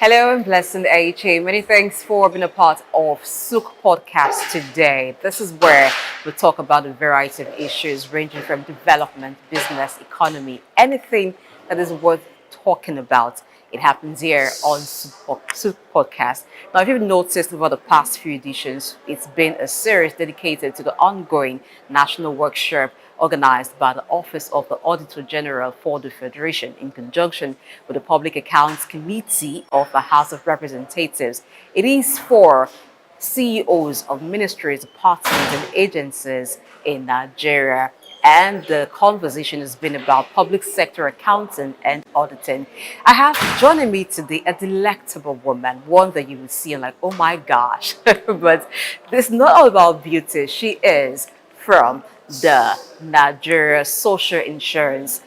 Hello and blessing AJ. Many thanks for being a part of Souq podcast today. This is where we talk about a variety of issues ranging from development, business, economy, anything that is worth talking about. It happens here on Souq podcast. Now, if you've noticed over the past few editions, it's been a series dedicated to the ongoing national workshop organized by the Office of the Auditor General for the Federation in conjunction with the Public Accounts Committee of the House of Representatives. It is for CEOs of ministries, departments, and agencies in Nigeria. And the conversation has been about public sector accounting and auditing. I have joining me today a delectable woman, one that you will see and like, oh my gosh. But this is not all about beauty. She is from the Nigeria Social Insurance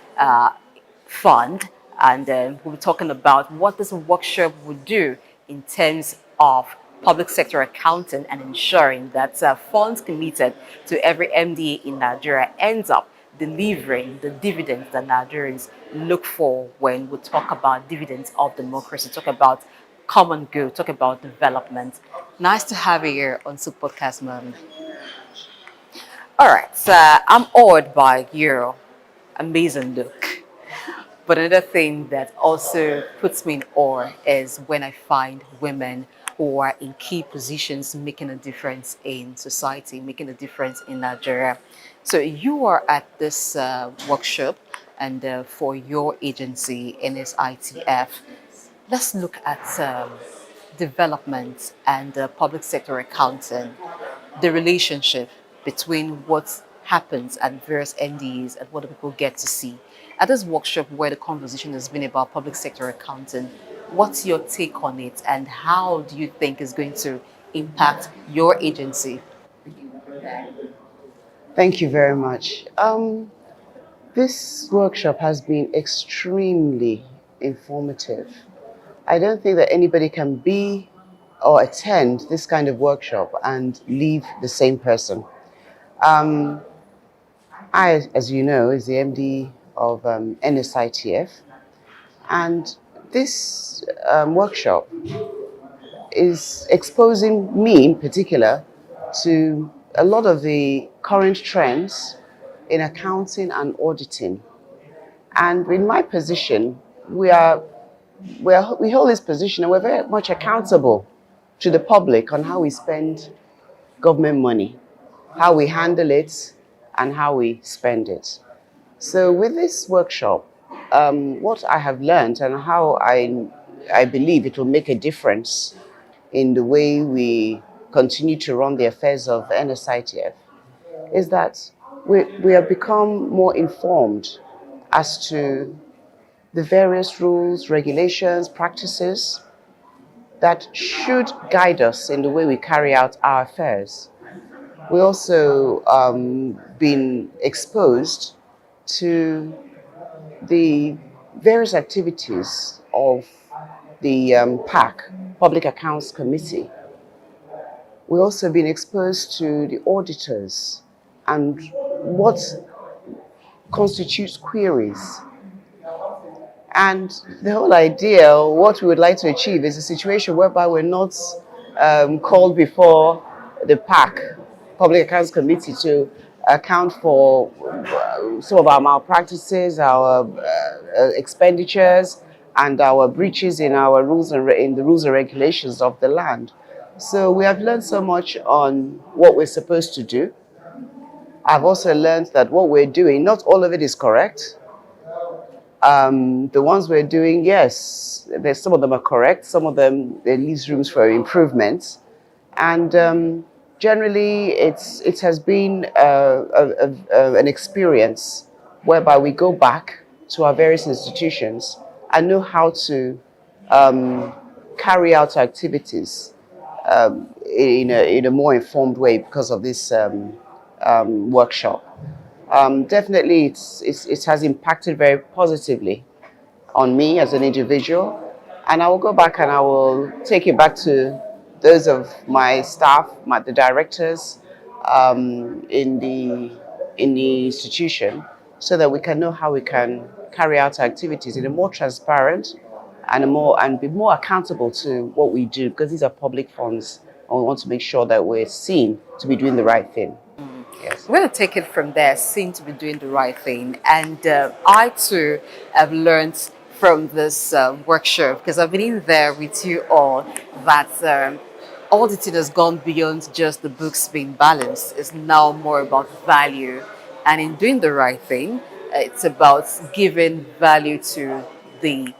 Fund, and we'll be talking about what this workshop would do in terms of public sector accounting and ensuring that funds committed to every MDA in Nigeria ends up delivering the dividends that Nigerians look for when we talk about dividends of democracy, talk about common good, talk about development. Nice to have you here on Souq Podcast, Mom. All right, so I'm awed by your amazing look. But another thing that also puts me in awe is when I find women who are in key positions making a difference in society, making a difference in Nigeria. So you are at this workshop and for your agency, NSITF. Let's look at development and public sector accounting, the relationship between what happens at various NDEs and what the people get to see. At this workshop where the conversation has been about public sector accounting, what's your take on it and how do you think is going to impact your agency? Thank you very much. This workshop has been extremely informative. I don't think that anybody can be or attend this kind of workshop and leave the same person. Um, I, as you know, is the MD of NSITF, and this workshop is exposing me in particular to a lot of the current trends in accounting and auditing. And in my position, we hold this position and we're very much accountable to the public on how we spend government money, how we handle it, and how we spend it. So with this workshop, what I have learned and how I believe it will make a difference in the way we continue to run the affairs of NSITF is that we have become more informed as to the various rules, regulations, practices that should guide us in the way we carry out our affairs. We also been exposed to the various activities of the PAC, Public Accounts Committee. We've also been exposed to the auditors and what constitutes queries. And the whole idea, what we would like to achieve, is a situation whereby we're not called before the PAC, Public Accounts Committee, to account for some of our malpractices, our expenditures, and our breaches in our rules and in the rules and regulations of the land. So we have learned so much on what we're supposed to do. I've also learned that what we're doing, not all of it is correct. The ones we're doing, yes, there's some of them are correct. Some of them, there leaves rooms for improvement. And generally, it has been an experience whereby we go back to our various institutions and know how to carry out activities in a more informed way because of this workshop. Definitely, it has impacted very positively on me as an individual, and I will go back and I will take it back to those of my staff, the directors in the institution, so that we can know how we can carry out activities in a more transparent and be more accountable to what we do, because these are public funds and we want to make sure that we're seen to be doing the right thing. Yes. I'm going to take it from there, seem to be doing the right thing. And I too have learned from this workshop, because I've been in there with you all, that auditing has gone beyond just the books being balanced. It's now more about value. And in doing the right thing, it's about giving value to the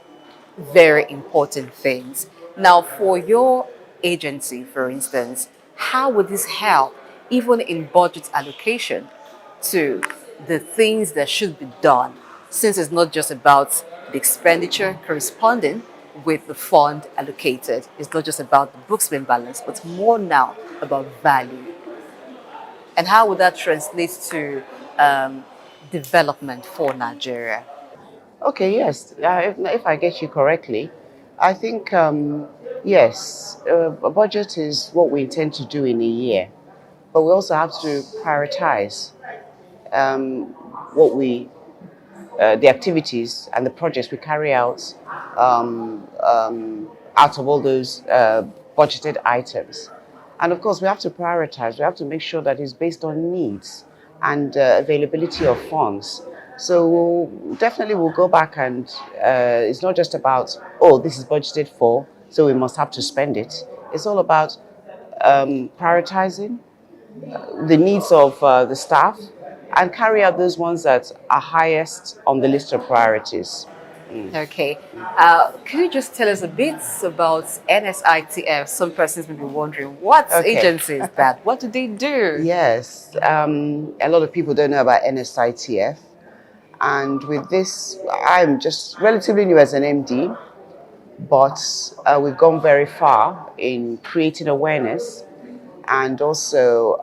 very important things. Now, for your agency, for instance, how would this help, even in budget allocation, to the things that should be done, since it's not just about the expenditure corresponding with the fund allocated? It's not just about the books being balanced, but more now about value. And how would that translate to development for Nigeria? Okay, yes. If I get you correctly, I think, yes, a budget is what we intend to do in a year, but we also have to prioritize um, what we the activities and the projects we carry out of all those budgeted items. And of course, we have to prioritize. We have to make sure that it's based on needs and availability of funds. So definitely we'll go back and it's not just about, oh, this is budgeted for, so we must have to spend it. It's all about prioritizing the needs of the staff and carry out those ones that are highest on the list of priorities. Okay. Could you just tell us a bit about NSITF? Some persons may be wondering, what Okay. agency is that? What do they do? Yes, a lot of people don't know about NSITF. And with this, I'm just relatively new as an MD, but we've gone very far in creating awareness and also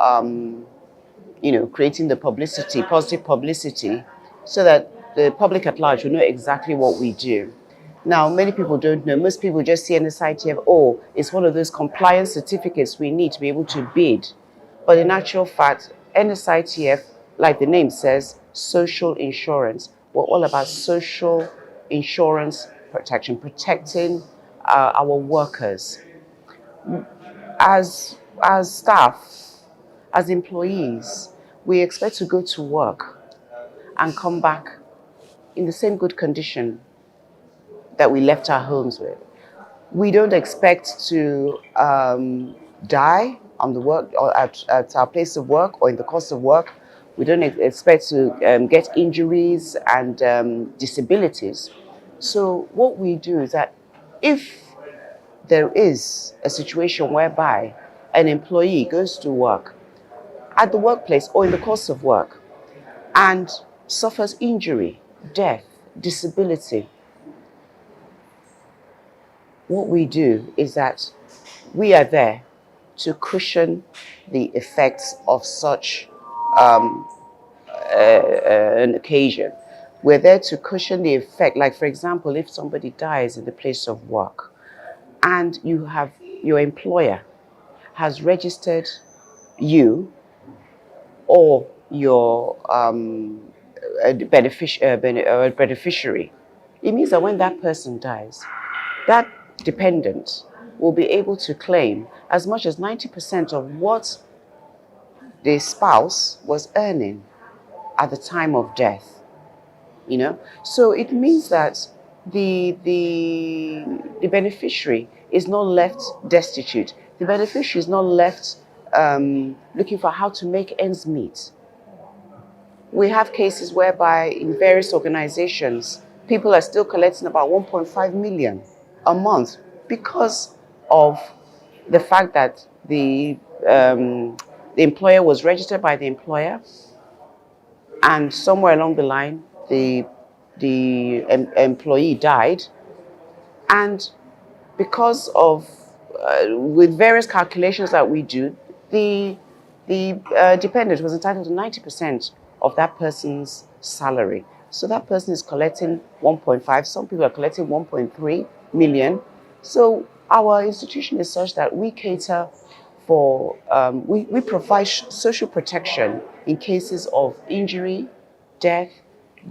creating the publicity, positive publicity, so that the public at large will know exactly what we do. Now, many people don't know. Most people just see NSITF, oh, it's one of those compliance certificates we need to be able to bid. But in actual fact, NSITF, like the name says, social insurance. We're all about social insurance protection, protecting our workers. As staff, as employees, we expect to go to work and come back in the same good condition that we left our homes with. We don't expect to die on the work or at our place of work or in the course of work. We don't expect to get injuries and disabilities. So what we do is that if there is a situation whereby an employee goes to work at the workplace or in the course of work and suffers injury, death, disability, what we do is that we are there to cushion the effects of such an occasion. We're there to cushion the effect. Like, for example, if somebody dies in the place of work and your employer has registered you or your beneficiary, it means that when that person dies, that dependent will be able to claim as much as 90% of what the spouse was earning at the time of death. So it means that the beneficiary is not left destitute. The beneficiary is not left looking for how to make ends meet. We have cases whereby in various organizations, people are still collecting about 1.5 million a month because of the fact that the employer was registered by the employer, and somewhere along the line, the employee died, and because of with various calculations that we do, the dependent was entitled to 90% of that person's salary. So that person is collecting 1.5. Some people are collecting 1.3 million. So our institution is such that we cater for, we provide social protection in cases of injury, death,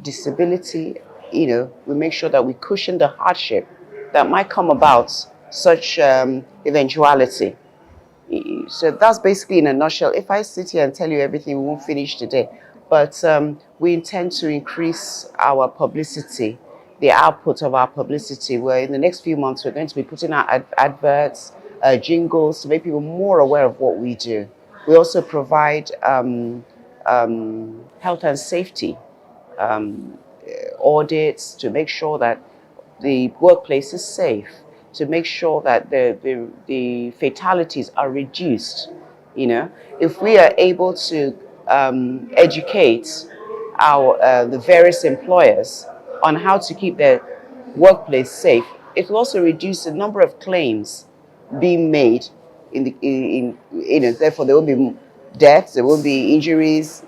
disability. We make sure that we cushion the hardship that might come about such eventuality. So that's basically in a nutshell. If I sit here and tell you everything, we won't finish today. But we intend to increase our publicity, the output of our publicity, where in the next few months we're going to be putting out adverts, jingles to make people more aware of what we do. We also provide health and safety um, audits to make sure that the workplace is safe, to make sure that the fatalities are reduced. You know, if we are able to educate the various employers on how to keep their workplace safe, it will also reduce the number of claims being made therefore there won't be deaths, there won't be injuries.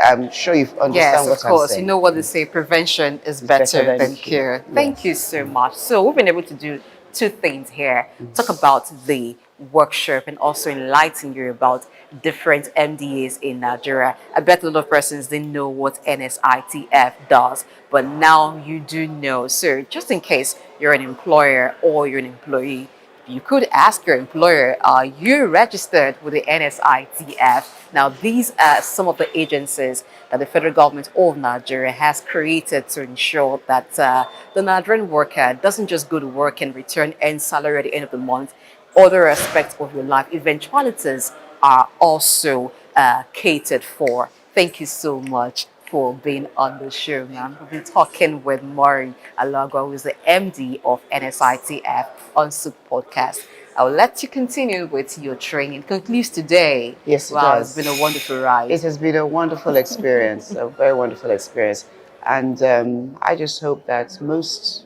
I'm sure you Yes, understand of what I'm course. You saying. know what they say, prevention is It's better better than than cure. cure. Thank you Yes. so much. So we've been able to do two things here. Talk about the workshop and also enlighten you about different MDAs in Nigeria. I bet a lot of persons didn't know what NSITF does, but now you do know. So just in case you're an employer or you're an employee, you could ask your employer, are you registered with the NSITF? Now, these are some of the agencies that the federal government of Nigeria has created to ensure that the Nigerian worker doesn't just go to work and return earn salary at the end of the month. Other aspects of your life, eventualities are also catered for. Thank you so much for being on the show, ma'am. We've been talking with Maureen Alagwa, who is the MD of NSITF on Souq Podcast. I'll let you continue with your training. It concludes today. Yes, it Wow, it's does. been a wonderful ride. It has been a wonderful experience, a very wonderful experience. And I just hope that most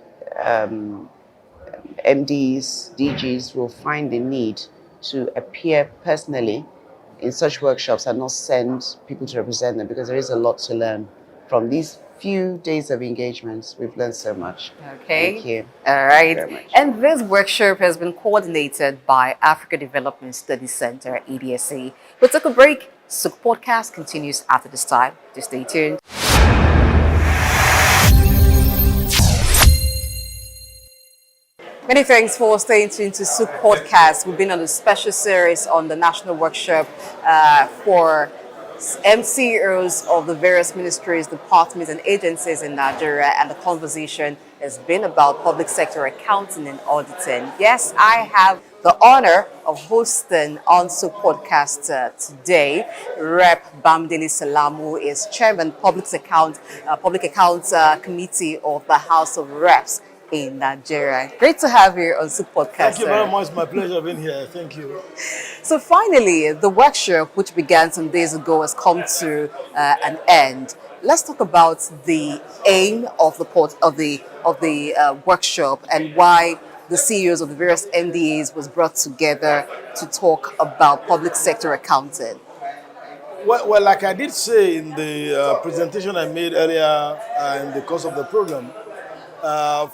MDs, DGs will find the need to appear personally in such workshops and not send people to represent them, because there is a lot to learn from these few days of engagements. We've learned so much. Okay. Thank you. All right. Very much. And this workshop has been coordinated by Africa Development Studies Center, ADSC. We'll take a break. Souq Podcast continues after this time. Just stay tuned. Many thanks for staying tuned to Souq Podcast. We've been on a special series on the national workshop for MCEOs of the various ministries, departments, and agencies in Nigeria, and the conversation has been about public sector accounting and auditing. Yes, I have the honor of hosting on Souq Podcast today. Rep Bamdeli Salamu is Chairman Public Accounts Committee of the House of Reps in Nigeria. Great to have you on Souq Podcast. Thank you very much. My pleasure being here. Thank you. So finally, the workshop, which began some days ago, has come to an end. Let's talk about the aim of the workshop and why the CEOs of the various MDAs was brought together to talk about public sector accounting. Well, like I did say in the presentation I made earlier in the course of the program,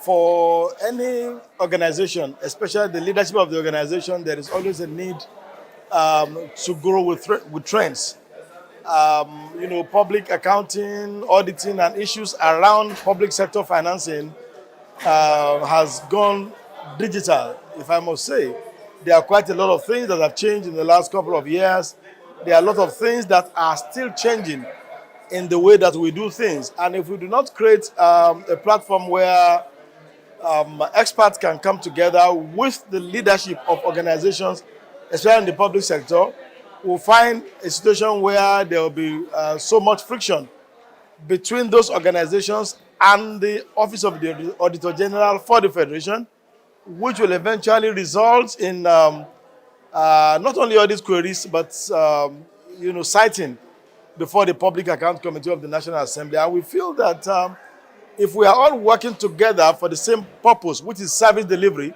for any organization, especially the leadership of the organization, there is always a need to grow with trends. Public accounting, auditing, and issues around public sector financing has gone digital, if I must say. There are quite a lot of things that have changed in the last couple of years. There are a lot of things that are still changing in the way that we do things. And if we do not create a platform where experts can come together with the leadership of organizations, especially in the public sector, we'll find a situation where there will be so much friction between those organizations and the Office of the Auditor General for the Federation, which will eventually result in not only audit queries, but citing before the Public Account Committee of the National Assembly. And we feel that if we are all working together for the same purpose, which is service delivery,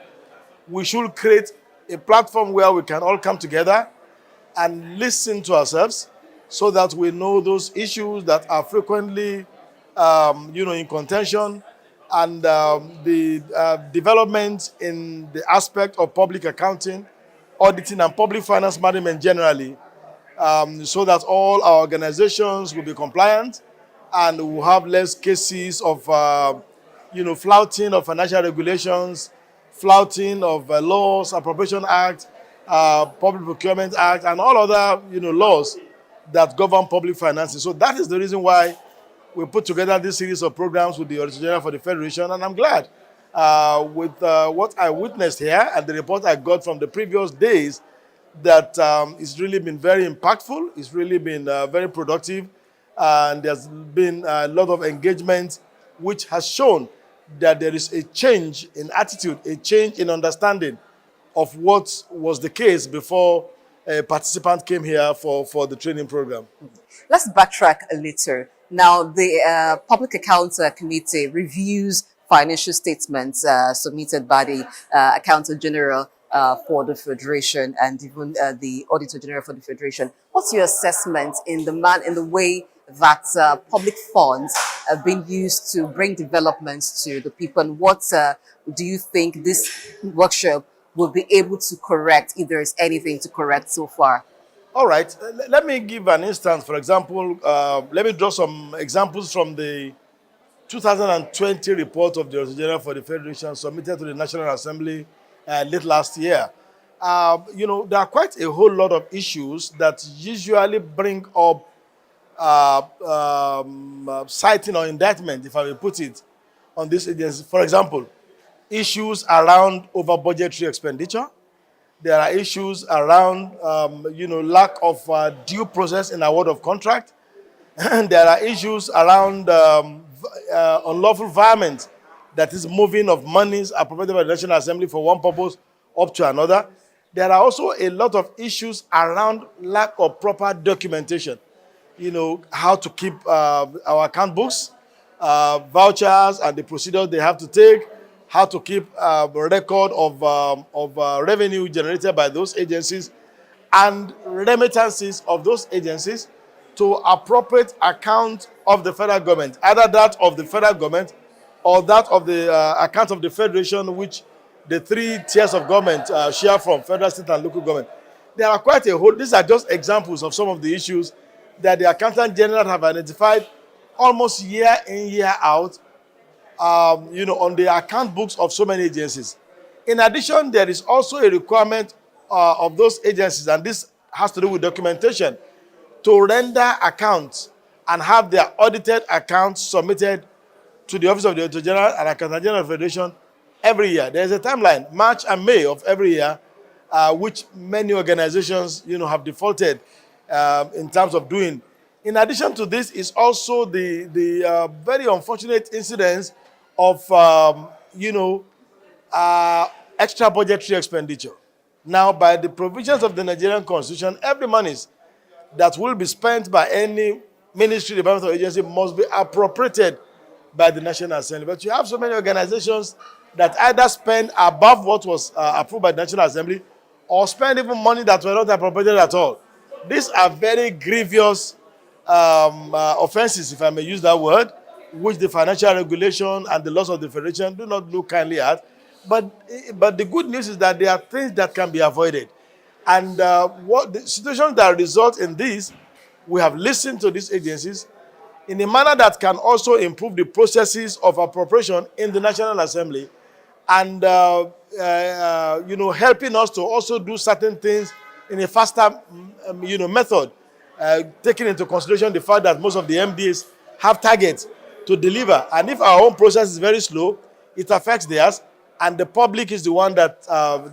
we should create a platform where we can all come together and listen to ourselves so that we know those issues that are frequently in contention, and the development in the aspect of public accounting, auditing, and public finance management generally, so that all our organizations will be compliant and will have less cases of flouting of financial regulations flouting of laws, Appropriation Act, Public Procurement Act, and all other laws that govern public finances. So that is the reason why we put together this series of programs with the Auditor General for the Federation, and I'm glad with what I witnessed here and the report I got from the previous days that it's really been very impactful, it's really been very productive, and there's been a lot of engagement which has shown that there is a change in attitude, a change in understanding of what was the case before a participant came here for the training program. Let's backtrack a little. Now, the Public Accounts Committee reviews financial statements submitted by the Accountant General for the Federation and even the Auditor General for the Federation. What's your assessment in the way that public funds have been used to bring developments to the people, and what do you think this workshop will be able to correct, if there is anything to correct so far? All right, let me give an instance. For example, let me draw some examples from the 2020 report of the Auditor General for the Federation submitted to the National Assembly late last year. There are quite a whole lot of issues that usually bring up citing or indictment, if I may put it, on this agency. For example, issues around over budgetary expenditure. There are issues around, lack of due process in award of contract. There are issues around unlawful environment, that is moving of monies appropriated by the National Assembly for one purpose up to another. There are also a lot of issues around lack of proper documentation. How to keep our account books, vouchers and the procedures they have to take, how to keep a record of revenue generated by those agencies and remittances of those agencies to appropriate account of the federal government, either that of the federal government or that of the account of the Federation, which the three tiers of government share from: federal, state, and local government. There are quite a whole, these are just examples of some of the issues that the Accountant General have identified almost year in, year out, on the account books of so many agencies. In addition, there is also a requirement of those agencies, and this has to do with documentation, to render accounts and have their audited accounts submitted to the Office of the Auditor General and Accountant General of the Federation every year. There is a timeline, March and May of every year, which many organizations, have defaulted in terms of doing. In addition to this is also the very unfortunate incidence of, extra budgetary expenditure. Now, by the provisions of the Nigerian Constitution, every money that will be spent by any ministry, department, or agency must be appropriated by the National Assembly. But you have so many organizations that either spend above what was approved by the National Assembly or spend even money that were not appropriated at all. These are very grievous offenses, if I may use that word, which the financial regulation and the laws of the Federation do not look kindly at. But the good news is that there are things that can be avoided. And what the situations that result in this, we have listened to these agencies in a manner that can also improve the processes of appropriation in the National Assembly, and helping us to also do certain things in a faster method, taking into consideration the fact that most of the MDAs have targets to deliver, and if our own process is very slow, it affects theirs, and the public is the one that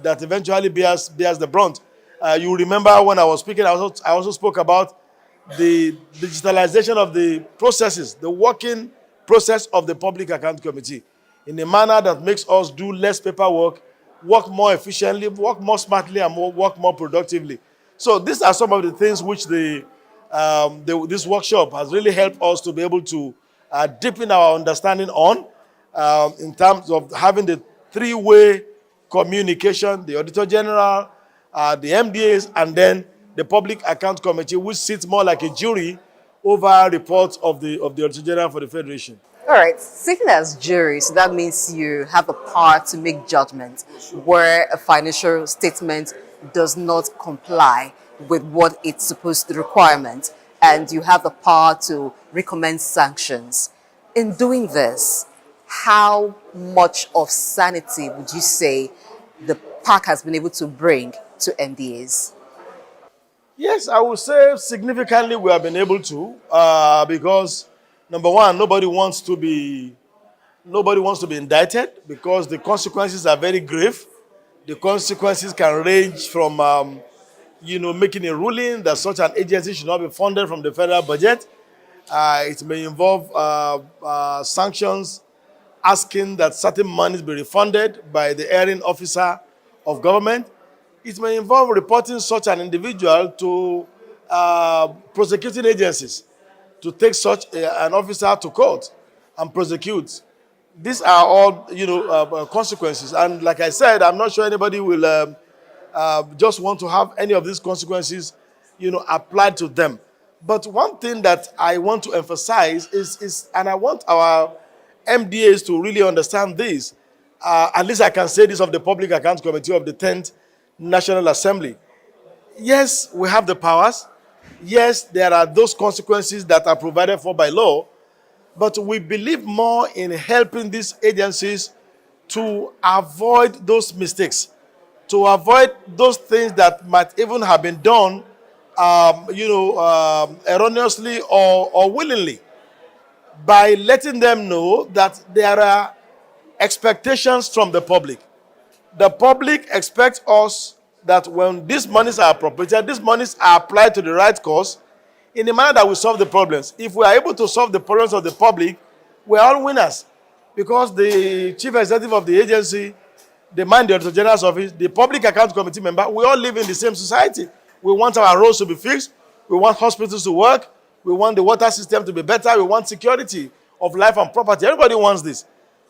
that eventually bears the brunt. You remember when I was speaking, I also spoke about the digitalization of the processes, the working process of the Public Account Committee, in a manner that makes us do less paperwork, work more efficiently, work more smartly, and work more productively. So these are some of the things which this workshop has really helped us to be able to deepen our understanding on, in terms of having the three-way communication: the Auditor General, the MDAs, and then the Public Account Committee, which sits more like a jury over reports of the Auditor General for the Federation. All right, sitting as juries, that means you have the power to make judgments where a financial statement does not comply with what it's supposed to, the requirement, and you have the power to recommend sanctions. In doing this, how much of sanity would you say the park has been able to bring to MDAs? Yes, I would say significantly we have been able to, because number one, nobody wants to be indicted because the consequences are very grave. The consequences can range from making a ruling that such an agency should not be funded from the federal budget. It may involve sanctions, asking that certain monies be refunded by the erring officer of government. It may involve reporting such an individual to prosecuting agencies to take such an officer to court and prosecute. These are all, consequences. And like I said, I'm not sure anybody will just want to have any of these consequences, applied to them. But one thing that I want to emphasize is, and I want our MDAs to really understand this. At least I can say this of the Public Accounts Committee of the 10th National Assembly. Yes, we have the powers. Yes, there are those consequences that are provided for by law. But we believe more in helping these agencies to avoid those mistakes, to avoid those things that might even have been done, erroneously or willingly, by letting them know that there are expectations from the public. The public expects us that when these monies are appropriated, these monies are applied to the right cause in a manner that will solve the problems. If we are able to solve the problems of the public, we're all winners. Because the chief executive of the agency, the man, the Auditor General's office, the Public Account Committee member, we all live in the same society. We want our roads to be fixed. We want hospitals to work. We want the water system to be better. We want security of life and property. Everybody wants this.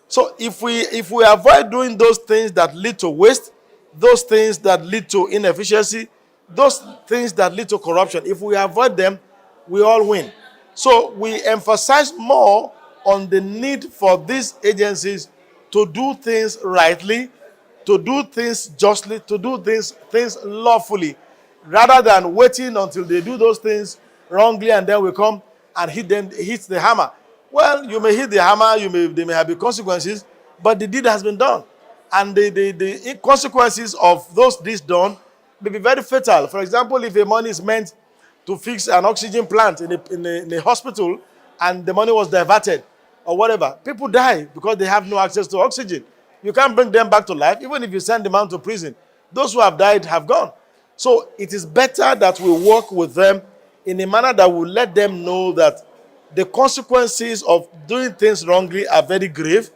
So if we avoid doing those things that lead to waste, those things that lead to inefficiency, those things that lead to corruption, if we avoid them, we all win. So we emphasize more on the need for these agencies to do things rightly, to do things justly, to do things lawfully, rather than waiting until they do those things wrongly and then we come and hit the hammer. Well, you may hit the hammer, there may have been consequences, but the deed has been done. And the consequences of those deeds done may be very fatal. For example, if a money is meant to fix an oxygen plant in a hospital and the money was diverted or whatever, people die because they have no access to oxygen. You can't bring them back to life, even if you send them out to prison. Those who have died have gone. So it is better that we work with them in a manner that will let them know that the consequences of doing things wrongly are very grave,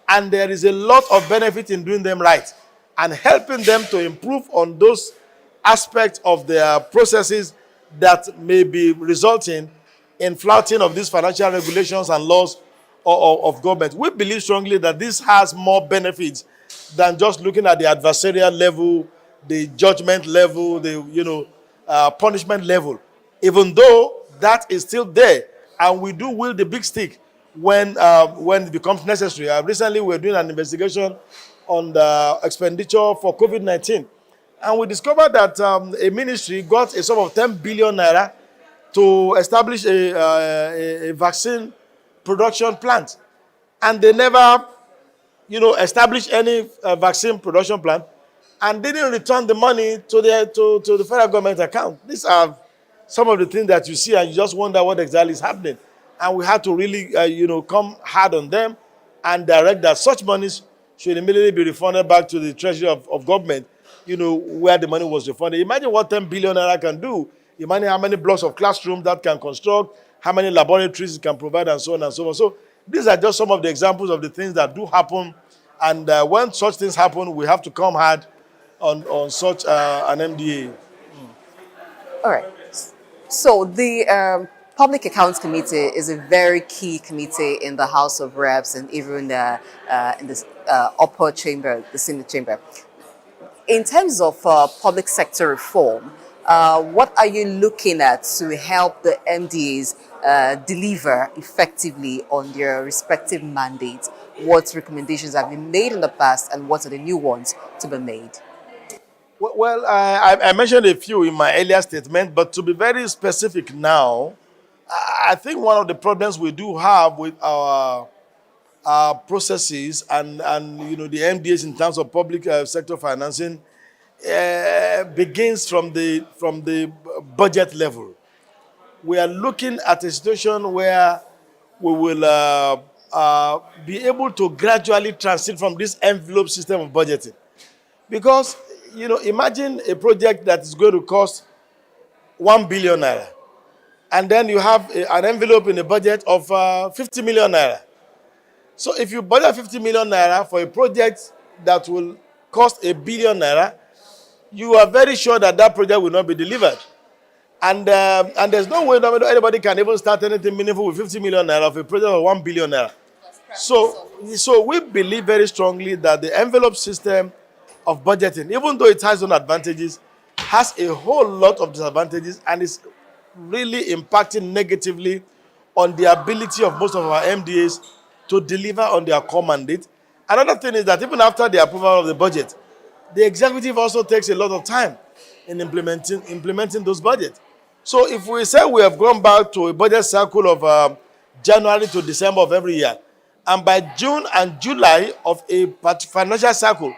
and there is a lot of benefit in doing them right and helping them to improve on those aspects of their processes that may be resulting in flouting of these financial regulations and laws of government. We believe strongly that this has more benefits than just looking at the adversarial level, the judgment level, the punishment level. Even though that is still there, and we do wield the big stick when it becomes necessary. Recently, we were doing an investigation on the expenditure for COVID-19, and we discovered that a ministry got a sum of 10 billion naira to establish a vaccine production plant, and they never, established any vaccine production plant, and didn't return the money to the federal government account. These are some of the things that you see, and you just wonder what exactly is happening. And we had to really, come hard on them and direct that such monies should immediately be refunded back to the treasury of government, where the money was refunded. Imagine what 10 billion naira can do. Imagine how many blocks of classrooms that can construct, how many laboratories it can provide, and so on and so on. So these are just some of the examples of the things that do happen. And when such things happen, we have to come hard on such an MDA. All right. So the Public Accounts Committee is a very key committee in the House of Reps and even in the upper chamber, the Senate chamber. In terms of public sector reform, what are you looking at to help the MDAs deliver effectively on their respective mandates? What recommendations have been made in the past, and what are the new ones to be made? Well, I mentioned a few in my earlier statement, but to be very specific now, I think one of the problems we do have with our processes and the MDAs in terms of public sector financing begins from the budget level. We are looking at a situation where we will be able to gradually transit from this envelope system of budgeting. Because, imagine a project that is going to cost 1 billion naira, and then you have an envelope in the budget of 50 million naira. So if you budget 50 million naira for a project that will cost 1 billion naira, you are very sure that that project will not be delivered. And there's no way anybody can even start anything meaningful with 50 million naira of a project of 1 billion naira. So we believe very strongly that the envelope system of budgeting, even though it has own advantages, has a whole lot of disadvantages and is really impacting negatively on the ability of most of our MDAs to deliver on their core mandate. Another thing is that even after the approval of the budget, the executive also takes a lot of time in implementing those budgets. So if we say we have gone back to a budget cycle of January to December of every year, and by June and July of a financial cycle,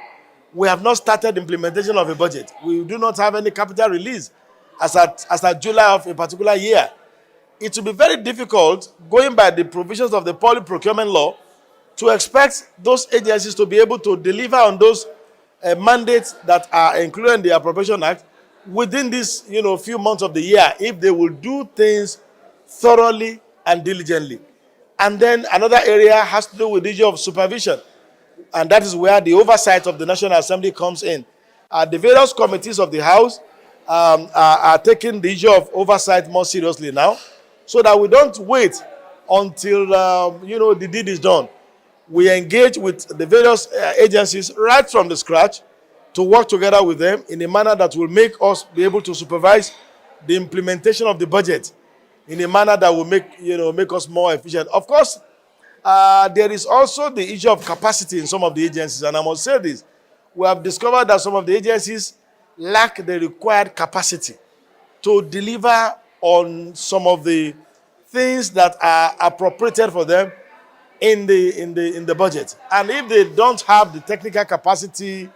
we have not started implementation of a budget. We do not have any capital release as at July of a particular year. It will be very difficult, going by the provisions of the public procurement law, to expect those agencies to be able to deliver on those mandates that are included in the Appropriation Act within this few months of the year, if they will do things thoroughly and diligently. And then another area has to do with the issue of supervision, and that is where the oversight of the National Assembly comes in. The various committees of the House are taking the issue of oversight more seriously now, so that we don't wait until the deed is done. We engage with the various agencies right from the scratch to work together with them in a manner that will make us be able to supervise the implementation of the budget in a manner that will make us more efficient. Of course, there is also the issue of capacity in some of the agencies, and I must say this: we have discovered that some of the agencies lack the required capacity to deliver on some of the things that are appropriated for them in the budget. And if they don't have the technical capacity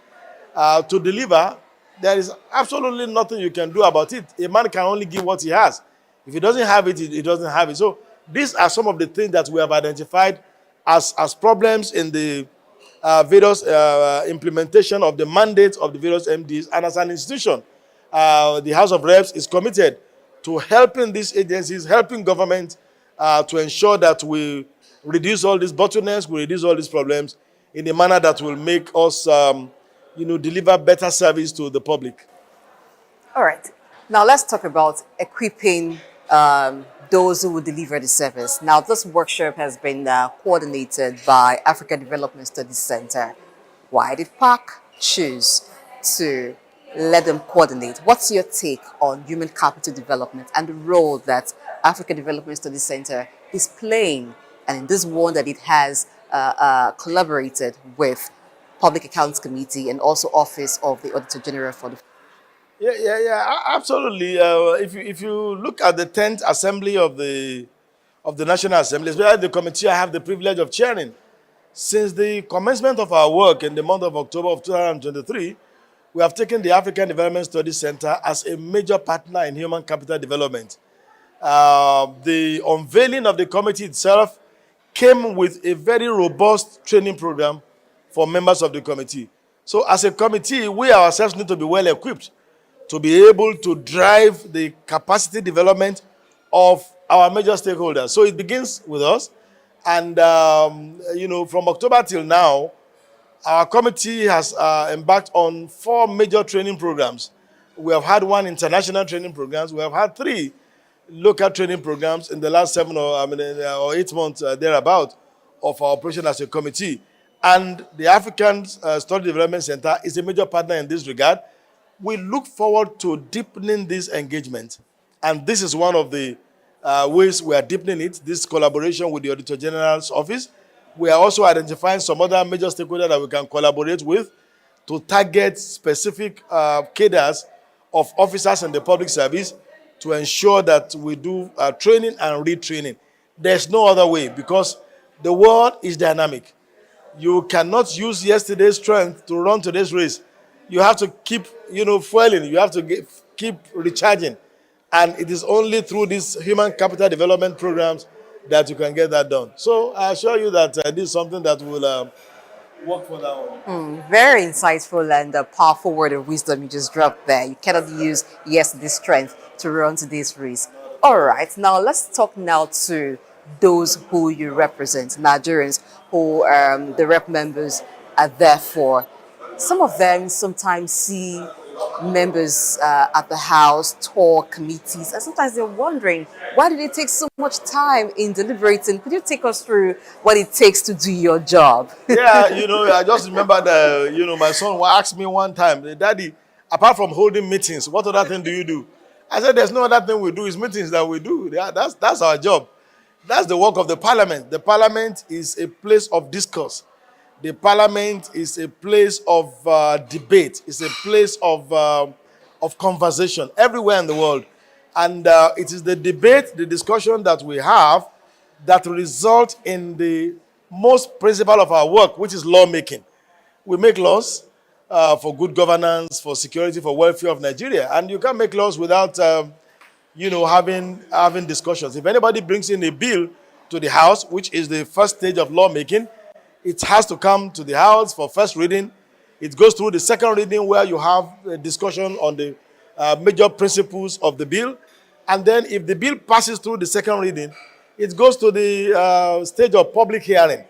to deliver, there is absolutely nothing you can do about it. A man can only give what he has. If he doesn't have it, he doesn't have it. So these are some of the things that we have identified as problems in the various implementation of the mandates of the various MDs. And as an institution, the House of Reps is committed to helping these agencies, helping government to ensure that we reduce all these bottlenecks, we reduce all these problems in a manner that will make us, deliver better service to the public. All right. Now let's talk about equipping those who will deliver the service. Now, this workshop has been coordinated by Africa Development Studies Center. Why did PAC choose to let them coordinate? What's your take on human capital development and the role that Africa Development Studies Center is playing, and in this one that it has collaborated with Public Accounts Committee and also Office of the Auditor General for the... Absolutely. If you look at the 10th Assembly of the National Assembly, especially the committee I have the privilege of chairing, since the commencement of our work in the month of October of 2023, we have taken the African Development Studies Center as a major partner in human capital development. The unveiling of the committee itself came with a very robust training program for members of the committee. So as a committee, we ourselves need to be well equipped to be able to drive the capacity development of our major stakeholders. So it begins with us. And, from October till now, our committee has embarked on 4 major training programs. We have had 1 international training programs. We have had 3 local training programs in the last 7 or 8 months thereabout of our operation as a committee. And the African Study Development Center is a major partner in this regard. We look forward to deepening this engagement. And this is one of the ways we are deepening it, this collaboration with the Auditor General's office. We are also identifying some other major stakeholders that we can collaborate with to target specific cadres of officers in the public service to ensure that we do training and retraining. There's no other way, because The world is dynamic. You cannot use yesterday's strength to run today's race. You have to keep, fueling. You have to keep recharging. And it is only through these human capital development programs that you can get that done. So I assure you that this is something that will work for that one. Very insightful and a powerful word of wisdom you just dropped there. You cannot use yesterday's strength to run today's race. All right, now let's talk now to those who you represent, Nigerians, who the rep members are there for. Some of them sometimes see members at the House, talk, committees, and sometimes they're wondering, why did it take so much time in deliberating? Could you take us through what it takes to do your job? Yeah, I just remember that, my son asked me one time, Daddy, apart from holding meetings, what other thing do you do? I said, there's no other thing we do, it's meetings that we do. Yeah, that's our job. That's the work of the parliament. The parliament is a place of discourse. The parliament is a place of debate. It's a place of conversation everywhere in the world. And it is the debate, the discussion that we have that result in the most principle of our work, which is lawmaking. We make laws for good governance, for security, for welfare of Nigeria. And you can't make laws without having discussions. If anybody brings in a bill to the House, which is the first stage of lawmaking, it has to come to the House for first reading. It goes through the second reading where you have a discussion on the major principles of the bill. And then if the bill passes through the second reading, it goes to the stage of public hearing,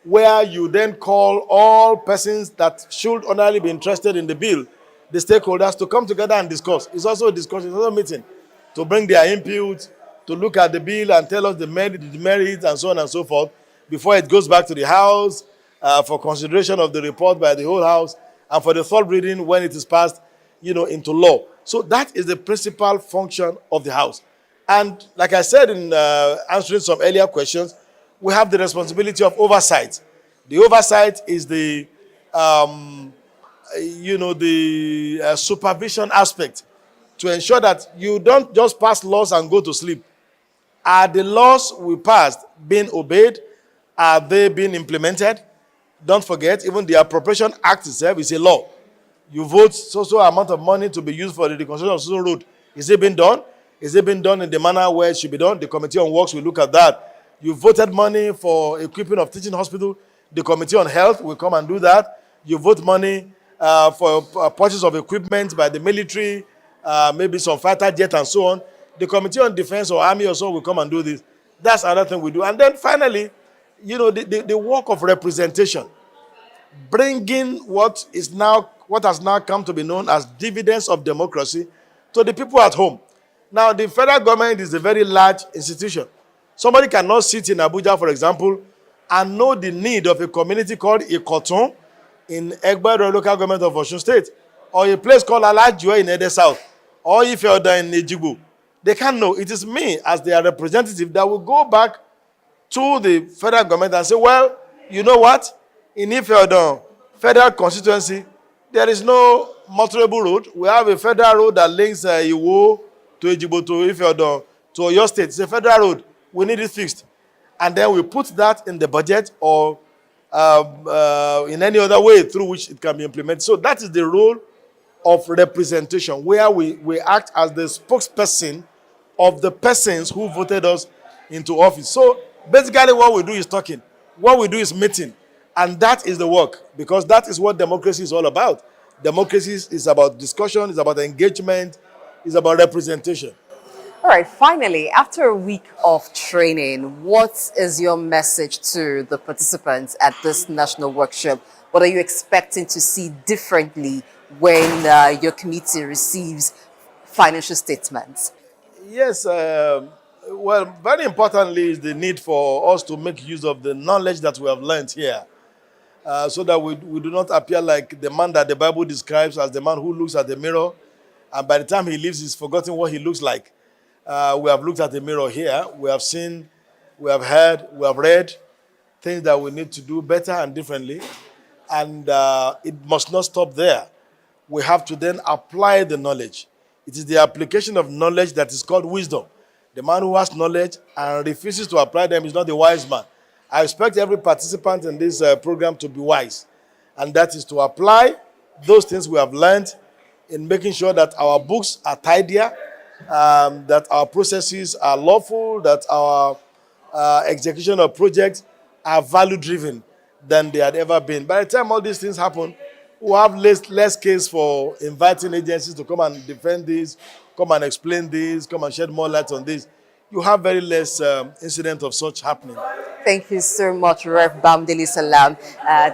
where you then call all persons that should ordinarily be interested in the bill, the stakeholders, to come together and discuss. It's also a discussion, it's also a meeting, to bring their input, to look at the bill and tell us the merits, and so on and so forth, before it goes back to the House for consideration of the report by the whole House, and for the third reading when it is passed, into law. So that is the principal function of the House. And like I said in answering some earlier questions, we have the responsibility of oversight. The oversight is the supervision aspect, to ensure that you don't just pass laws and go to sleep. Are the laws we passed being obeyed? Are they being implemented? Don't forget, even the Appropriation Act itself is a law. You vote so amount of money to be used for the reconstruction of social road. Is it being done? Is it being done in the manner where it should be done? The Committee on Works will look at that. You voted money for equipping of teaching hospital. The Committee on Health will come and do that. You vote money for purchase of equipment by the military, maybe some fighter jet and so on. The Committee on Defense or Army or so will come and do this. That's another thing we do. And then finally, the work of representation, bringing what has now come to be known as dividends of democracy to the people at home. Now, the federal government is a very large institution. Somebody cannot sit in Abuja, for example, and know the need of a community called Ikoton in Egbe local government of Osun State, or a place called Alajue in Ede South, or Ifeoda in Ejigbo. They can't know. It is me, as their representative, that will go back to the federal government and say, well, you know what? In Ifeoda federal constituency, there is no motorable road. We have a federal road that links Iwo to Ejigbo to Ifeoda to Oyo State. It's a federal road. We need it fixed. And then we put that in the budget or in any other way through which it can be implemented. So that is the role of representation, where we act as the spokesperson of the persons who voted us into office. So basically what we do is talking. What we do is meeting. And that is the work, because that is what democracy is all about. Democracy is about discussion, it's about engagement, it's about representation. All right, finally, after a week of training, what is your message to the participants at this national workshop? What are you expecting to see differently when your committee receives financial statements? Yes, well, very importantly is the need for us to make use of the knowledge that we have learned here, so that we do not appear like the man that the Bible describes as the man who looks at the mirror, and by the time he leaves, he's forgotten what he looks like. We have looked at the mirror here. We have seen, we have heard, we have read things that we need to do better and differently. And it must not stop there. We have to then apply the knowledge. It is the application of knowledge that is called wisdom. The man who has knowledge and refuses to apply them is not a wise man. I expect every participant in this program to be wise, and that is to apply those things we have learned in making sure that our books are tidier, that our processes are lawful, that our execution of projects are value-driven than they had ever been. By the time all these things happen, we'll have less case for inviting agencies to come and defend this, come and explain this, come and shed more light on this. You have very less incident of such happening. Thank you so much, Rev Bamdeli Salam,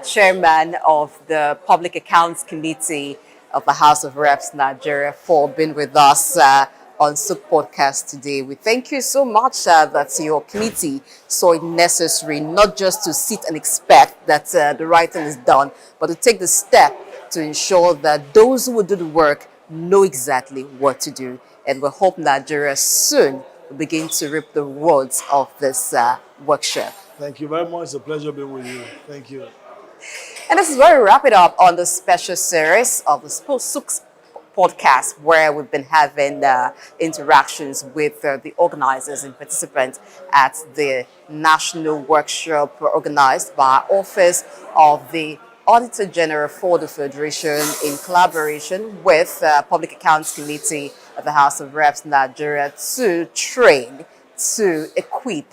Chairman of the Public Accounts Committee of the House of Reps Nigeria, for being with us on Souq Podcast today. We thank you so much that your committee saw it necessary not just to sit and expect that the right thing is done, but to take the step to ensure that those who will do the work know exactly what to do. And we hope Nigeria soon will begin to reap the rewards of this workshop. Thank you very much. It's a pleasure being with you. Thank you. And this is where we wrap it up on the special series of the Souq podcast, where we've been having interactions with the organizers and participants at the national workshop organized by Office of the Auditor General for the Federation in collaboration with Public Accounts Committee of the House of Reps Nigeria to train, to equip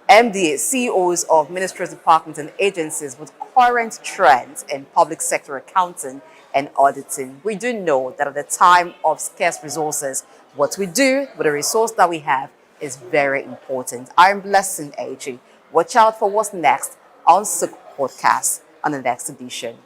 MDAs, CEOs of ministries, departments, and agencies with current trends in public sector accounting and auditing. We do know that at the time of scarce resources, what we do with the resource that we have is very important. I'm Blessing AG. Watch out for what's next on Souq Podcast on the next edition.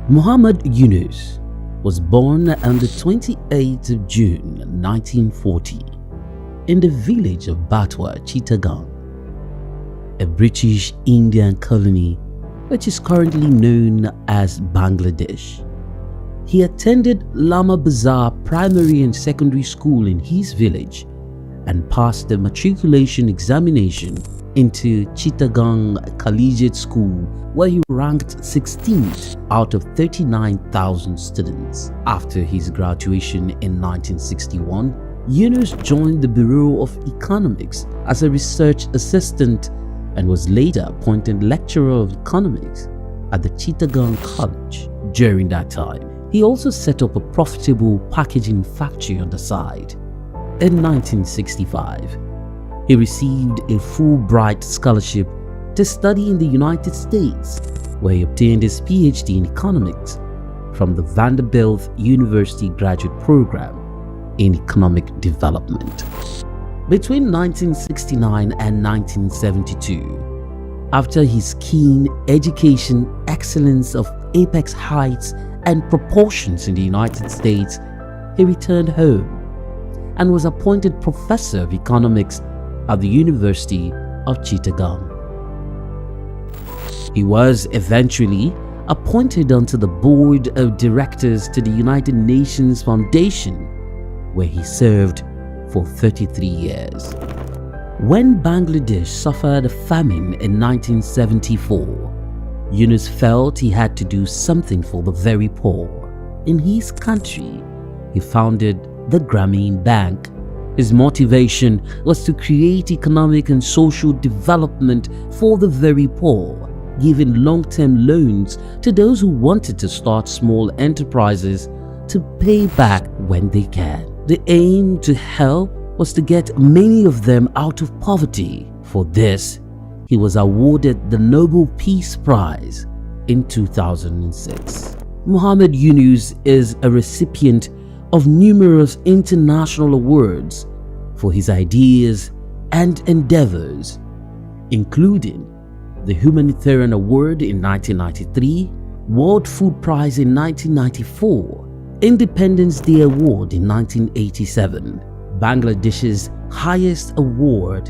Muhammad Yunus was born on the 28th of June 1940 in the village of Batwa, Chittagong, a British Indian colony which is currently known as Bangladesh. He attended Lama Bazar Primary and Secondary School in his village and passed the matriculation examination into Chittagong Collegiate School, where he ranked 16th out of 39,000 students. After his graduation in 1961, Yunus joined the Bureau of Economics as a research assistant and was later appointed lecturer of economics at the Chittagong College. During that time, he also set up a profitable packaging factory on the side. In 1965, he received a Fulbright scholarship to study in the United States, where he obtained his PhD in economics from the Vanderbilt University Graduate Program in Economic Development. Between 1969 and 1972, after his keen education excellence of apex heights and proportions in the United States, he returned home and was appointed professor of economics at the University of Chittagong. He was eventually appointed onto the board of directors to the United Nations Foundation, where he served for 33 years. When Bangladesh suffered a famine in 1974, Yunus felt he had to do something for the very poor. In his country, he founded the Grameen Bank. His motivation was to create economic and social development for the very poor, giving long-term loans to those who wanted to start small enterprises to pay back when they can. The aim to help was to get many of them out of poverty. For this, he was awarded the Nobel Peace Prize in 2006. Muhammad Yunus is a recipient of numerous international awards for his ideas and endeavors, including the Humanitarian Award in 1993, World Food Prize in 1994, Independence Day Award in 1987, Bangladesh's highest award,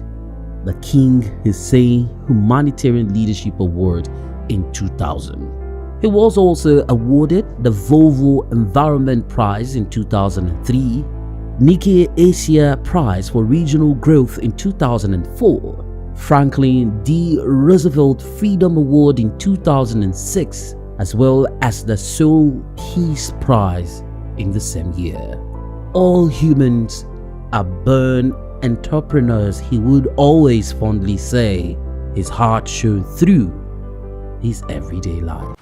the King Hussein Humanitarian Leadership Award in 2000. He was also awarded the Volvo Environment Prize in 2003, Nikkei Asia Prize for Regional Growth in 2004, Franklin D. Roosevelt Freedom Award in 2006, as well as the Souq Peace Prize in the same year. All humans are born entrepreneurs, he would always fondly say. His heart shone through his everyday life.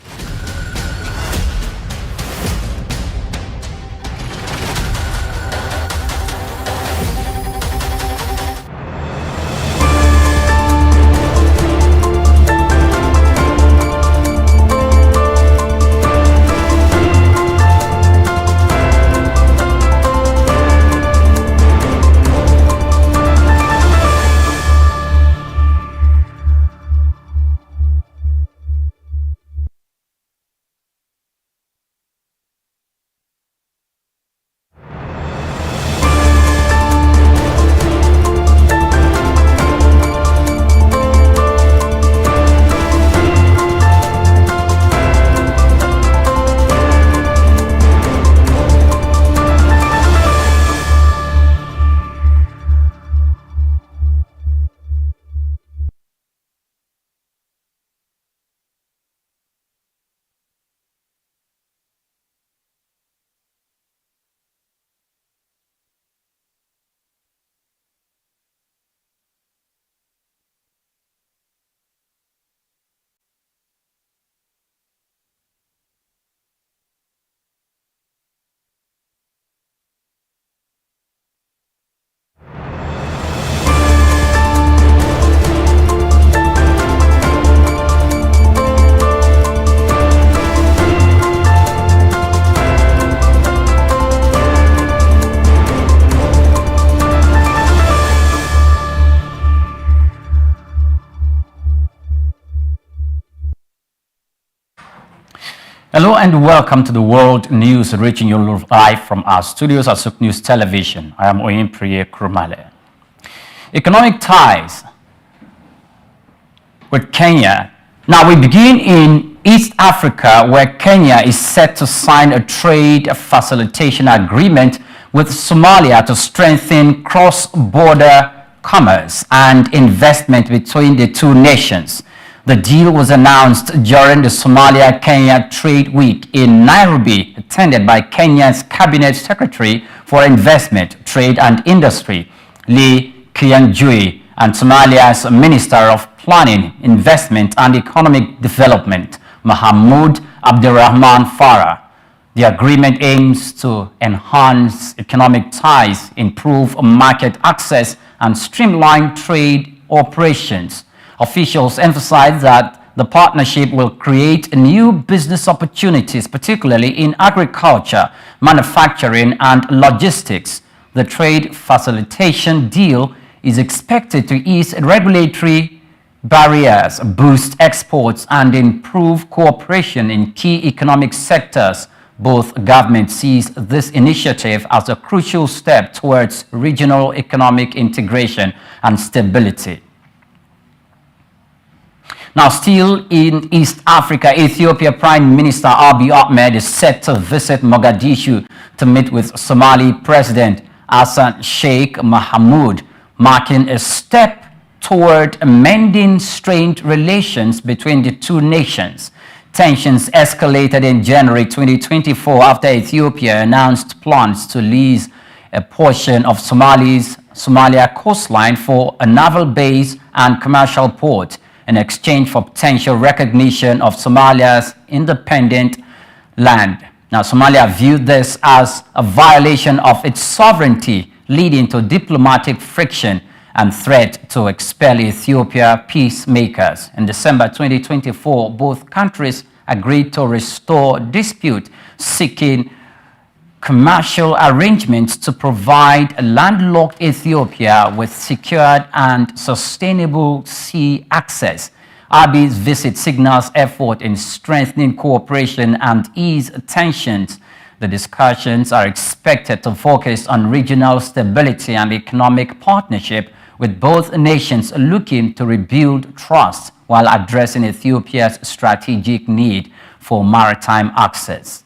Hello and welcome to the World News, reaching you live from our studios at Souq News Television. I am Oyinpriye Krumale. Economic ties with Kenya. Now we begin in East Africa, where Kenya is set to sign a trade facilitation agreement with Somalia to strengthen cross-border commerce and investment between the two nations. The deal was announced during the Somalia-Kenya Trade Week in Nairobi, attended by Kenya's Cabinet Secretary for Investment, Trade and Industry, Lee Kianjui, and Somalia's Minister of Planning, Investment and Economic Development, Mahmoud Abdirahman Farah. The agreement aims to enhance economic ties, improve market access, and streamline trade operations. Officials emphasize that the partnership will create new business opportunities, particularly in agriculture, manufacturing, and logistics. The trade facilitation deal is expected to ease regulatory barriers, boost exports, and improve cooperation in key economic sectors. Both governments sees this initiative as a crucial step towards regional economic integration and stability. Now, still in East Africa, Ethiopia Prime Minister Abiy Ahmed is set to visit Mogadishu to meet with Somali President Hassan Sheikh Mohamud, marking a step toward mending strained relations between the two nations. Tensions escalated in January 2024 after Ethiopia announced plans to lease a portion of Somalia coastline for a naval base and commercial port, in exchange for potential recognition of Somalia's independent land. Now, Somalia viewed this as a violation of its sovereignty, leading to diplomatic friction and threat to expel Ethiopia peacemakers. In December 2024, both countries agreed to restore dispute, seeking commercial arrangements to provide landlocked Ethiopia with secured and sustainable sea access. Abiy's visit signals effort in strengthening cooperation and ease tensions. The discussions are expected to focus on regional stability and economic partnership, with both nations looking to rebuild trust while addressing Ethiopia's strategic need for maritime access.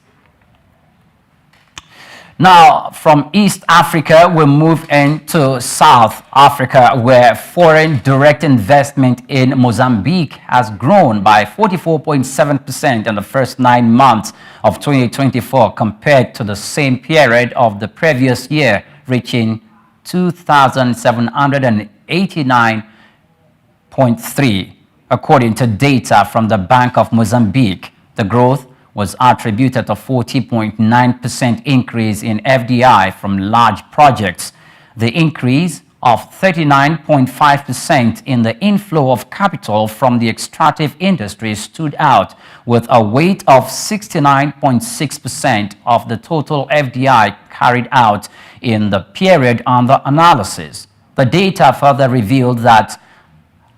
Now, from East Africa, we move into South Africa, where foreign direct investment in Mozambique has grown by 44.7% in the first 9 months of 2024 compared to the same period of the previous year, reaching 2,789.3, according to data from the Bank of Mozambique. The growth was attributed to a 40.9% increase in FDI from large projects. The increase of 39.5% in the inflow of capital from the extractive industry stood out, with a weight of 69.6% of the total FDI carried out in the period under analysis. The data further revealed that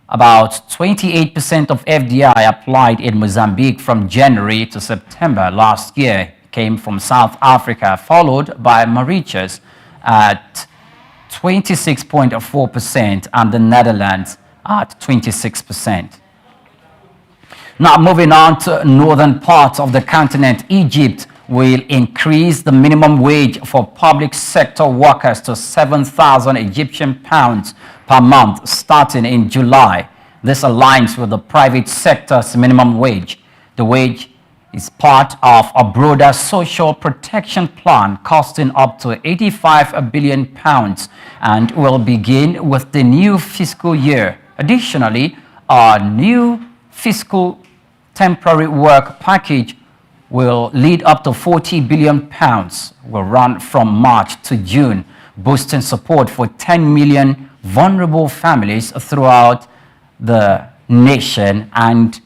about 28% of FDI applied in Mozambique from January to September last year came from South Africa, followed by Mauritius at 26.4% and the Netherlands at 26%. Now, moving on to northern parts of the continent, Egypt will increase the minimum wage for public sector workers to 7,000 Egyptian pounds per month starting in July. This aligns with the private sector's minimum wage. The wage is part of a broader social protection plan costing up to 85 billion pounds and will begin with the new fiscal year. Additionally, a new fiscal temporary work package will lead up to 40 billion pounds, will run from March to June, boosting support for 10 million vulnerable families throughout the nation and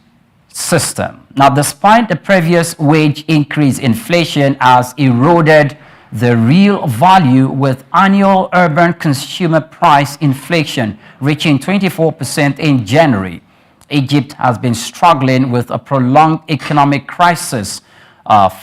system. Now, despite the previous wage increase, inflation has eroded the real value, with annual urban consumer price inflation reaching 24% in January. Egypt has been struggling with a prolonged economic crisis,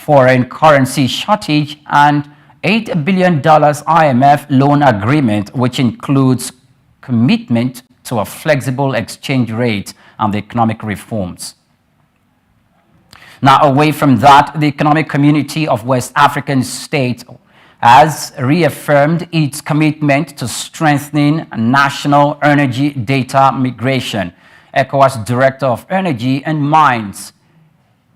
foreign currency shortage, and $8 billion IMF loan agreement, which includes commitment to a flexible exchange rate and the economic reforms. Now, away from that, the Economic Community of West African States has reaffirmed its commitment to strengthening national energy data migration. ECOWAS Director of Energy and Mines,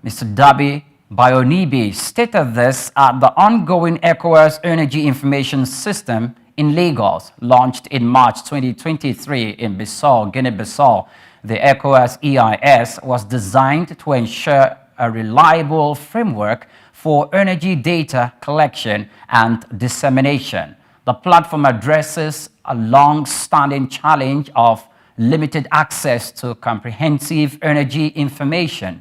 Mr. Dabi Bayonibi, stated this at the ongoing ECOWAS Energy Information System in Lagos, launched in March 2023 in Bissau, Guinea-Bissau. The ECOWAS EIS was designed to ensure a reliable framework for energy data collection and dissemination. The platform addresses a long-standing challenge of limited access to comprehensive energy information.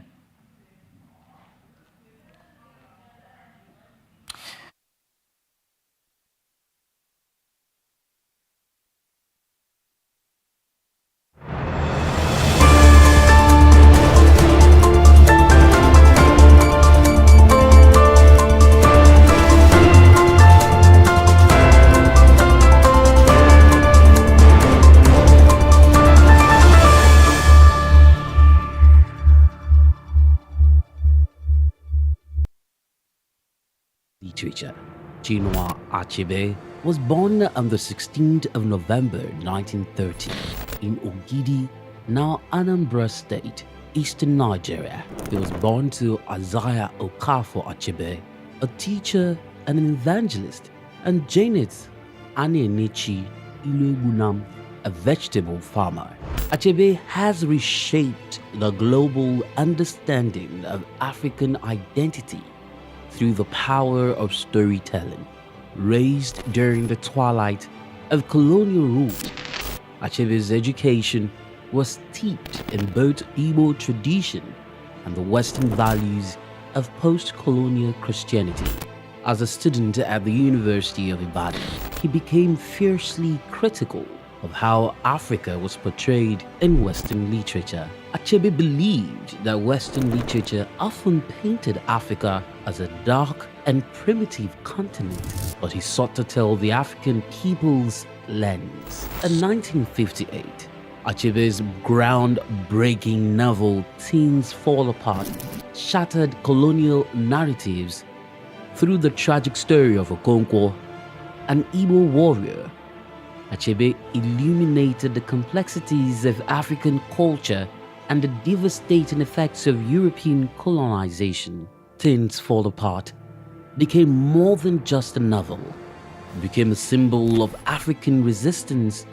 Literature. Chinua Achebe was born on the 16th of November 1930 in Ogidi, now Anambra State, eastern Nigeria. He was born to Isaiah Okafor Achebe, a teacher and an evangelist, and Janet Anenichi Iluegunam, a vegetable farmer. Achebe has reshaped the global understanding of African identity through the power of storytelling. Raised during the twilight of colonial rule, Achebe's education was steeped in both Igbo tradition and the Western values of post-colonial Christianity. As a student at the University of Ibadan, he became fiercely critical of how Africa was portrayed in Western literature. Achebe believed that Western literature often painted Africa as a dark and primitive continent, but he sought to tell the African people's lens. In 1958, Achebe's groundbreaking novel Things Fall Apart shattered colonial narratives Through the tragic story of Okonkwo, an Igbo warrior, Achebe illuminated the complexities of African culture and the devastating effects of European colonization. Things Fall Apart became more than just a novel. It became a symbol of African resistance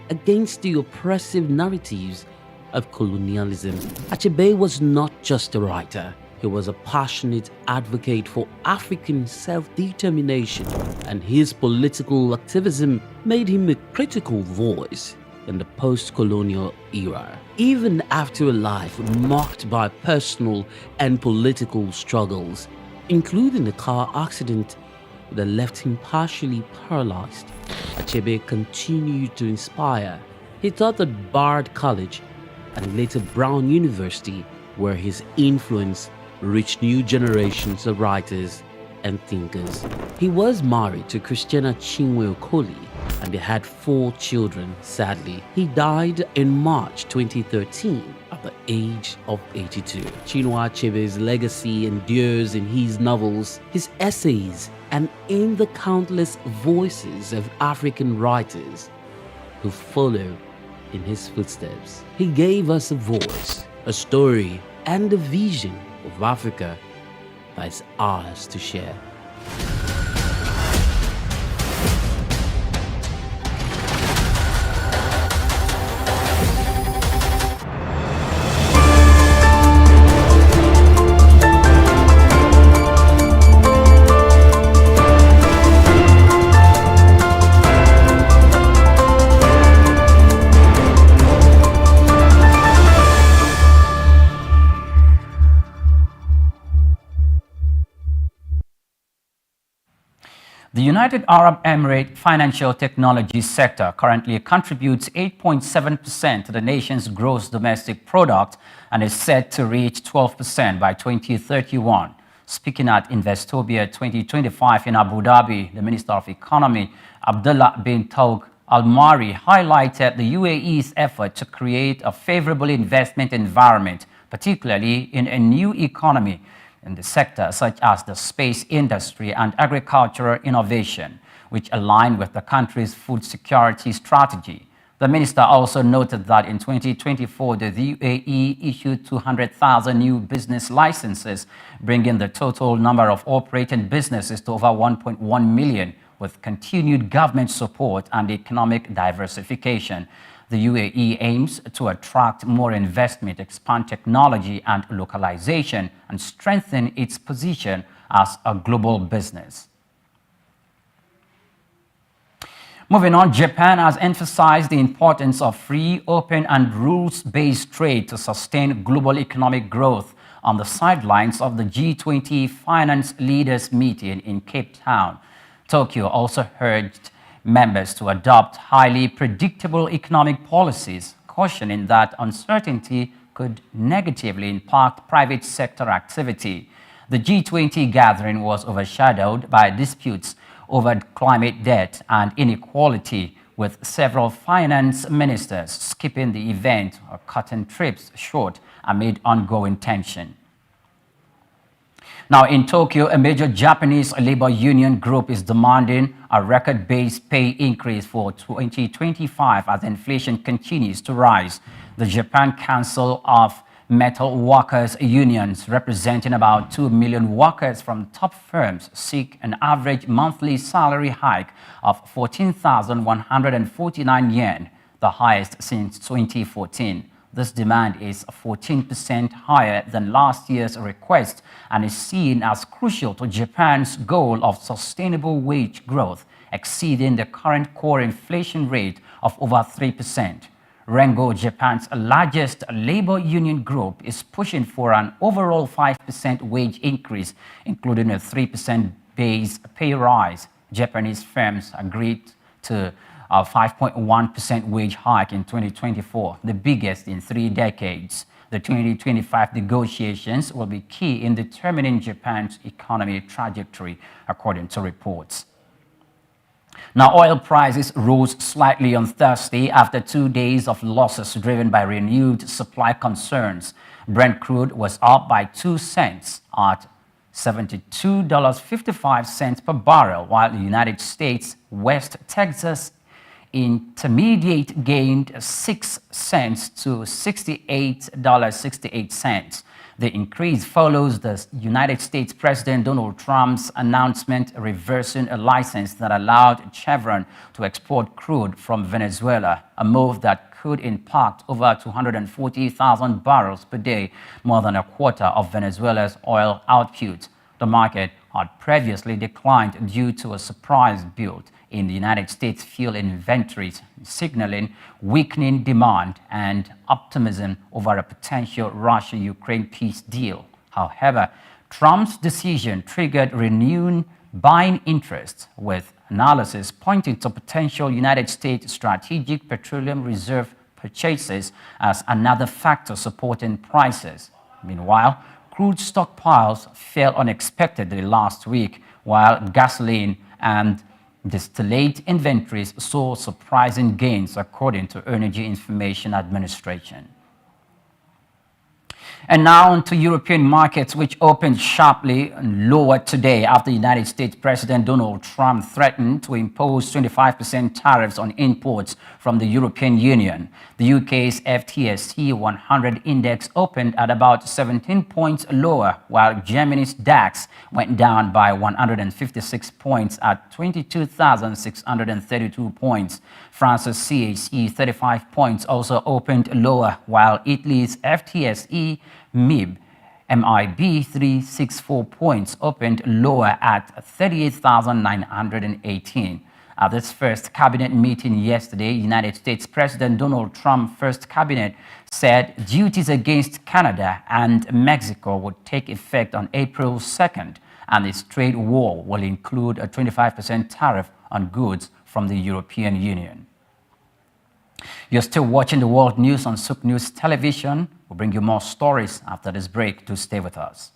against the oppressive narratives of colonialism. Achebe was not just a writer. He was a passionate advocate for African self-determination, and his political activism made him a critical voice in the post-colonial era. Even after a life marked by personal and political struggles, including a car accident that left him partially paralyzed, Achebe continued to inspire. He taught at Bard College and later Brown University, where his influence reached new generations of writers and thinkers. He was married to Christiana Chinwe Okoli, and they had 4 children. Sadly, he died in March 2013 at the age of 82. Chinua Achebe's legacy endures in his novels, his essays, and in the countless voices of African writers who follow in his footsteps. He gave us a voice, a story, and a vision of Africa that is ours to share. The United Arab Emirates financial technology sector currently contributes 8.7% to the nation's gross domestic product and is set to reach 12% by 2031. Speaking at Investopia 2025 in Abu Dhabi, the Minister of Economy, Abdullah bin Tawq Al-Mari, highlighted the UAE's effort to create a favorable investment environment, particularly in a new economy in the sector such as the space industry and agricultural innovation, which align with the country's food security strategy. The minister also noted that in 2024, the UAE issued 200,000 new business licenses, bringing the total number of operating businesses to over 1.1 million, with continued government support and economic diversification. The UAE aims to attract more investment, expand technology and localization, and strengthen its position as a global business. Moving on, Japan has emphasized the importance of free, open, and rules-based trade to sustain global economic growth on the sidelines of the G20 Finance Leaders Meeting in Cape Town. Tokyo also urged members to adopt highly predictable economic policies, cautioning that uncertainty could negatively impact private sector activity. The G20 gathering was overshadowed by disputes over climate debt and inequality, with several finance ministers skipping the event or cutting trips short amid ongoing tension. Now, in Tokyo, a major Japanese labor union group is demanding a record-based pay increase for 2025 as inflation continues to rise. The Japan Council of Metal Workers Unions, representing about 2 million workers from top firms, seek an average monthly salary hike of 14,149 yen, the highest since 2014. This demand is 14% higher than last year's request and is seen as crucial to Japan's goal of sustainable wage growth, exceeding the current core inflation rate of over 3%. Rengo, Japan's largest labor union group, is pushing for an overall 5% wage increase, including a 3% base pay rise. Japanese firms agreed to a 5.1% wage hike in 2024, the biggest in 3 decades. The 2025 negotiations will be key in determining Japan's economy trajectory, according to reports. Now, oil prices rose slightly on Thursday after 2 days of losses driven by renewed supply concerns. Brent crude was up by 2 cents at $72.55 per barrel, while the United States West Texas Intermediate gained 6 cents to $68.68. The increase follows the United States President Donald Trump's announcement reversing a license that allowed Chevron to export crude from Venezuela, a move that could impact over 240,000 barrels per day, more than a quarter of Venezuela's oil output. The market had previously declined due to a surprise build in the United States fuel inventories, signaling weakening demand and optimism over a potential Russia-Ukraine peace deal. However, Trump's decision triggered renewed buying interest, with analysis pointing to potential United States strategic petroleum reserve purchases as another factor supporting prices. Meanwhile, crude stockpiles fell unexpectedly last week, while gasoline and distillate inventories saw surprising gains, according to Energy Information Administration. And now on to European markets, which opened sharply lower today after United States President Donald Trump threatened to impose 25% tariffs on imports from the European Union. The UK's FTSE 100 index opened at about 17 points lower, while Germany's DAX went down by 156 points at 22,632 points. France's CAC 35 points also opened lower, while Italy's FTSE MIB 364 points opened lower at 38,918. At its first cabinet meeting yesterday, United States President Donald Trump's first cabinet said duties against Canada and Mexico would take effect on April 2nd, and its trade war will include a 25% tariff on goods from the European Union. You're still watching the world news on Souq News Television. We'll bring you more stories after this break. Do stay with us.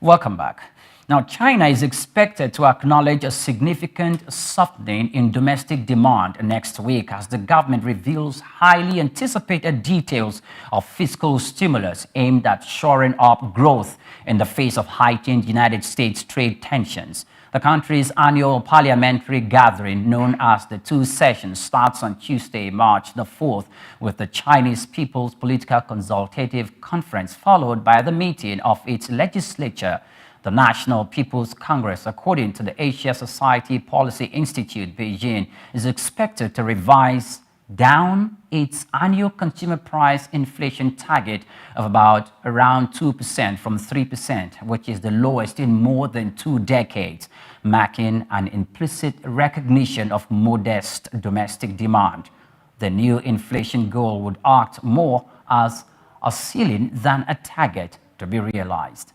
Welcome back. Now, China is expected to acknowledge a significant softening in domestic demand next week as the government reveals highly anticipated details of fiscal stimulus aimed at shoring up growth in the face of heightened United States trade tensions. The country's annual parliamentary gathering, known as the Two Sessions, starts on Tuesday, March the 4th, with the Chinese People's Political Consultative Conference, followed by the meeting of its legislature. The National People's Congress, according to the Asia Society Policy Institute, Beijing, is expected to revise down its annual consumer price inflation target of about around 2% from 3%, which is the lowest in more than 2 decades, marking an implicit recognition of modest domestic demand. The new inflation goal would act more as a ceiling than a target to be realized.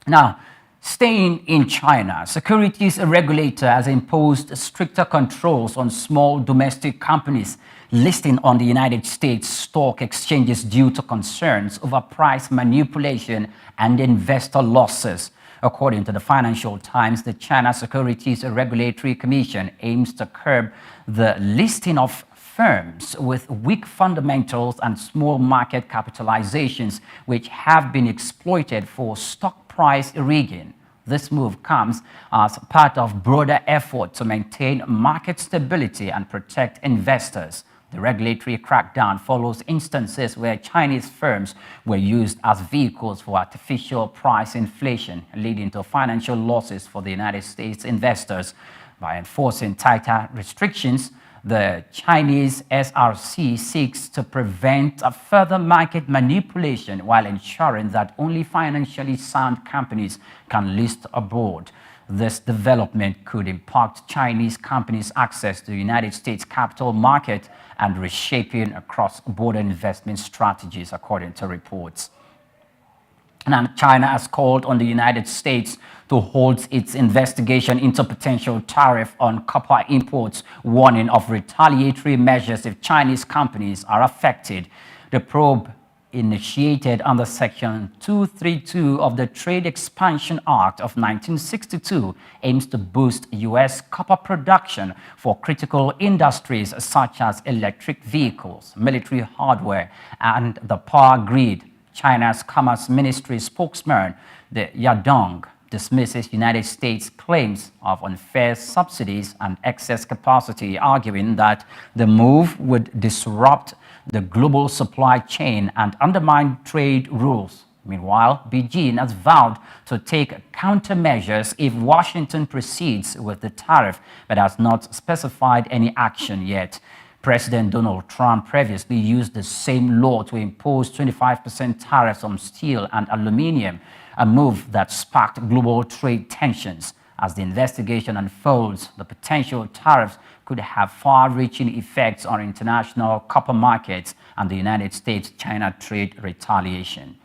Now, staying in China, securities regulator has imposed stricter controls on small domestic companies listing on the United States stock exchanges due to concerns over price manipulation and investor losses. According to the Financial Times, the China Securities Regulatory Commission aims to curb the listing of firms with weak fundamentals and small market capitalizations, which have been exploited for stock price rigging. This move comes as part of broader effort to maintain market stability and protect investors. The regulatory crackdown follows instances where Chinese firms were used as vehicles for artificial price inflation, leading to financial losses for the United States investors. By enforcing tighter restrictions, the Chinese SRC seeks to prevent a further market manipulation while ensuring that only financially sound companies can list abroad. This development could impact Chinese companies' access to the United States capital market and reshaping cross-border investment strategies, according to reports. And China has called on the United States to hold its investigation into potential tariff on copper imports, warning of retaliatory measures if Chinese companies are affected. The probe, initiated under Section 232 of the Trade Expansion Act of 1962, aims to boost U.S. copper production for critical industries such as electric vehicles, military hardware, and the power grid. China's Commerce Ministry spokesman, the Yadong, dismisses United States claims of unfair subsidies and excess capacity, arguing that the move would disrupt the global supply chain and undermine trade rules. Meanwhile, Beijing has vowed to take countermeasures if Washington proceeds with the tariff, but has not specified any action yet. President Donald Trump previously used the same law to impose 25% tariffs on steel and aluminum, a move that sparked global trade tensions. As the investigation unfolds, the potential tariffs could have far-reaching effects on international copper markets and the United States-China trade retaliation.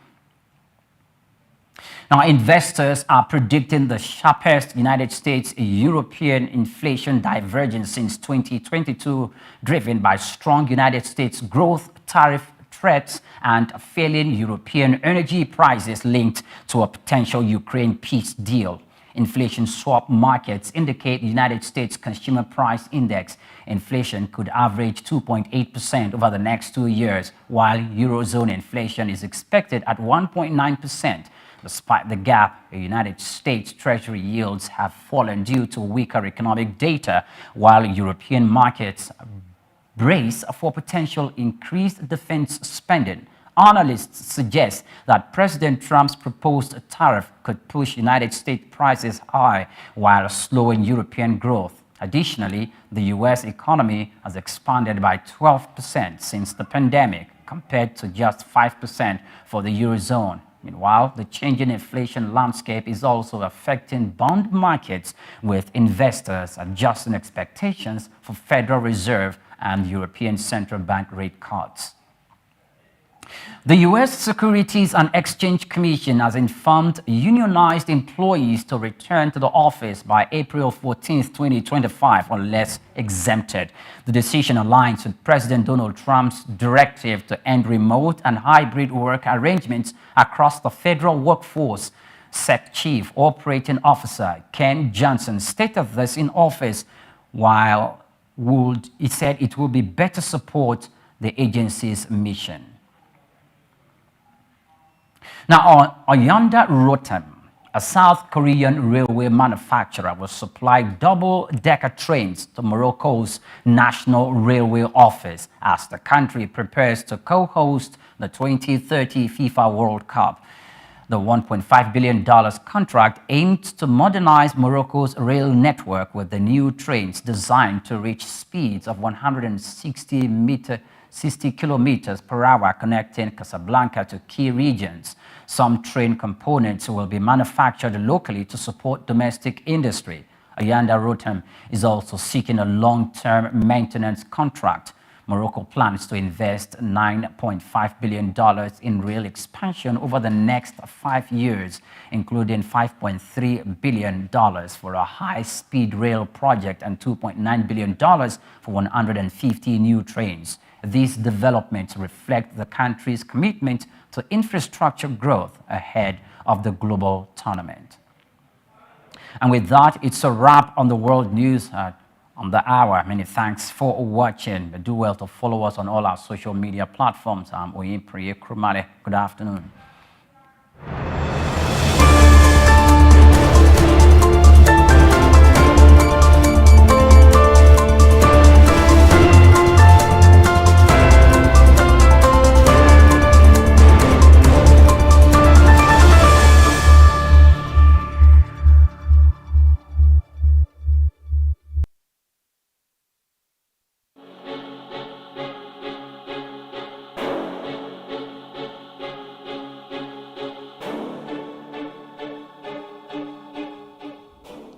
Now, investors are predicting the sharpest United States-European inflation divergence since 2022, driven by strong United States growth, tariff threats, and failing European energy prices linked to a potential Ukraine peace deal. Inflation swap markets indicate the United States Consumer Price Index inflation could average 2.8% over the next 2 years, while Eurozone inflation is expected at 1.9%. Despite the gap, the United States Treasury yields have fallen due to weaker economic data, while European markets brace for potential increased defense spending. Analysts suggest that President Trump's proposed tariff could push United States prices high while slowing European growth. Additionally, the U.S. economy has expanded by 12% since the pandemic, compared to just 5% for the Eurozone. Meanwhile, the changing inflation landscape is also affecting bond markets, with investors adjusting expectations for Federal Reserve and European Central Bank rate cuts. The U.S. Securities and Exchange Commission has informed unionized employees to return to the office by April 14, 2025, unless exempted. The decision aligns with President Donald Trump's directive to end remote and hybrid work arrangements across the federal workforce. SEC Chief Operating Officer Ken Johnson stated this in office, while he said it will be better support the agency's mission. Now, Oyanda Rotem, a South Korean railway manufacturer, will supply double-decker trains to Morocco's National Railway Office as the country prepares to co-host the 2030 FIFA World Cup. The $1.5 billion contract aimed to modernize Morocco's rail network with the new trains designed to reach speeds of 160 kilometers per hour, connecting Casablanca to key regions. Some train components will be manufactured locally to support domestic industry. Oyanda Rotem is also seeking a long-term maintenance contract. Morocco plans to invest $9.5 billion in rail expansion over the next 5 years, including $5.3 billion for a high-speed rail project and $2.9 billion for 150 new trains. These developments reflect the country's commitment to infrastructure growth ahead of the global tournament. And with that, it's a wrap on the world news on the hour. Many thanks for watching. Do well to follow us on all our social media platforms. I'm Oyin Krumale. Good afternoon.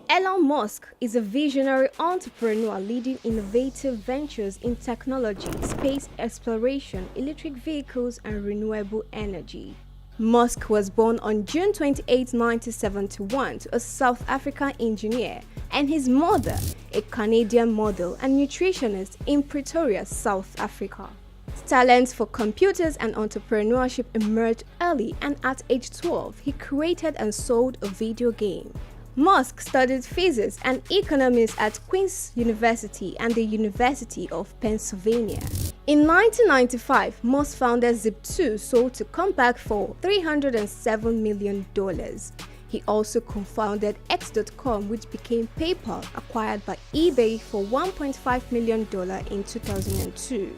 Elon Musk is a visionary entrepreneur leading innovative ventures in technology, space exploration, electric vehicles, and renewable energy. Musk was born on June 28, 1971 to a South African engineer and his mother, a Canadian model and nutritionist in Pretoria, South Africa. His talents for computers and entrepreneurship emerged early, and at age 12, he created and sold a video game. Musk studied physics and economics at Queen's University and the University of Pennsylvania. In 1995, Musk founded Zip2, sold to Compaq for $307 million. He also co-founded X.com, which became PayPal, acquired by eBay for $1.5 million in 2002.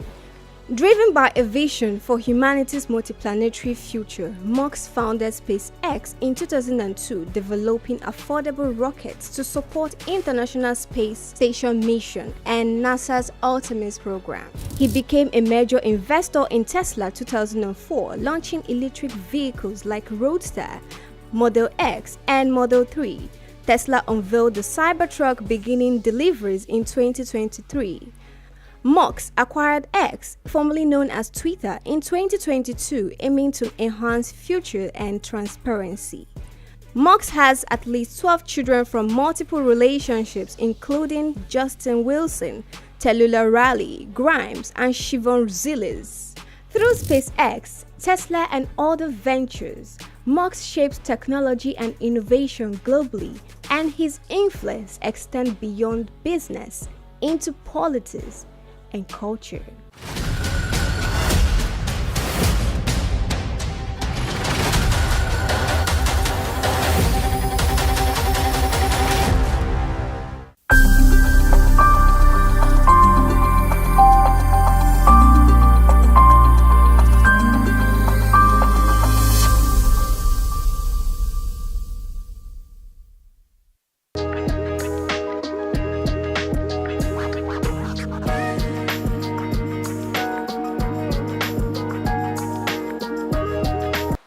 Driven by a vision for humanity's multiplanetary future, Musk founded SpaceX in 2002, developing affordable rockets to support International Space Station mission and NASA's Artemis program. He became a major investor in Tesla 2004, launching electric vehicles like Roadster, Model X, and Model 3. Tesla unveiled the Cybertruck, beginning deliveries in 2023. Musk acquired X, formerly known as Twitter, in 2022, aiming to enhance future and transparency. Musk has at least 12 children from multiple relationships, including Justin Wilson, Tallulah Riley, Grimes, and Siobhan Zilis. Through SpaceX, Tesla, and other ventures, Musk shapes technology and innovation globally, and his influence extends beyond business into politics and culture.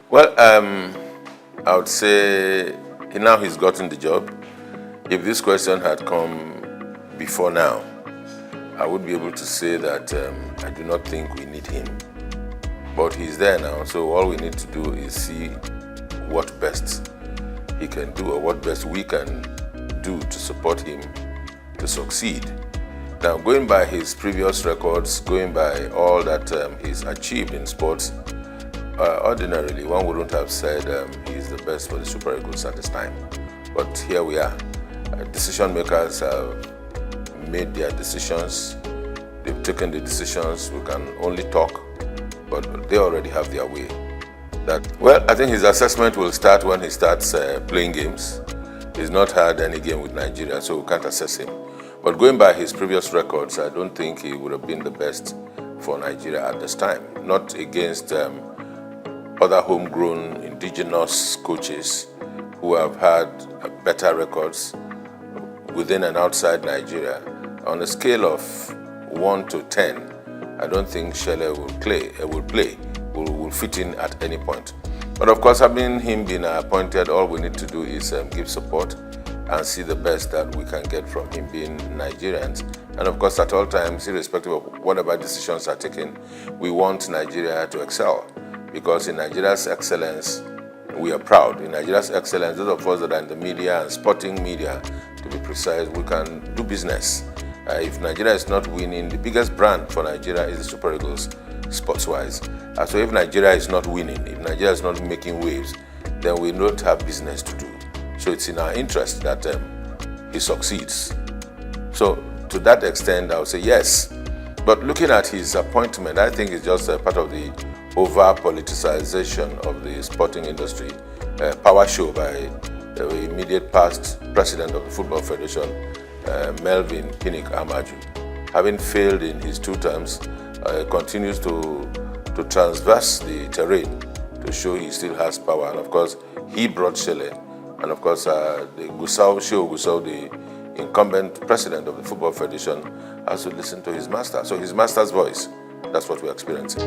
Well, I would say now he's gotten the job. If this question had come before now, I would be able to say that I do not think we need him. But he's there now, so all we need to do is see what best he can do or what best we can do to support him to succeed. Now, going by his previous records, going by all that he's achieved in sports, ordinarily, one wouldn't have said he's the best for the Super Eagles at this time. But here we are. Decision makers have made their decisions. They've taken the decisions. We can only talk, but they already have their way. Well, I think his assessment will start when he starts playing games. He's not had any game with Nigeria, so we can't assess him. But going by his previous records, I don't think he would have been the best for Nigeria at this time. Not against other homegrown indigenous coaches who have had better records within and outside Nigeria. On a scale of 1 to 10, I don't think Shele will fit in at any point. But of course, having him been appointed, all we need to do is give support and see the best that we can get from him, being Nigerians. And of course, at all times, irrespective of whatever decisions are taken, we want Nigeria to excel. Because in Nigeria's excellence, we are proud. In Nigeria's excellence, those of us that are in the media and sporting media, to be precise, we can do business. If Nigeria is not winning, the biggest brand for Nigeria is the Super Eagles, sports-wise. So if Nigeria is not winning, if Nigeria is not making waves, then we don't have business to do. So it's in our interest that he succeeds. So to that extent, I would say yes. But looking at his appointment, I think it's just a part of the over-politicization of the sporting industry, power show by the immediate past president of the Football Federation, Melvin Pinnick Amaju. Having failed in his 2 terms, continues to transverse the terrain to show he still has power. And of course, he brought Shele. And of course, the Gusau, the incumbent president of the Football Federation, has to listen to his master. So his master's voice, that's what we're experiencing.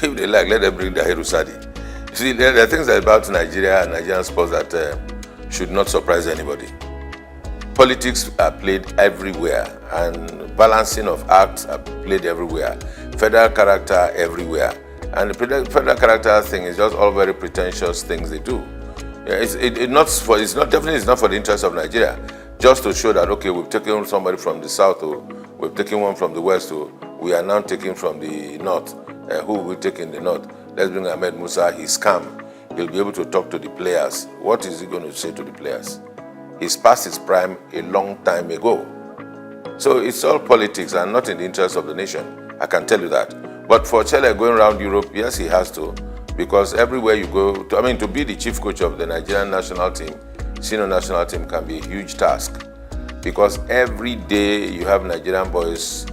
If they like, let them bring the Hirusadi. You see, there are things about Nigeria and Nigerian sports that should not surprise anybody. Politics are played everywhere, and balancing of acts are played everywhere. Federal character everywhere, and the federal character thing is just all very pretentious things they do. Yeah, it's not for the interest of Nigeria. Just to show that, okay, we've taken somebody from the south, or we've taken one from the west, or we are now taking from the north. Who will we take in the north? Let's bring Ahmed Musa. He's calm. He'll be able to talk to the players. What is he going to say to the players? He's past his prime a long time ago. So it's all politics and not in the interest of the nation. I can tell you that. But for Chelle going around Europe, yes, he has to. Because everywhere you go, to be the chief coach of the Nigerian national team, senior national team, can be a huge task. Because every day you have Nigerian boys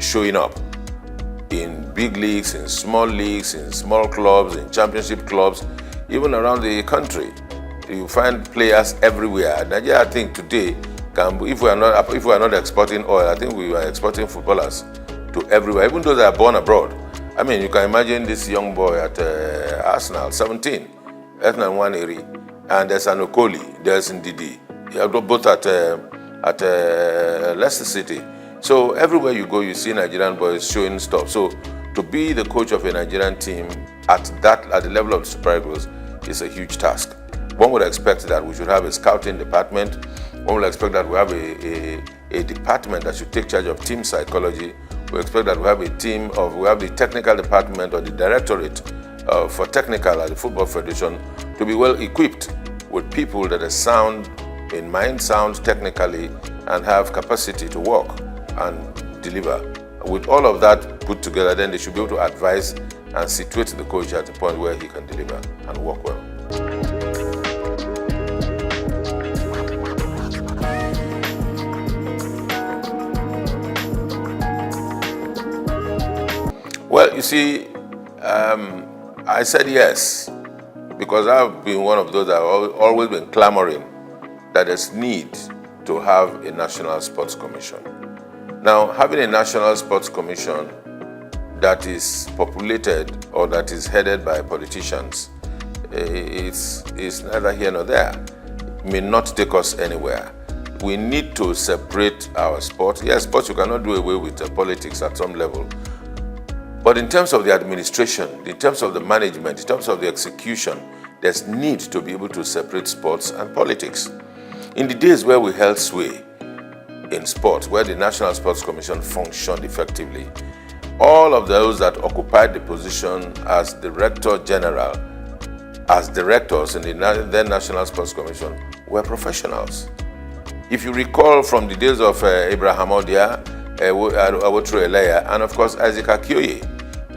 showing up in big leagues, in small clubs, in championship clubs, even around the country. You find players everywhere. Nigeria, I think today, if we are not exporting oil, I think we are exporting footballers to everywhere, even those that are born abroad. I mean, you can imagine this young boy at Arsenal, 17, Ethnan Nwaneri, and there's an Okoli, there's Ndidi, both at Leicester City. So everywhere you go, you see Nigerian boys showing stuff. So to be the coach of a Nigerian team at the level of the Super Eagles is a huge task. One would expect that we should have a scouting department. One would expect that we have a department that should take charge of team psychology. We expect that we have the technical department or the directorate for technical at the Football Federation to be well equipped with people that are sound in mind, sound technically, and have capacity to work and deliver. With all of that put together, then they should be able to advise and situate the coach at the point where he can deliver and work well. Well, you see, I said yes, because I've been one of those that have always been clamoring that there's need to have a National Sports Commission. Now, having a National Sports Commission that is populated or that is headed by politicians, it's neither here nor there. It may not take us anywhere. We need to separate our sport. Yes, sports you cannot do away with politics at some level. But in terms of the administration, in terms of the management, in terms of the execution, there's need to be able to separate sports and politics. In the days where we held sway in sports, where the National Sports Commission functioned effectively, all of those that occupied the position as Director General, as directors in the then National Sports Commission, were professionals. If you recall from the days of Abraham Odia, Awotro Eleya, and of course Isaac Akioye,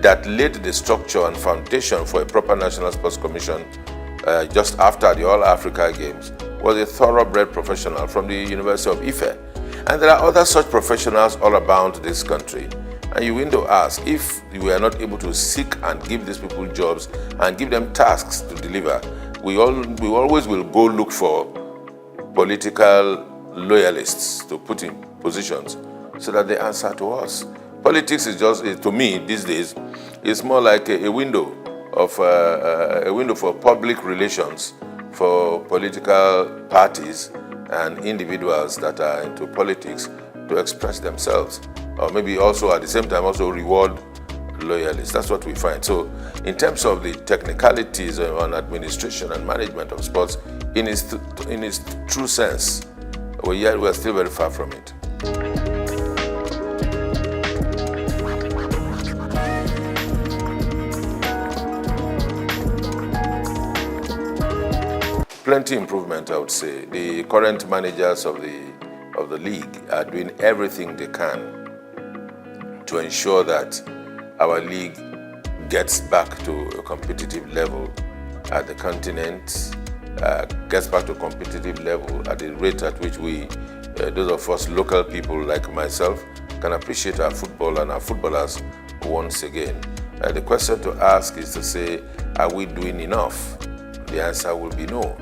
that laid the structure and foundation for a proper National Sports Commission just after the All Africa Games, was a thoroughbred professional from the University of Ife. And there are other such professionals all around this country. And you need to ask, if we are not able to seek and give these people jobs and give them tasks to deliver, we always will go look for political loyalists to put in positions so that they answer to us. Politics is just, to me these days, it's more like a window for public relations for political parties and individuals that are into politics to express themselves, or maybe also at the same time also reward loyalists. That's what we find. So in terms of the technicalities on administration and management of sports, in its true sense, we're still very far from it. Plenty improvement, I would say. The current managers of the league are doing everything they can to ensure that our league gets back to a competitive level at the continent, gets back to a competitive level at the rate at which we, those of us local people like myself, can appreciate our football and our footballers once again. The question to ask is to say, are we doing enough? The answer will be no.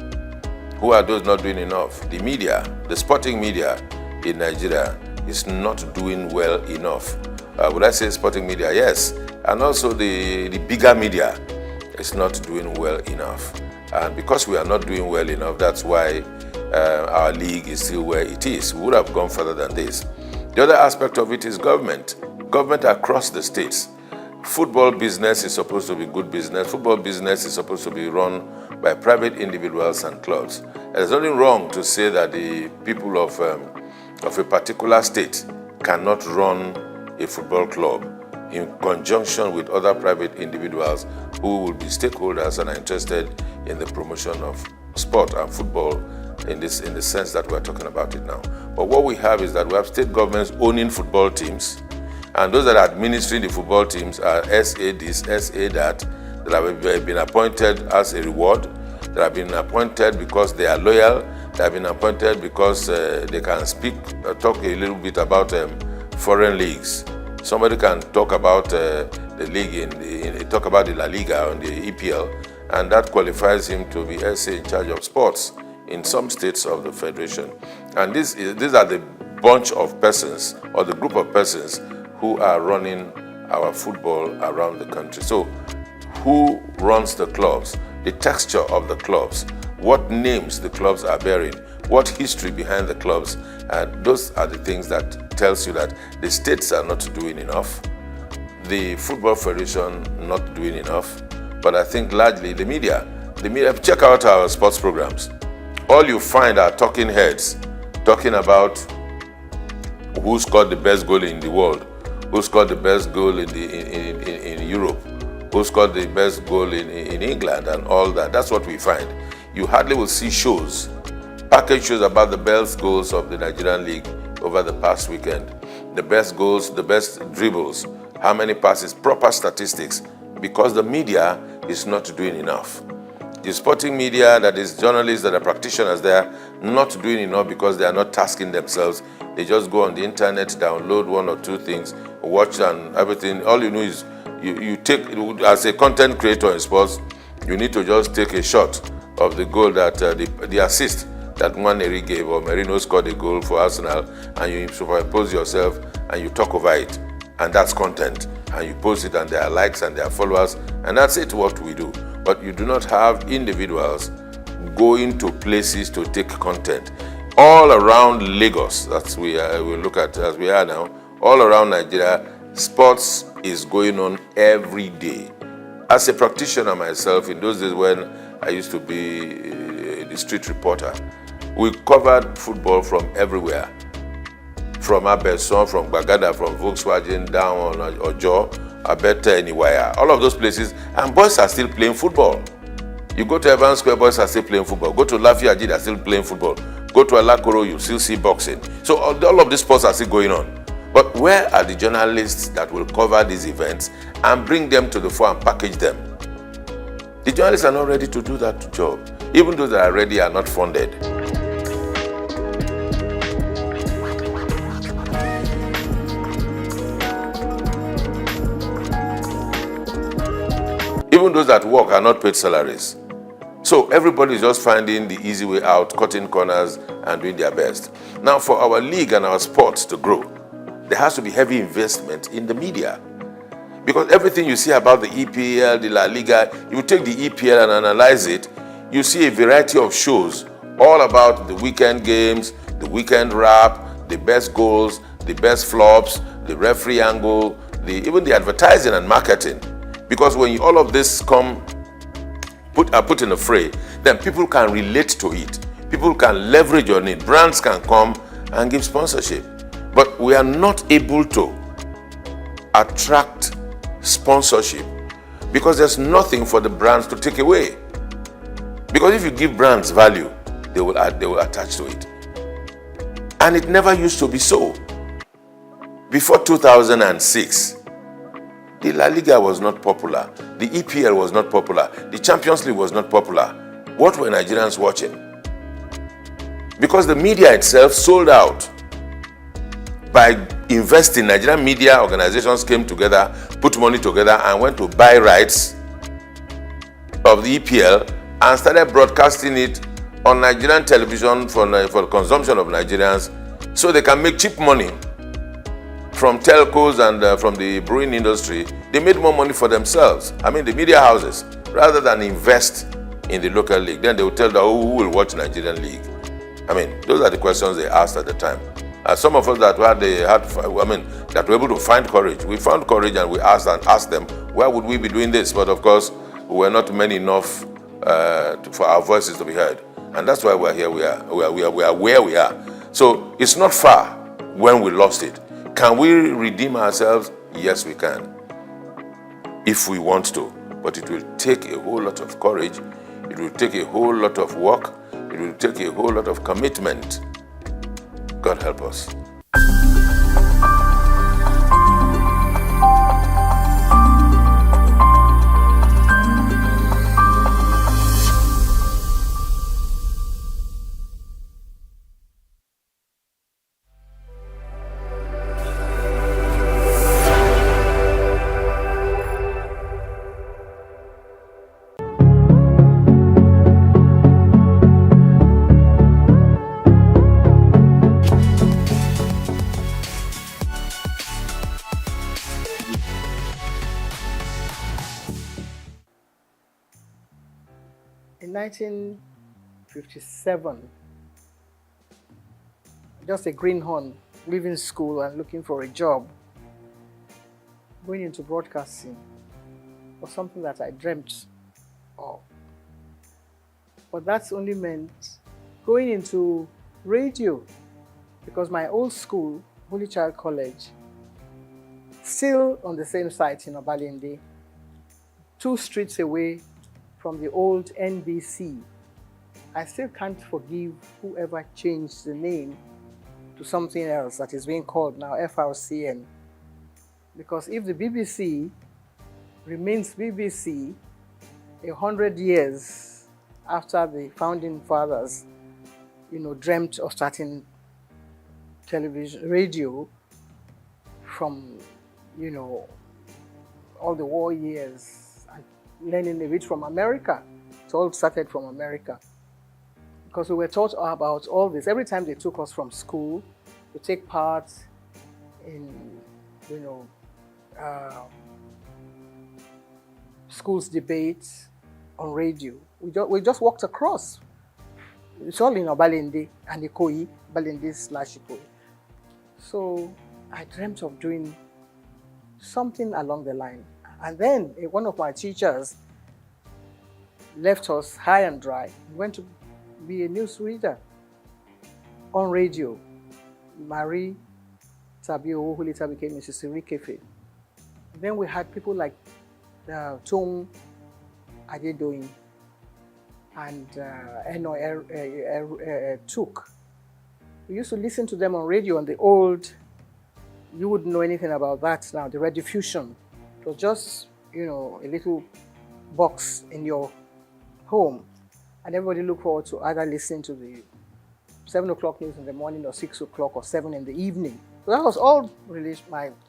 Who are those not doing enough? The media, the sporting media in Nigeria is not doing well enough. Would I say sporting media? Yes. And also the bigger media is not doing well enough. And because we are not doing well enough, that's why our league is still where it is. We would have gone further than this. The other aspect of it is government. Government across the states. Football business is supposed to be good business. Football business is supposed to be run by private individuals and clubs. There's nothing wrong to say that the people of a particular state cannot run a football club in conjunction with other private individuals who will be stakeholders and are interested in the promotion of sport and football in the sense that we're talking about it now. But what we have is that we have state governments owning football teams, and those that are administering the football teams are SA this, SA that have been appointed as a reward, that have been appointed because they are loyal, that have been appointed because they can talk a little bit about foreign leagues. Somebody can talk about the league, talk about the La Liga and the EPL, and that qualifies him to be SA in charge of sports in some states of the federation. And these are the bunch of persons or the group of persons who are running our football around the country. So who runs the clubs, the texture of the clubs, what names the clubs are bearing, what history behind the clubs, and those are the things that tells you that the states are not doing enough, the Football Federation not doing enough, but I think largely the media, check out our sports programs. All you find are talking heads talking about who scored the best goal in the world, who scored the best goal in Europe, who scored the best goal in England and all that. That's what we find. You hardly will see shows, package shows about the best goals of the Nigerian league over the past weekend. The best goals, the best dribbles, how many passes, proper statistics, because the media is not doing enough. The sporting media, that is journalists, that are practitioners, they are not doing enough because they are not tasking themselves. They just go on the internet, download one or two things, watch and everything. All you know is you take, as a content creator in sports, you need to just take a shot of the goal that the assist that Nwaneri gave, or Merino scored a goal for Arsenal, and you superimpose yourself and you talk over it, and that's content, and you post it and there are likes and there are followers, and that's it, what we do. But you do not have individuals going to places to take content. All around Lagos, that's we look at as we are now, all around Nigeria, sports is going on every day. As a practitioner myself, in those days when I used to be the street reporter, we covered football from everywhere. From Abeson, from Bagada, from Volkswagen, down on Ojo, Abeta, anywhere. All of those places, and boys are still playing football. You go to Evans Square, boys are still playing football. Go to Lafayette, they are still playing football. Go to Alakoro, you still see boxing. So all of these sports are still going on. But where are the journalists that will cover these events and bring them to the fore and package them? The journalists are not ready to do that job. Even those that are ready are not funded. Even those that work are not paid salaries. So everybody is just finding the easy way out, cutting corners and doing their best. Now for our league and our sports to grow, there has to be heavy investment in the media. Because everything you see about the EPL, the La Liga, you take the EPL and analyze it, you see a variety of shows all about the weekend games, the weekend wrap, the best goals, the best flops, the referee angle, even the advertising and marketing. Because when all of this are put in a fray, then people can relate to it. People can leverage on it. Brands can come and give sponsorship. But we are not able to attract sponsorship because there's nothing for the brands to take away. Because if you give brands value, they will attach to it. And it never used to be so. Before 2006, the La Liga was not popular. The EPL was not popular. The Champions League was not popular. What were Nigerians watching? Because the media itself sold out. By investing, Nigerian media organizations came together, put money together, and went to buy rights of the EPL and started broadcasting it on Nigerian television for the consumption of Nigerians, so they can make cheap money from telcos and from the brewing industry. They made more money for themselves. I mean, the media houses, rather than invest in the local league. Then they will tell who will watch Nigerian league. I mean, those are the questions they asked at the time. Some of us that that were able to find courage, we found courage and we asked them, why would we be doing this? But of course, we were not many enough for our voices to be heard. And that's why we're here. We are where we are. So it's not far when we lost it. Can we redeem ourselves? Yes, we can, if we want to. But it will take a whole lot of courage. It will take a whole lot of work. It will take a whole lot of commitment. God help us. In 1957, just a greenhorn, leaving school and looking for a job, going into broadcasting was something that I dreamt of. But that's only meant going into radio, because my old school, Holy Child College, still on the same site in Obalende, 2 streets away from the old NBC. I still can't forgive whoever changed the name to something else that is being called now FRCN. Because if the BBC remains BBC 100 years after the founding fathers, dreamt of starting television, radio from, all the war years, learning a bit from America. It all started from America. Because we were taught about all this. Every time they took us from school to take part in, school's debates on radio, we just walked across. It's all in Obalende and Ikoyi, Balende/Ikoyi. So I dreamt of doing something along the line. And then one of my teachers left us high and dry. He went to be a newsreader on radio. Marie Tabio, who later became Mrs. Irikefe. Then we had people like Tung Adedoyin and Souq. We used to listen to them on radio on the old, you wouldn't know anything about that now, the rediffusion. It was just, a little box in your home, and everybody looked forward to either listening to the 7 o'clock news in the morning or 6 o'clock or 7 in the evening. So that was all really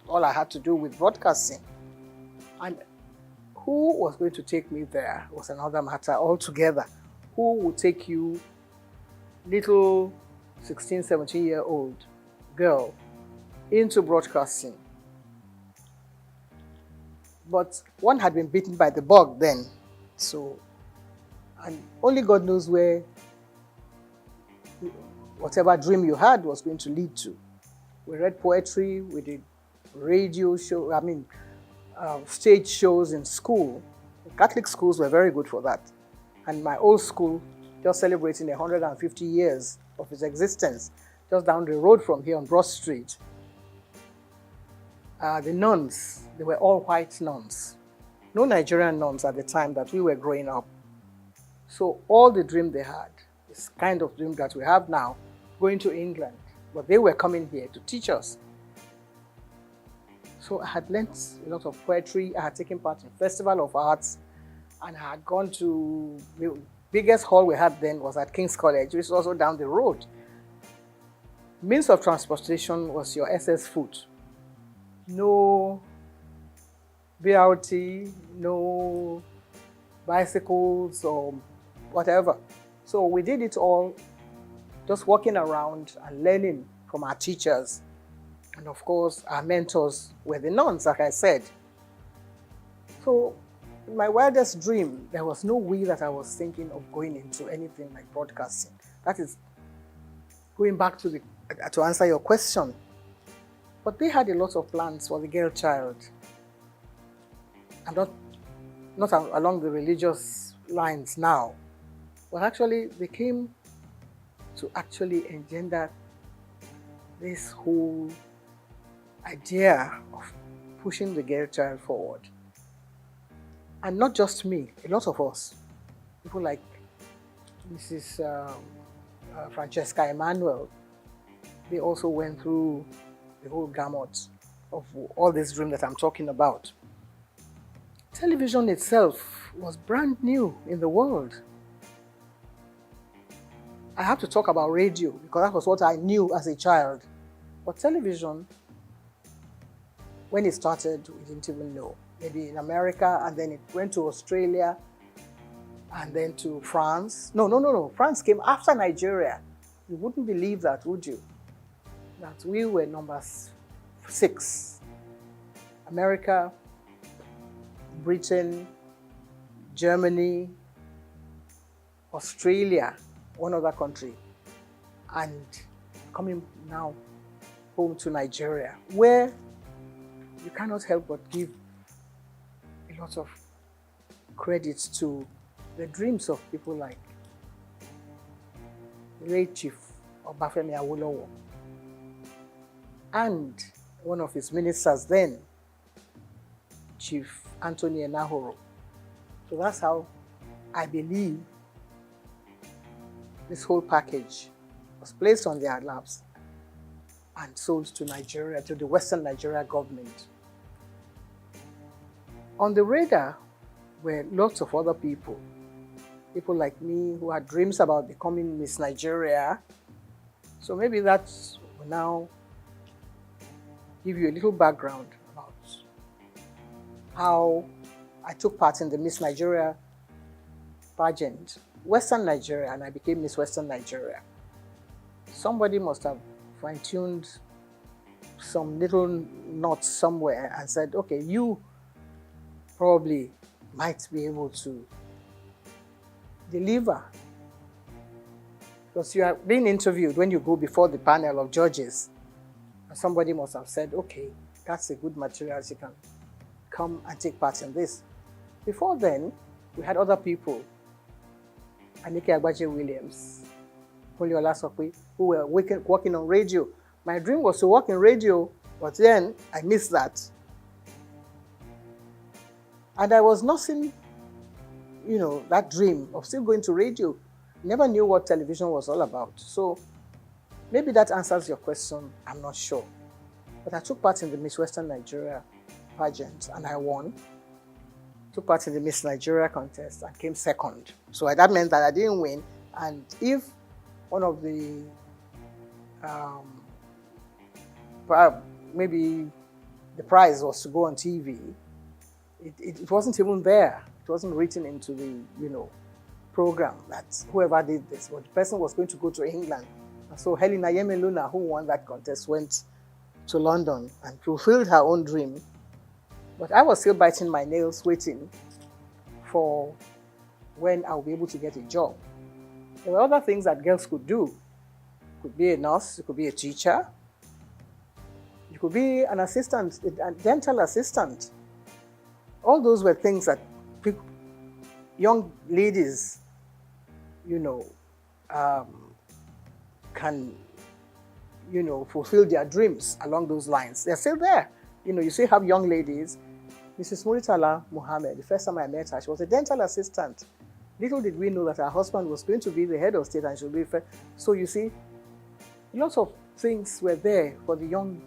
all I had to do with broadcasting. And who was going to take me there was another matter altogether. Who would take you, little 16, 17-year-old girl, into broadcasting? But one had been bitten by the bug then. So, and only God knows where whatever dream you had was going to lead to. We read poetry, we did radio show, stage shows in school. The Catholic schools were very good for that. And my old school, just celebrating 150 years of its existence, just down the road from here on Broad Street. The nuns, they were all white nuns. No Nigerian nuns at the time that we were growing up. So all the dream they had, this kind of dream that we have now, going to England, but they were coming here to teach us. So I had learnt a lot of poetry, I had taken part in Festival of Arts, and I had gone to, the biggest hall we had then was at King's College, which is also down the road. Means of transportation was your SS foot. No BRT, no bicycles or whatever. So we did it all just walking around and learning from our teachers. And of course, our mentors were the nuns, like I said. So in my wildest dream, there was no way that I was thinking of going into anything like broadcasting. That is going back to answer your question, but they had a lot of plans for the girl child, and not along the religious lines now, but actually they came to actually engender this whole idea of pushing the girl child forward. And not just me, a lot of us, people like Mrs. Francesca Emanuel, they also went through the whole gamut of all this dream that I'm talking about. Television itself was brand new in the world. I have to talk about radio because that was what I knew as a child. But television, when it started, we didn't even know. Maybe in America, and then it went to Australia, and then to France. No. France came after Nigeria. You wouldn't believe that, would you? That we were number 6. America, Britain, Germany, Australia, one other country, and coming now home to Nigeria, where you cannot help but give a lot of credit to the dreams of people like the late Chief Obafemi Awolowo and one of his ministers then, Chief Anthony Enahoro. So that's how I believe this whole package was placed on their laps and sold to Nigeria, to the Western Nigeria government. On the radar were lots of other people like me who had dreams about becoming Miss Nigeria. So maybe that will now give you a little background about how I took part in the Miss Nigeria pageant, Western Nigeria, and I became Miss Western Nigeria. Somebody must have fine-tuned some little knots somewhere and said, okay, you probably might be able to deliver. Because you are being interviewed when you go before the panel of judges. And somebody must have said, okay, that's a good material, you can come and take part in this. Before then, we had other people, Anike Agbaje Williams, Oliola Sokwe, who were working on radio. My dream was to work in radio, but then I missed that. And I was nursing, that dream of still going to radio. Never knew what television was all about. So maybe that answers your question, I'm not sure. But I took part in the Miss Western Nigeria pageant and I won. Took part in the Miss Nigeria contest and came second. So that meant that I didn't win. And if one of the, maybe the prize was to go on TV, it wasn't even there. It wasn't written into the, program that whoever did this, but the person was going to go to England. And so Helena Yemeluna, who won that contest, went to London and fulfilled her own dream. But I was still biting my nails, waiting for when I'll be able to get a job. There were other things that girls could do. You could be a nurse, you could be a teacher, you could be an assistant, a dental assistant. All those were things that young ladies, can, fulfill their dreams along those lines. They're still there. You still have young ladies. Mrs. Muritala Muhammad, the first time I met her, she was a dental assistant. Little did we know that her husband was going to be the head of state and she would be first. So you see, lots of things were there for the young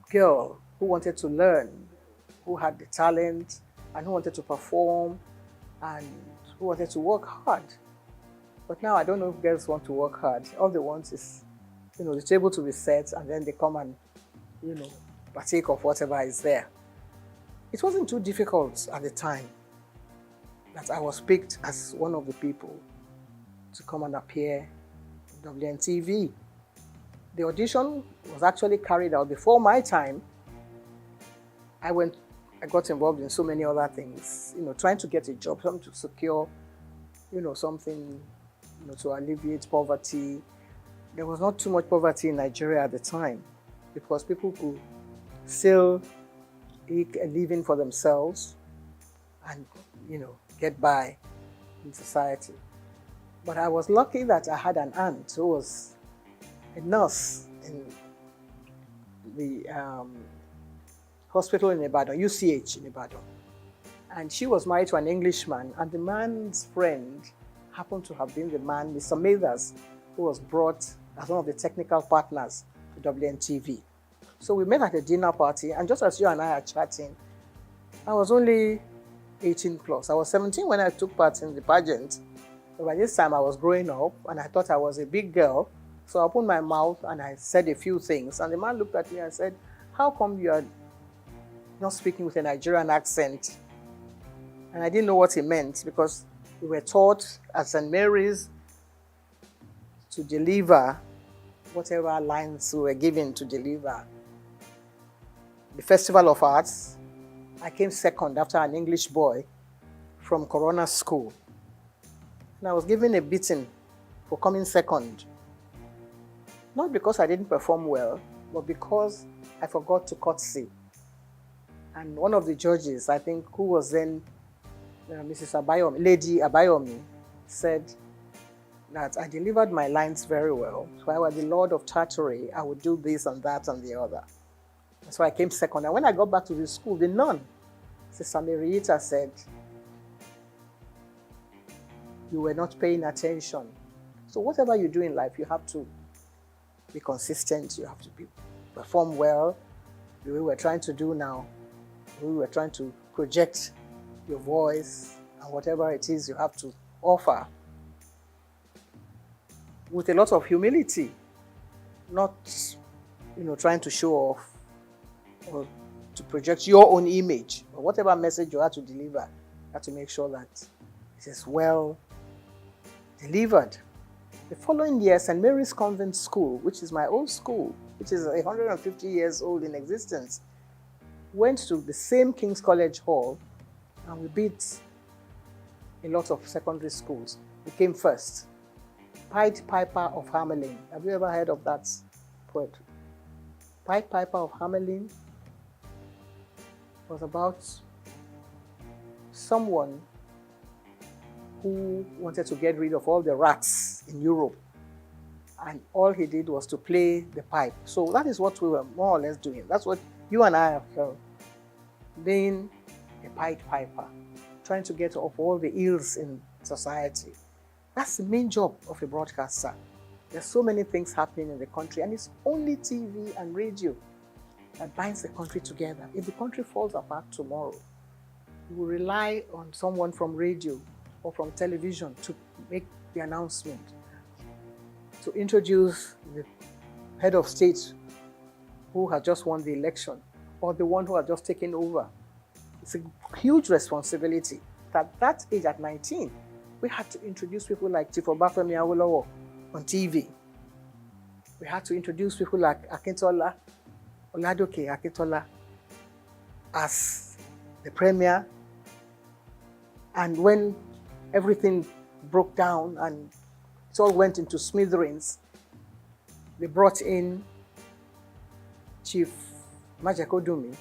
girl who wanted to learn, who had the talent, and who wanted to perform, and who wanted to work hard. But now I don't know if girls want to work hard. All they want is, the table to be set, and then they come and, partake of whatever is there. It wasn't too difficult at the time that I was picked as one of the people to come and appear on WNTV. The audition was actually carried out before my time. I got involved in so many other things, trying to get a job, something to secure, something, to alleviate poverty. there was not too much poverty in Nigeria at the time because people could still eke a living for themselves and, get by in society. But I was lucky that I had an aunt who was a nurse in the hospital in Ibadan, UCH in Ibadan. And she was married to an Englishman, and the man's friend happened to have been the man, Mr. Mathers, who was brought as one of the technical partners to WNTV. So we met at a dinner party, and just as you and I are chatting, I was only 18 plus. I was 17 when I took part in the pageant. But by this time, I was growing up, and I thought I was a big girl. So I opened my mouth, and I said a few things. And the man looked at me and said, "How come you are not speaking with a Nigerian accent?" And I didn't know what he meant, because we were taught at St. Mary's to deliver whatever lines we were given to deliver. The Festival of Arts, I came second after an English boy from Corona School. And I was given a beating for coming second. Not because I didn't perform well, but because I forgot to curtsy. And one of the judges, I think, who was then Mrs. Abayomi, Lady Abayomi, said that I delivered my lines very well. So I was the Lord of Tartary, I would do this and that and the other. So I came second. And when I got back to the school, the nun, Sister Marieta, said, "You were not paying attention." So whatever you do in life, you have to be consistent, you have to perform well. The way we're trying to do now, we were trying to project your voice and whatever it is you have to offer with a lot of humility, not trying to show off or to project your own image, or whatever message you have to deliver, you have to make sure that it is well delivered. The following year, St. Mary's Convent School, which is my old school, which is 150 years old in existence, went to the same King's College Hall, and we beat a lot of secondary schools. We came first. Pied Piper of Hamelin. Have you ever heard of that poet? Pied Piper of Hamelin was about someone who wanted to get rid of all the rats in Europe. And all he did was to play the pipe. So that is what we were more or less doing. That's what you and I are being a Pied Piper, trying to get off all the ills in society. That's the main job of a broadcaster. There's so many things happening in the country, and it's only TV and radio that binds the country together. If the country falls apart tomorrow, you will rely on someone from radio or from television to make the announcement, to introduce the head of state who has just won the election, or the one who has just taken over. It's a huge responsibility. At that age, at 19, we had to introduce people like Chief Obafemi Awolowo on TV. We had to introduce people like Akintola, Oladoke Akintola, as the premier. And when everything broke down and it all went into smithereens, they brought in Chief Majekodumi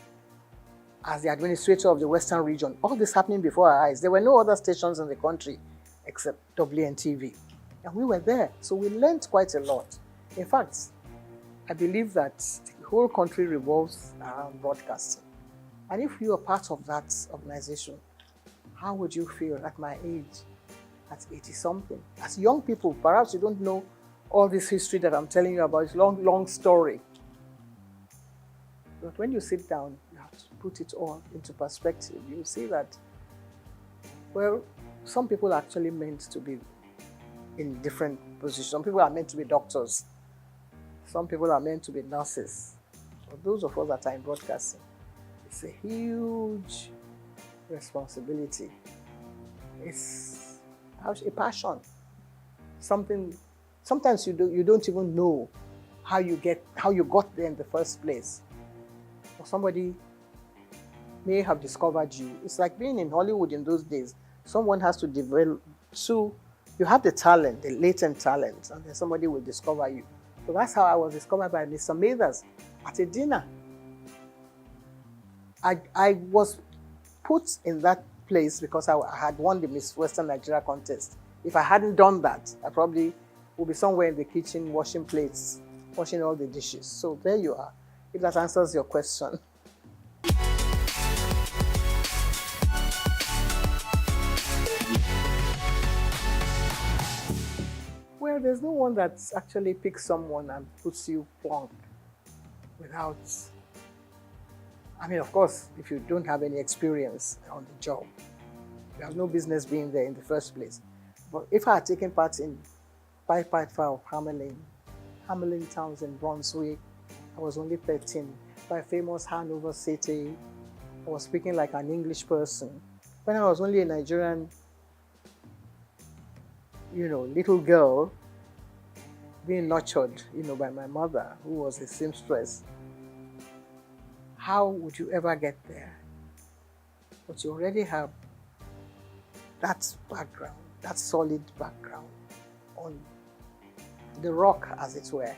as the administrator of the Western region. All this happening before our eyes. There were no other stations in the country except WNTV. And we were there, so we learned quite a lot. In fact, I believe that the whole country revolves around broadcasting. And if you are part of that organization, how would you feel at my age, at 80-something? As young people, perhaps you don't know all this history that I'm telling you about. It's a long, long story. But when you sit down, you have to put it all into perspective. You see that, well, some people are actually meant to be in different positions. Some people are meant to be doctors. Some people are meant to be nurses. But those of us that are in broadcasting, it's a huge responsibility. It's a passion. Something. Sometimes you don't even know how you got there in the first place. Or somebody may have discovered you. It's like being in Hollywood in those days. Someone has to develop. So you have the talent, the latent talent, and then somebody will discover you. So that's how I was discovered by Mr. Mathers at a dinner. I was put in that place because I had won the Miss Western Nigeria contest. If I hadn't done that, I probably would be somewhere in the kitchen washing plates, washing all the dishes. So there you are, if that answers your question. Well, there's no one that actually picks someone and puts you plonk without, I mean, of course, if you don't have any experience on the job, you have no business being there in the first place. But if I had taken part in Five of Hamelin towns in Brunswick, I was only 13. By famous Hanover City, I was speaking like an English person. When I was only a Nigerian, little girl, being nurtured, by my mother, who was a seamstress, how would you ever get there? But you already have that background, that solid background on the rock, as it were.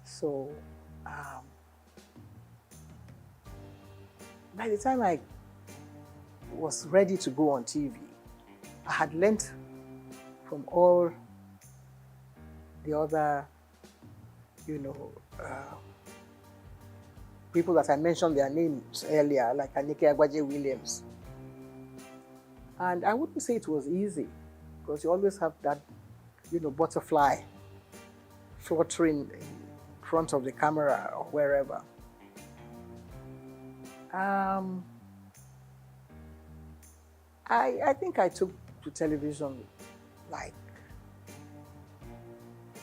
So, by the time I was ready to go on TV, I had learned from all the other, people that I mentioned their names earlier, like Anike Agbaje Williams. And I wouldn't say it was easy, because you always have that, butterfly fluttering in front of the camera or wherever. I think I took to television like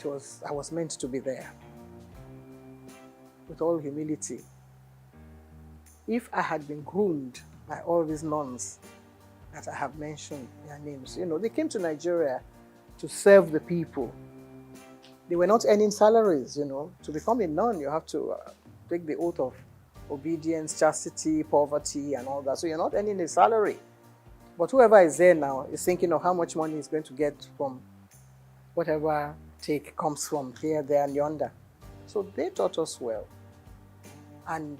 I was meant to be there, with all humility. If I had been groomed by all these nuns that I have mentioned their names, they came to Nigeria to serve the people. They were not earning salaries, To become a nun, you have to take the oath of obedience, chastity, poverty, and all that. So you're not earning a salary. But whoever is there now is thinking of how much money he's going to get from whatever take comes from here, there, and yonder. So they taught us well. And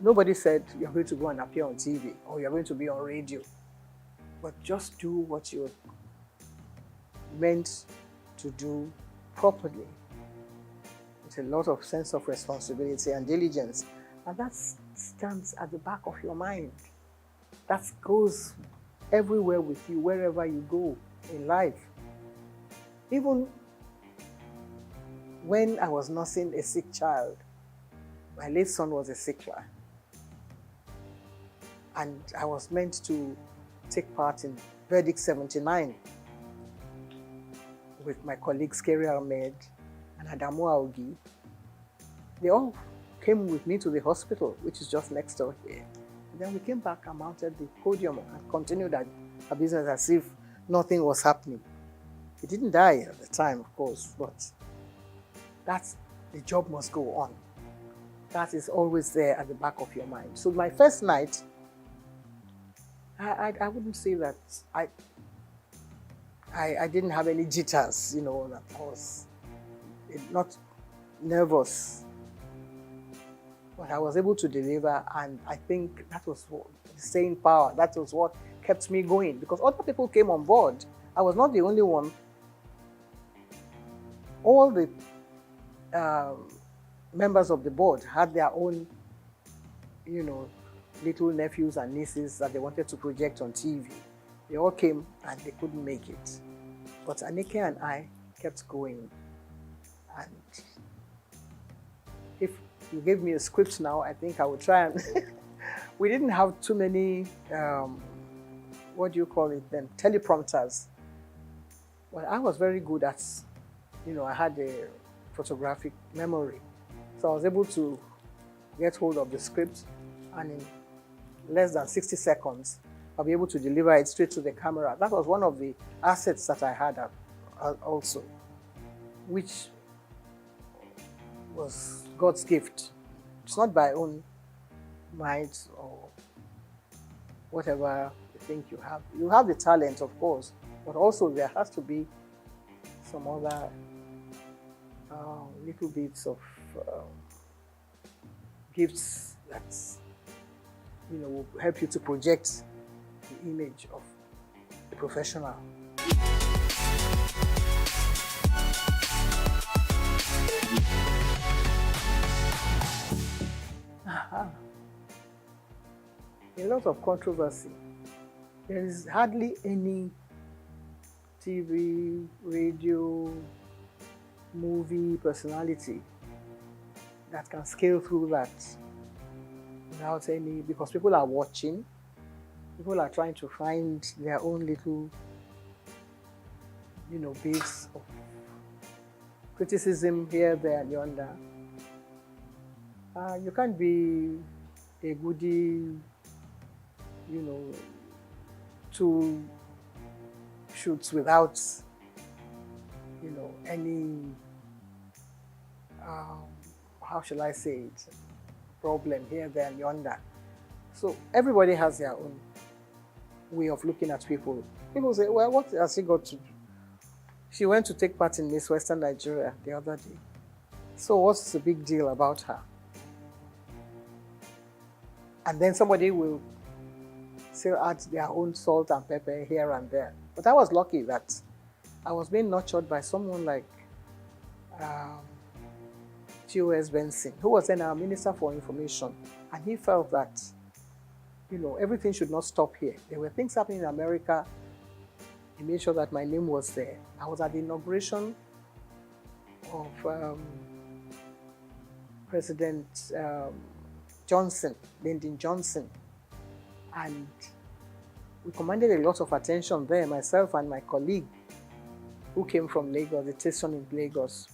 nobody said you're going to go and appear on TV or you're going to be on radio. But just do what you're meant to do properly, with a lot of sense of responsibility and diligence. And that stands at the back of your mind. That goes everywhere with you, wherever you go in life. Even when I was nursing a sick child, my late son was a sickler. And I was meant to take part in Verdict 79 with my colleagues Kerry Ahmed and Adamu Aogi. They all came with me to the hospital, which is just next door here. And then we came back and mounted the podium and continued our business as if nothing was happening. He didn't die at the time, of course, but the job must go on. That is always there at the back of your mind. So my first night, I wouldn't say that I didn't have any jitters, that I was not nervous. But I was able to deliver, and I think that was the staying power. That was what kept me going, because other people came on board. I was not the only one. All the members of the board had their own, little nephews and nieces that they wanted to project on TV. They all came and they couldn't make it. But Anike and I kept going. And if you gave me a script now, I think I would try and... We didn't have too many, what do you call it then, teleprompters. Well, I was very good at, I had a photographic memory. So I was able to get hold of the script, and in less than 60 seconds, I'll be able to deliver it straight to the camera. That was one of the assets that I had also, which was God's gift. It's not by own might or whatever you think you have. You have the talent, of course, but also there has to be some other little bits of gifts that will help you to project the image of the professional. A lot of controversy. There is hardly any TV, radio, movie personality that can scale through that without any, because people are watching, people are trying to find their own little, bits of criticism here, there, and yonder. You can't be a goodie, two shoots without, any, how shall I say it, problem here, there, and yonder. So everybody has their own way of looking at people. People say, well, what has she got to do? She went to take part in Miss Western Nigeria the other day. So what's the big deal about her? And then somebody will still add their own salt and pepper here and there. But I was lucky that I was being nurtured by someone like T.O.S. Benson, who was then our Minister for Information. And he felt that, everything should not stop here. There were things happening in America. He made sure that my name was there. I was at the inauguration of President Johnson, Lyndon Johnson. And we commanded a lot of attention there, myself and my colleague who came from Lagos, the station in Lagos.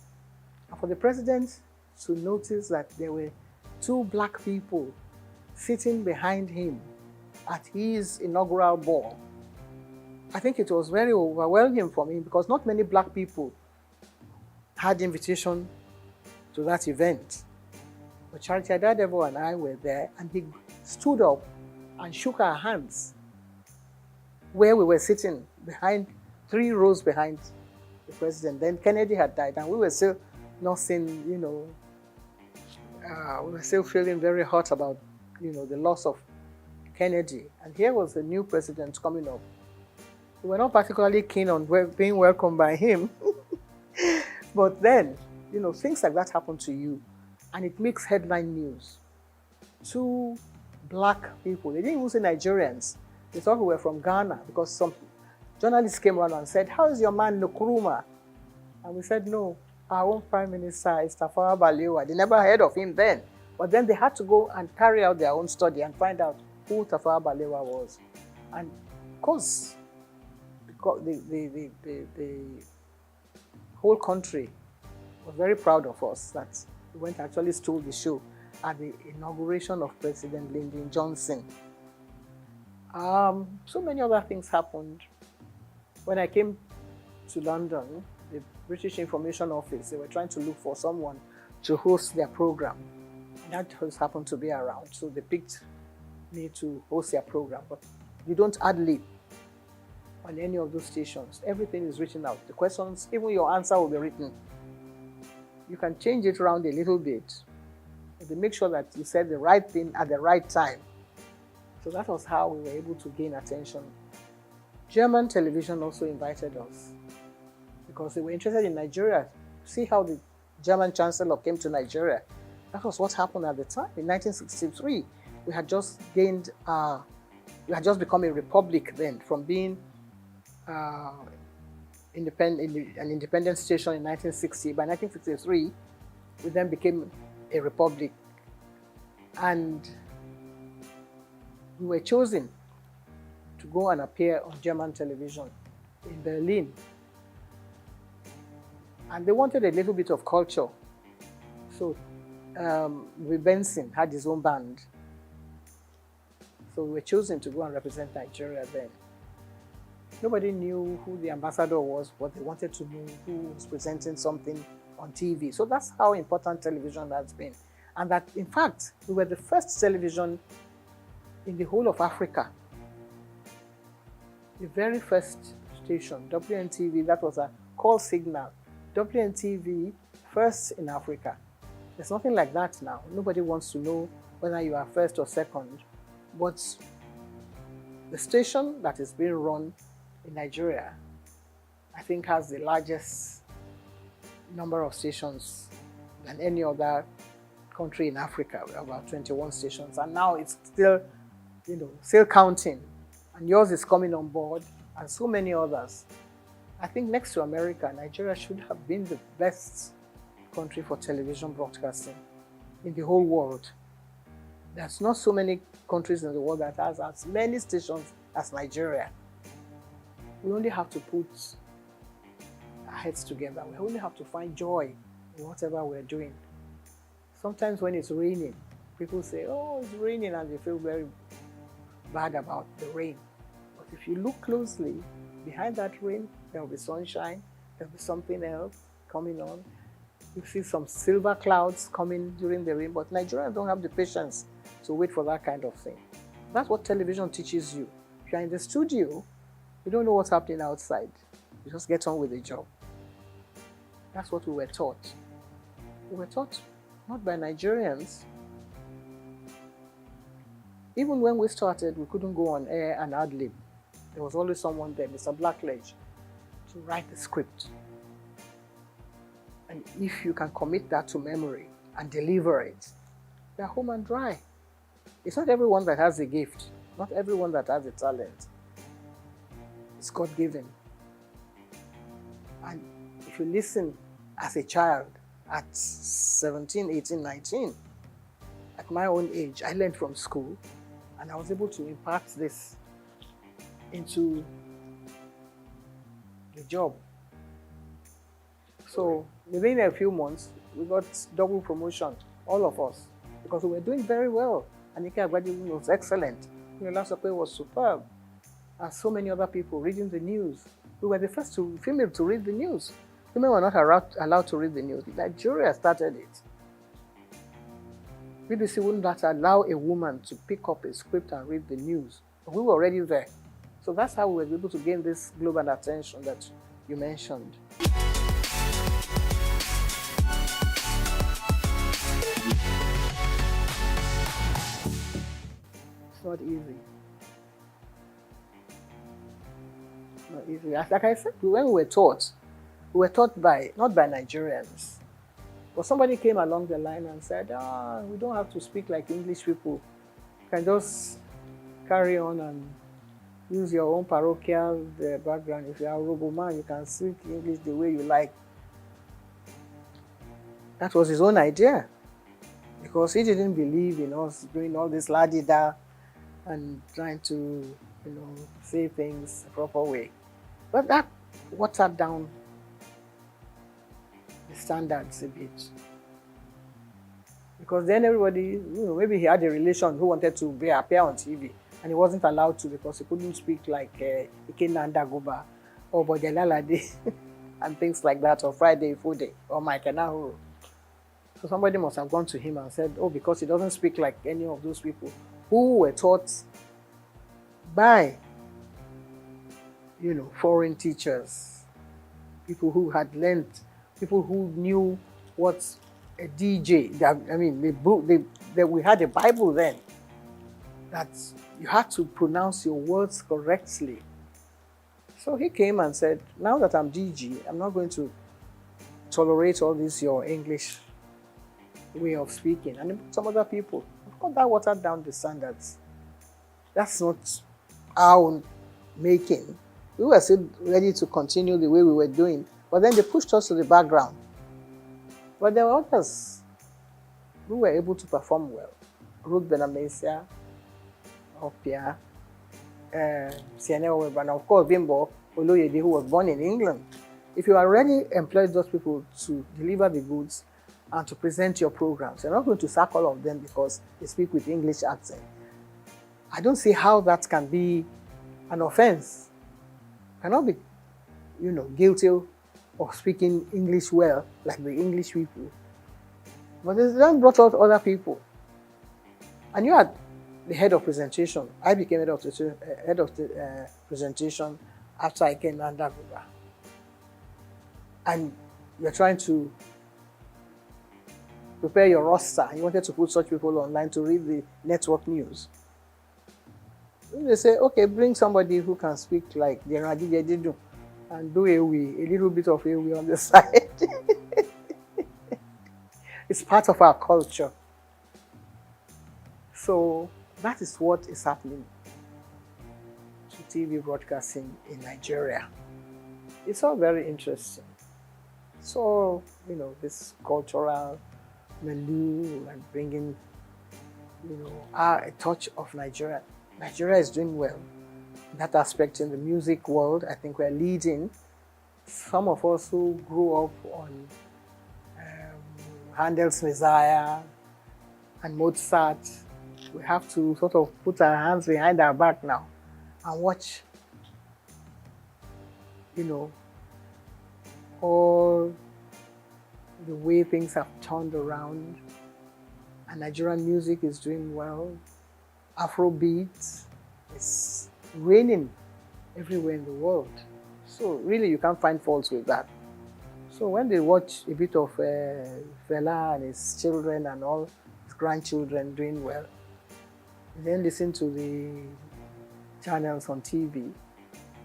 And for the president to notice that there were two black people sitting behind him at his inaugural ball, I think it was very overwhelming for me, because not many black people had invitation to that event. But Charity Adadevo and I were there, and he stood up and shook our hands where we were sitting behind, 3 rows behind the president. Then Kennedy had died, and we were still nothing, we were still feeling very hot about, the loss of Kennedy. And here was the new president coming up. We were not particularly keen on being welcomed by him. But then, things like that happen to you, and it makes headline news. 2 black people, they didn't even say Nigerians. They thought we were from Ghana, because some journalists came around and said, "How is your man Nkrumah?" And we said, "No, our own Prime Minister is Tafawa Balewa." They never heard of him then. But then they had to go and carry out their own study and find out who Tafawa Balewa was. And of course, the whole country was very proud of us that we went and actually stole the show at the inauguration of President Lyndon Johnson. So many other things happened. When I came to London, the British Information Office, they were trying to look for someone to host their program. That has happened to be around, so they picked me to host their program. But you don't ad-lib on any of those stations. Everything is written out. The questions, even your answer will be written. You can change it around a little bit, but they make sure that you said the right thing at the right time. So that was how we were able to gain attention. German television also invited us because they were interested in Nigeria. See how the German Chancellor came to Nigeria. That was what happened at the time. In 1963, we had just become a republic then, from being an independent station in 1960. By 1963, we then became a republic. And we were chosen to go and appear on German television in Berlin. And they wanted a little bit of culture. So Benson had his own band. So we were chosen to go and represent Nigeria then. Nobody knew who the ambassador was, but they wanted to know who was presenting something on TV. So that's how important television has been. And that, in fact, we were the first television in the whole of Africa. The very first station, WNTV, that was a call signal. WNTV first in Africa. There's nothing like that now. Nobody wants to know whether you are first or second. But the station that is being run in Nigeria, I think, has the largest number of stations than any other country in Africa. We have about 21 stations, and now it's still, still counting. And yours is coming on board, and so many others. I think next to America, Nigeria should have been the best country for television broadcasting in the whole world. There's not so many countries in the world that has as many stations as Nigeria. We only have to put our heads together. We only have to find joy in whatever we're doing. Sometimes when it's raining, people say, oh, it's raining, and they feel very bad about the rain. But if you look closely, behind that rain, there will be sunshine, there will be something else coming on. You see some silver clouds coming during the rain, but Nigerians don't have the patience to wait for that kind of thing. That's what television teaches you. If you're in the studio, you don't know what's happening outside. You just get on with the job. That's what we were taught. We were taught not by Nigerians. Even when we started, we couldn't go on air and ad-lib. There was always someone there, Mr. Blackledge, to write the script. And if you can commit that to memory and deliver it, they're home and dry. It's not everyone that has the gift, not everyone that has the talent. It's God-given. And if you listen as a child at 17, 18, 19, at my own age, I learned from school, and I was able to impart this into the job. So within a few months, we got double promotion, all of us, because we were doing very well. Anika Agbadin was excellent. Olasope was superb. And so many other people reading the news. We were the first female to read the news. Women were not allowed to read the news. Nigeria started it. BBC wouldn't allow a woman to pick up a script and read the news. But we were already there. So that's how we were able to gain this global attention that you mentioned. It's not easy. It's not easy. Like I said, when we were taught not by Nigerians. But somebody came along the line and said, we don't have to speak like English people. You can just carry on and use your own parochial background. If you are a Robo man, you can speak English the way you like. That was his own idea. Because he didn't believe in us doing all this la-di-da and trying to, say things the proper way. But that watered down the standards a bit. Because then everybody, maybe he had a relation who wanted to appear on TV, and he wasn't allowed to because he couldn't speak like Ikenanda Goba or Bodelalade and things like that, or Friday Fude or Mike Nahuru. So somebody must have gone to him and said, because he doesn't speak like any of those people who were taught by, foreign teachers, people who had learned, people who knew what a DJ, we had a Bible then, that you had to pronounce your words correctly. So he came and said, now that I'm DG, I'm not going to tolerate all this, your English way of speaking. And some other people, of course, that watered down the standards. That's not our own making. We were still ready to continue the way we were doing, but then they pushed us to the background. But there were others who were able to perform well. Ruth Benamesia, Opia, Siene Oweber, and of course Bimbo Oloyede, who was born in England. If you already employed those people to deliver the goods and to present your programs, you're not going to sack all of them because they speak with English accent. I don't see how that can be an offense. You cannot be, guilty of speaking English well, like the English people. But they then brought out other people. And you had the head of presentation. I became head of the presentation after I came under Guba. And we're trying to prepare your roster. You wanted to put such people online to read the network news. They say, okay, bring somebody who can speak like the Radididu and do a little bit of a on the side. It's part of our culture. So that is what is happening to TV broadcasting in Nigeria. It's all very interesting. So, this cultural milieu and bringing, a touch of Nigeria. Nigeria is doing well. In that aspect, in the music world, I think we're leading. Some of us who grew up on Handel's Messiah and Mozart, we have to sort of put our hands behind our back now and watch, all the way things have turned around. And Nigerian music is doing well. Afrobeat is reigning everywhere in the world. So really you can't find faults with that. So when they watch a bit of Fela and his children and all his grandchildren doing well, then listen to the channels on TV,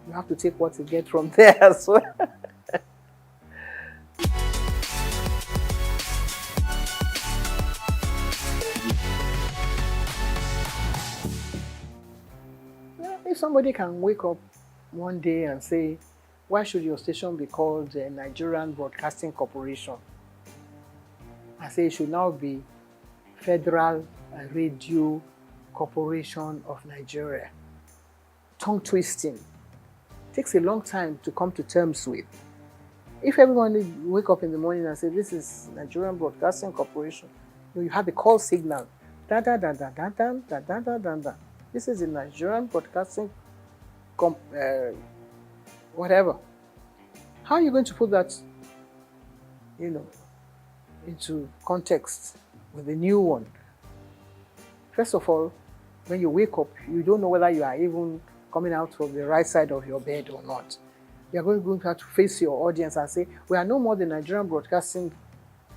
you have to take what you get from there as well. If somebody can wake up one day and say, why should your station be called the Nigerian Broadcasting Corporation? I say it should now be Federal Radio Corporation of Nigeria. Tongue twisting. Takes a long time to come to terms with. If everyone wake up in the morning and say, this is Nigerian Broadcasting Corporation, you have the call signal. Da da da da da da da da da da da. This is the Nigerian Broadcasting whatever. How are you going to put that, into context with the new one? First of all, when you wake up, you don't know whether you are even coming out of the right side of your bed or not. You are going to have to face your audience and say, we are no more the Nigerian Broadcasting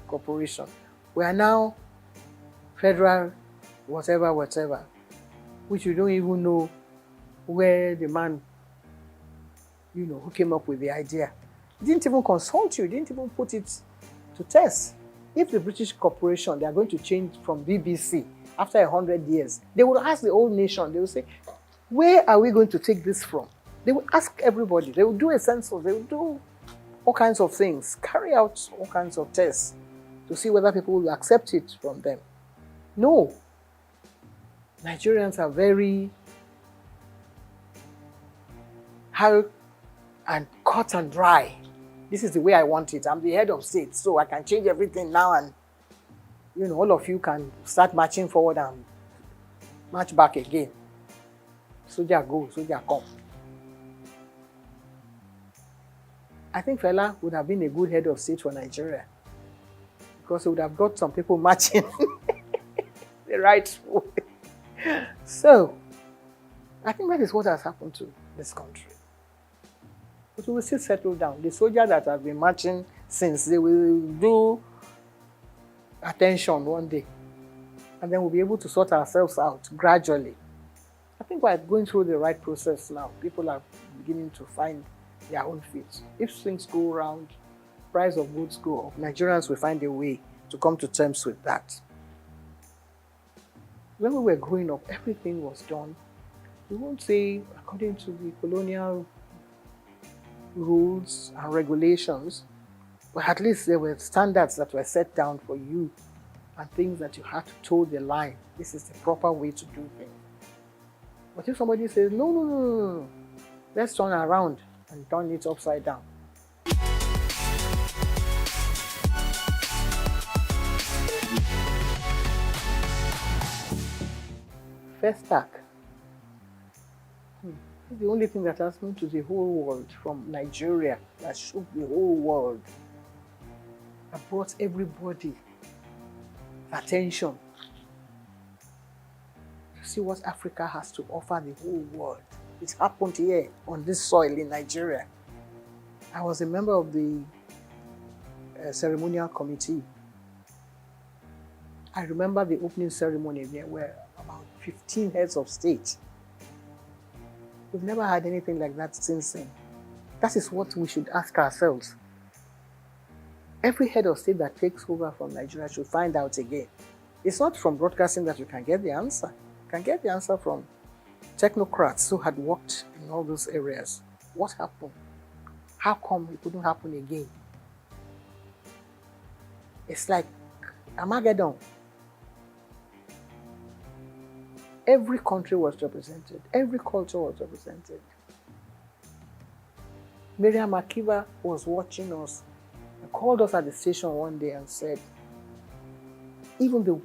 Corporation. We are now Federal whatever, which you don't even know where the man, who came up with the idea. Didn't even consult you, didn't even put it to test. If the British corporation, they are going to change from BBC after 100 years, they will ask the whole nation, they will say, where are we going to take this from? They will ask everybody, they will do a census, they will do all kinds of things, carry out all kinds of tests to see whether people will accept it from them. No. Nigerians are very hard and cut and dry. This is the way I want it. I'm the head of state, so I can change everything now and, all of you can start marching forward and march back again. Soldier go, soldier come. I think Fela would have been a good head of state for Nigeria because he would have got some people marching the right way. So, I think that is what has happened to this country. But we will still settle down. The soldiers that have been marching since, they will do attention one day. And then we'll be able to sort ourselves out gradually. I think we're going through the right process now. People are beginning to find their own feet. If things go around, price of goods go up, Nigerians will find a way to come to terms with that. When we were growing up, everything was done. We won't say according to the colonial rules and regulations, but at least there were standards that were set down for you and things that you had to toe the line. This is the proper way to do things. But if somebody says, no, let's turn around and turn it upside down. First stack. It's the only thing that has moved to the whole world from Nigeria, that shook the whole world. That brought everybody attention to see what Africa has to offer the whole world. It happened here on this soil in Nigeria. I was a member of the ceremonial committee I remember the opening ceremony. There were about 15 heads of state. We've never had anything like that since then. That is what we should ask ourselves. Every head of state that takes over from Nigeria should find out again. It's not from broadcasting that you can get the answer. You can get the answer from technocrats who had worked in all those areas. What happened? How come it couldn't happen again? It's like Armageddon. Every country was represented. Every culture was represented. Miriam Akiva was watching us and called us at the station one day and said, even the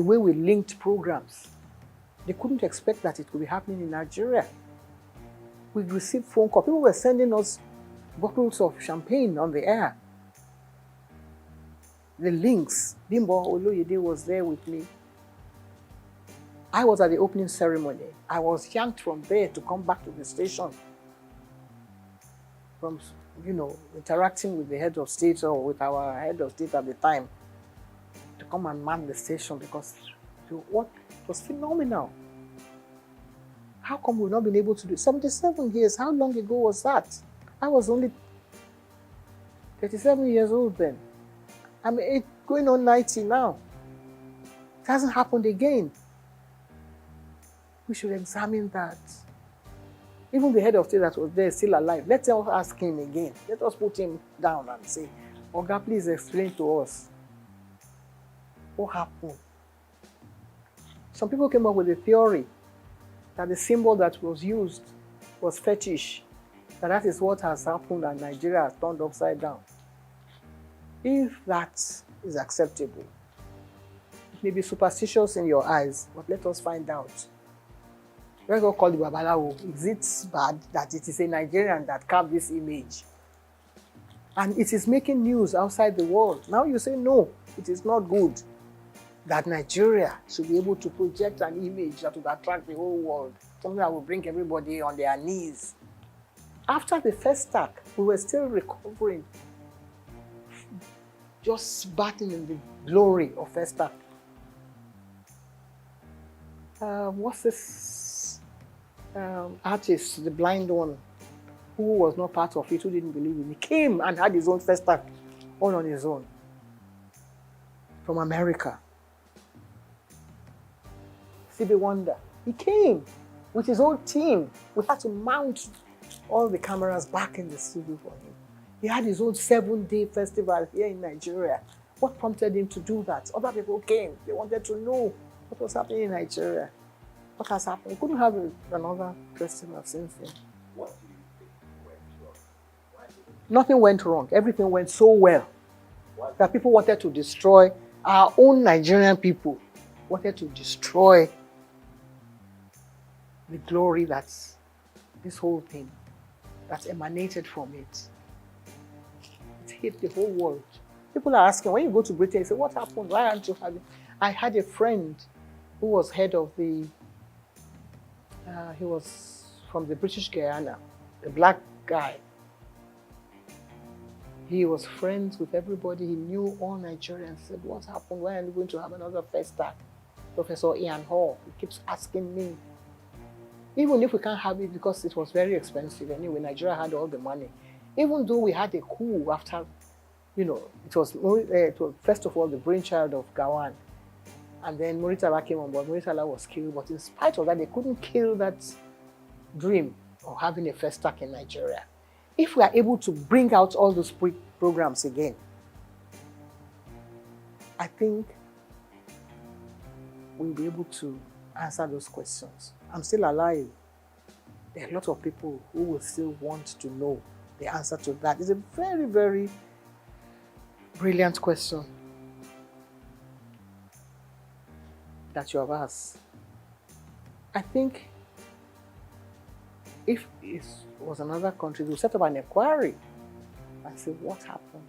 way we linked programs, they couldn't expect that it could be happening in Nigeria. We received phone calls. People were sending us bottles of champagne on the air. The links. Bimbo Oloyede was there with me. I was at the opening ceremony. I was yanked from there to come back to the station. From, interacting with the head of state or with our head of state at the time to come and man the station because what was phenomenal. How come we've not been able to do it? 77 years, how long ago was that? I was only 37 years old then. I'm going on 90 now. It hasn't happened again. We should examine that. Even the head of state that was there is still alive. Let us ask him again. Let us put him down and say, Oga, please explain to us what happened. Some people came up with a theory that the symbol that was used was fetish, that is what has happened and Nigeria has turned upside down. If that is acceptable, it may be superstitious in your eyes, but let us find out. Let's go call the Babalawo. Is it bad that it is a Nigerian that carved this image? And it is making news outside the world. Now you say, no, it is not good that Nigeria should be able to project an image that would attract the whole world, something that will bring everybody on their knees. After the first attack, we were still recovering, just batting in the glory of first attack. What's this artist, the blind one, who was not part of it, who didn't believe in it, he came and had his own first attack, all on his own, from America. Stevie Wonder, he came with his own team. We had to mount all the cameras back in the studio for him. He had his own 7-day festival here in Nigeria. What prompted him to do that? Other people came. They wanted to know what was happening in Nigeria. What has happened? We couldn't have another festival since then. What do you think went wrong? Nothing went wrong. Everything went so well that people wanted to destroy our own Nigerian people. Wanted to destroy the glory that's this whole thing that's emanated from it. It hit the whole world. People are asking, when you go to Britain, you say, what happened? Why aren't you having? I had a friend who was head of the, he was from the British Guyana, a black guy. He was friends with everybody. He knew all Nigerians. Said, what happened? Why are you going to have another festa? Professor Ian Hall, he keeps asking me. Even if we can't have it because it was very expensive anyway, Nigeria had all the money. Even though we had a coup after, it was first of all the brainchild of Gawan. And then Muritala came on board. Muritala was killed, but in spite of that, they couldn't kill that dream of having a festa in Nigeria. If we are able to bring out all those programs again, I think we'll be able to answer those questions. I'm still alive. There are a lot of people who will still want to know the answer to that. It's a very, very brilliant question that you have asked. I think if it was another country, we'll set up an inquiry and say, what happened?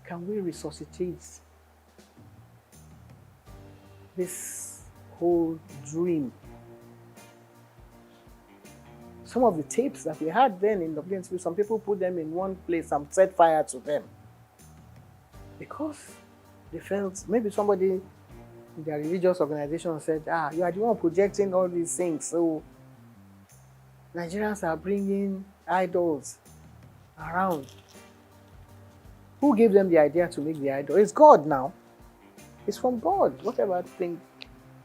Can we resuscitate this whole dream? Some of the tapes that we had then in WNTV, some people put them in one place and set fire to them. Because They felt maybe somebody in their religious organization said, you are the one projecting all these things. So Nigerians are bringing idols around. Who gave them the idea to make the idol? It's God now. It's from God. Whatever thing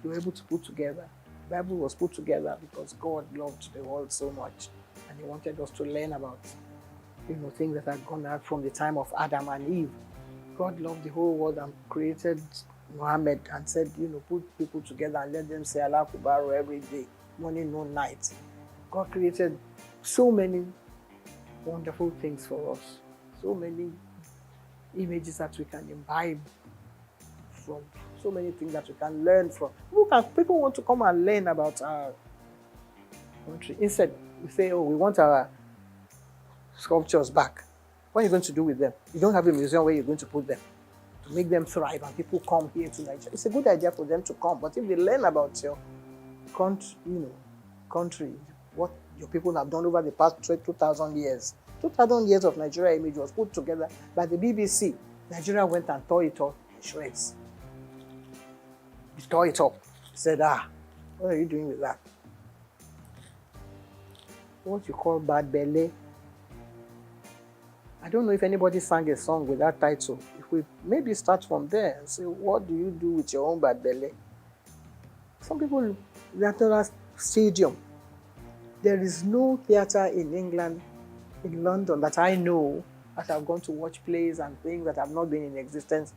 you were able to put together. The Bible was put together because God loved the world so much, and He wanted us to learn about, things that had gone out from the time of Adam and Eve. God loved the whole world and created Muhammad and said, put people together and let them say Allah Akbar every day, morning, noon, night. God created so many wonderful things for us, so many images that we can imbibe from, so many things that we can learn from. People want to come and learn about our country. Instead, we say, we want our sculptures back. What are you going to do with them? You don't have a museum where you're going to put them to make them thrive and people come here to Nigeria. It's a good idea for them to come, but if they learn about your country, what your people have done over the past 2,000 years. 2,000 years of Nigeria image was put together by the BBC. Nigeria went and tore it up in shreds. He tore it up. He said, what are you doing with that? What you call bad belly. I don't know if anybody sang a song with that title. If we maybe start from there and say, what do you do with your own bad belly? Some people, National Stadium. There is no theatre in England, in London, that I know that I've gone to watch plays and things that have not been in existence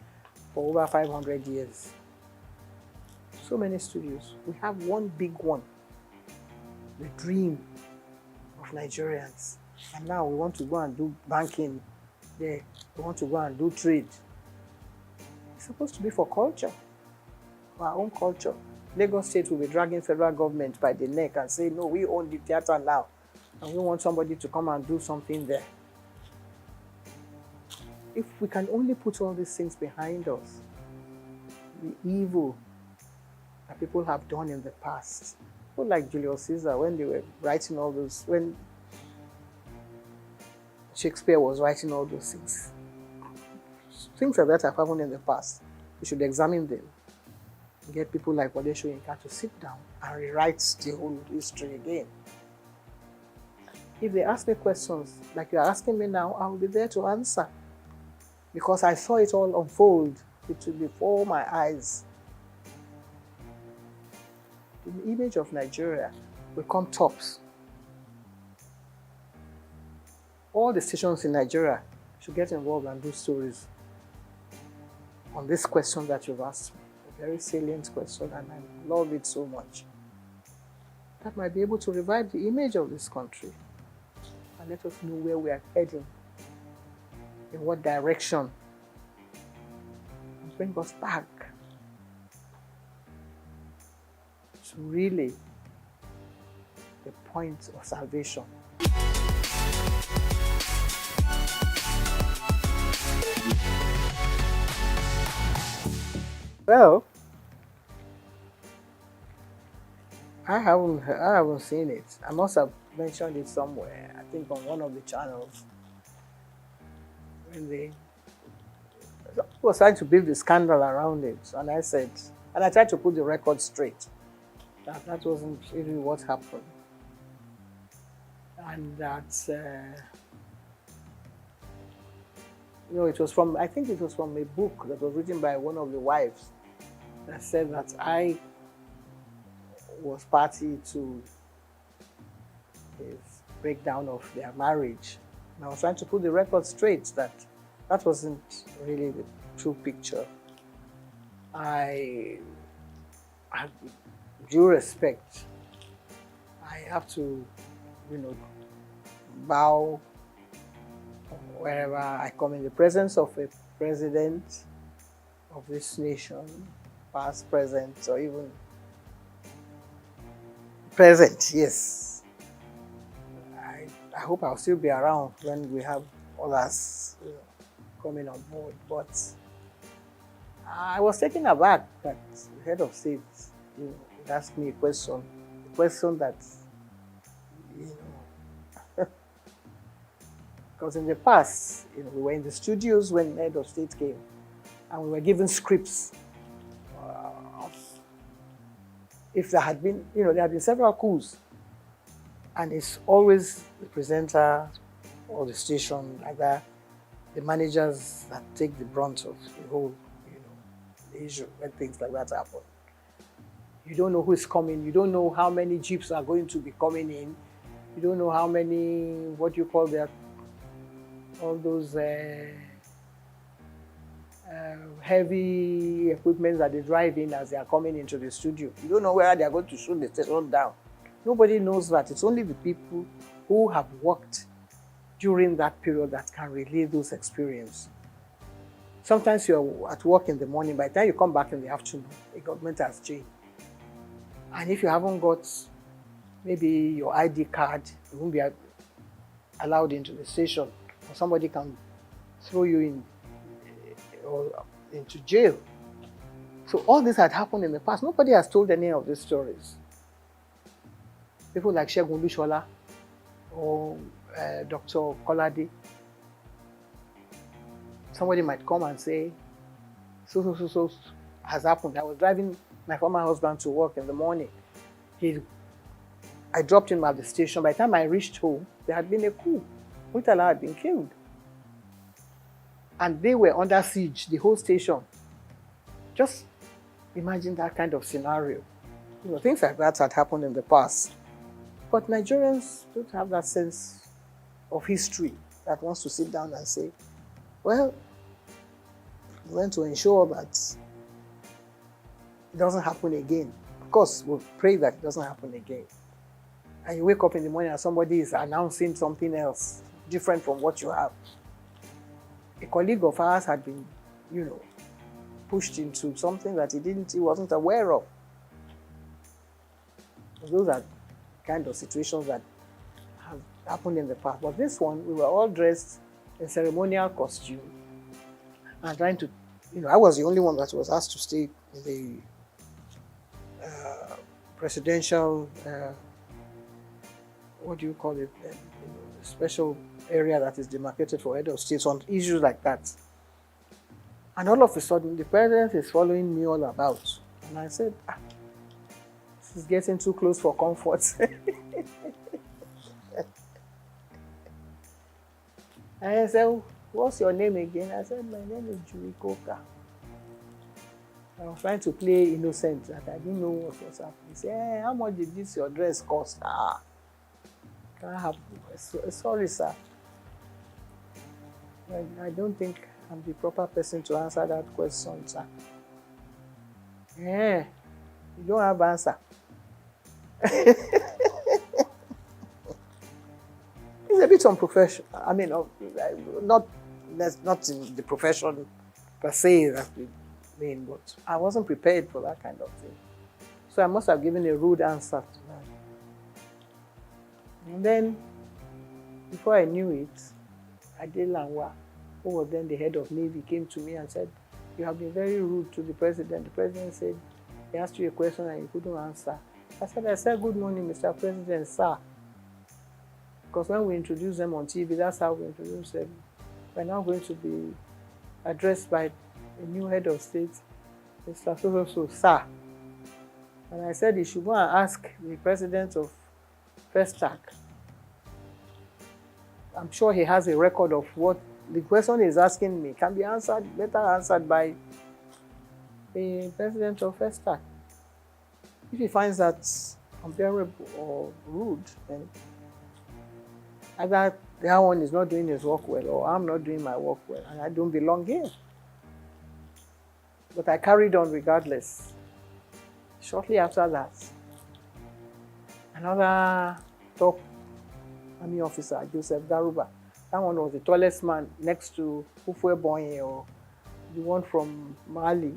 for over 500 years. So many studios. We have one big one, the dream of Nigerians. And now we want to go and do banking there. We want to go and do trade. It's supposed to be for culture, for our own culture. Lagos State will be dragging federal government by the neck and say, no, we own the theatre now. And we want somebody to come and do something there. If we can only put all these things behind us, the evil that people have done in the past, people like Julius Caesar, when they were writing all those, when Shakespeare was writing all those things like that have happened in the past. We should examine them. Get people like Wale Soyinka to sit down and rewrite the whole history again. If they ask me questions like you're asking me now, I will be there to answer. Because I saw it all unfold before my eyes. The image of Nigeria will come tops. All the stations in Nigeria should get involved and do stories on this question that you've asked me. A very salient question, and I love it so much. That might be able to revive the image of this country and let us know where we are heading, in what direction, and bring us back to really the point of salvation. Well, I haven't seen it. I must have mentioned it somewhere. I think on one of the channels when they was trying to build the scandal around it, and I tried to put the record straight. That wasn't really what happened, and that it was from, I think it was from a book that was written by one of the wives that said that I was party to his breakdown of their marriage. And I was trying to put the record straight that wasn't really the true picture. I have due respect. I have to, bow wherever I come in the presence of a president of this nation, past, present, or even present, yes. I hope I'll still be around when we have others coming on board. But I was taken aback that the head of state asked me a question that, because in the past, we were in the studios when the head of state came. and we were given scripts. If there had been, there have been several coups, and it's always the presenter or the station like that, the managers that take the brunt of the whole, the issue when things like that happen. You don't know who is coming. You don't know how many jeeps are going to be coming in. You don't know how many, what you call that, all those heavy equipment that they drive in as they are coming into the studio. You don't know where they are going to shoot the station down. Nobody knows that. It's only the people who have worked during that period that can relay those experiences. Sometimes you're at work in the morning, by the time you come back in the afternoon, the government has changed. And if you haven't got maybe your ID card, you won't be allowed into the station, or somebody can throw you in or into jail. So all this had happened in the past. Nobody has told any of these stories. People like Segun Lushola or Dr. Kolade. Somebody might come and say, so has happened. I was driving my former husband to work in the morning. I dropped him at the station. By the time I reached home, there had been a coup. Murtala had been killed. And they were under siege, the whole station. Just imagine that kind of scenario. Things like that had happened in the past. But Nigerians don't have that sense of history that wants to sit down and say, well, we want to ensure that it doesn't happen again. Of course, we'll pray that it doesn't happen again. And you wake up in the morning and somebody is announcing something else, different from what you have. A colleague of ours had been, pushed into something that he wasn't aware of. Those are kind of situations that have happened in the past. But this one, we were all dressed in ceremonial costume and trying to, I was the only one that was asked to stay in the presidential, what do you call it, special area that is demarcated for head of states on issues like that. And all of a sudden, the president is following me all about. And I said, this is getting too close for comfort. And I said, what's your name again? I said, my name is Julie Coker. I was trying to play innocent, that I didn't know what was happening. He said, hey, how much did your dress cost? Can't happen. Sorry, sir. I don't think I'm the proper person to answer that question, sir. Yeah, you don't have answer. It's a bit unprofessional. I mean, not in the profession per se that we mean, but I wasn't prepared for that kind of thing. So I must have given a rude answer to that. And then, before I knew it, Ade Lanwa, who was then the head of Navy, came to me and said, you have been very rude to the president. The president said, he asked you a question and you couldn't answer. I said, good morning, Mr. President, sir. Because when we introduce them on TV, that's how we introduce them. We're now going to be addressed by a new head of state, Mr. So, sir. And I said he should go and ask the president of Souq. I'm sure he has a record of what the question is asking me can be answered, better answered by the president of Souq. If he finds that unbearable or rude, then either that one is not doing his work well or I'm not doing my work well and I don't belong here. But I carried on regardless. Shortly after that, another top army officer, Joseph Garuba, that one was the tallest man next to Hufwe Bonye or the one from Mali.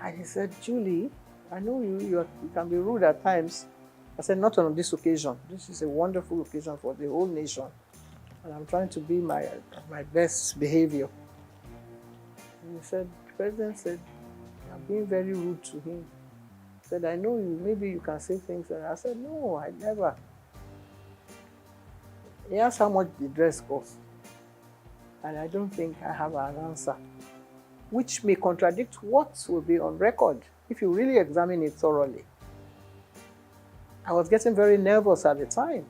And he said, Julie, I know you can be rude at times. I said, not on this occasion. This is a wonderful occasion for the whole nation. And I'm trying to be my best behavior. And he said, the president said, I'm being very rude to him. He said, I know you, maybe you can say things. And I said, no, I never. He asked how much the dress cost. And I don't think I have an answer. which may contradict what will be on record if you really examine it thoroughly. I was getting very nervous at the time.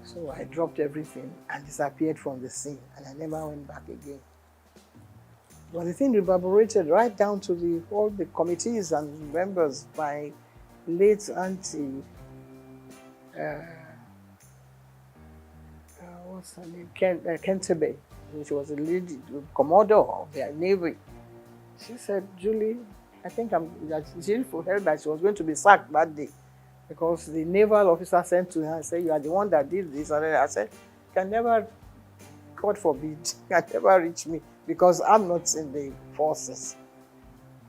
So I dropped everything and disappeared from the scene, and I never went back again. But the thing reverberated right down to all the committees and members. My late auntie, what's her name? Kentebe, which was a lady, commodore of the Navy. She said, Julie, I think she heard that she was going to be sacked that day because the naval officer sent to her and said, you are the one that did this. And I said, can never, God forbid, can never reach me because I'm not in the forces.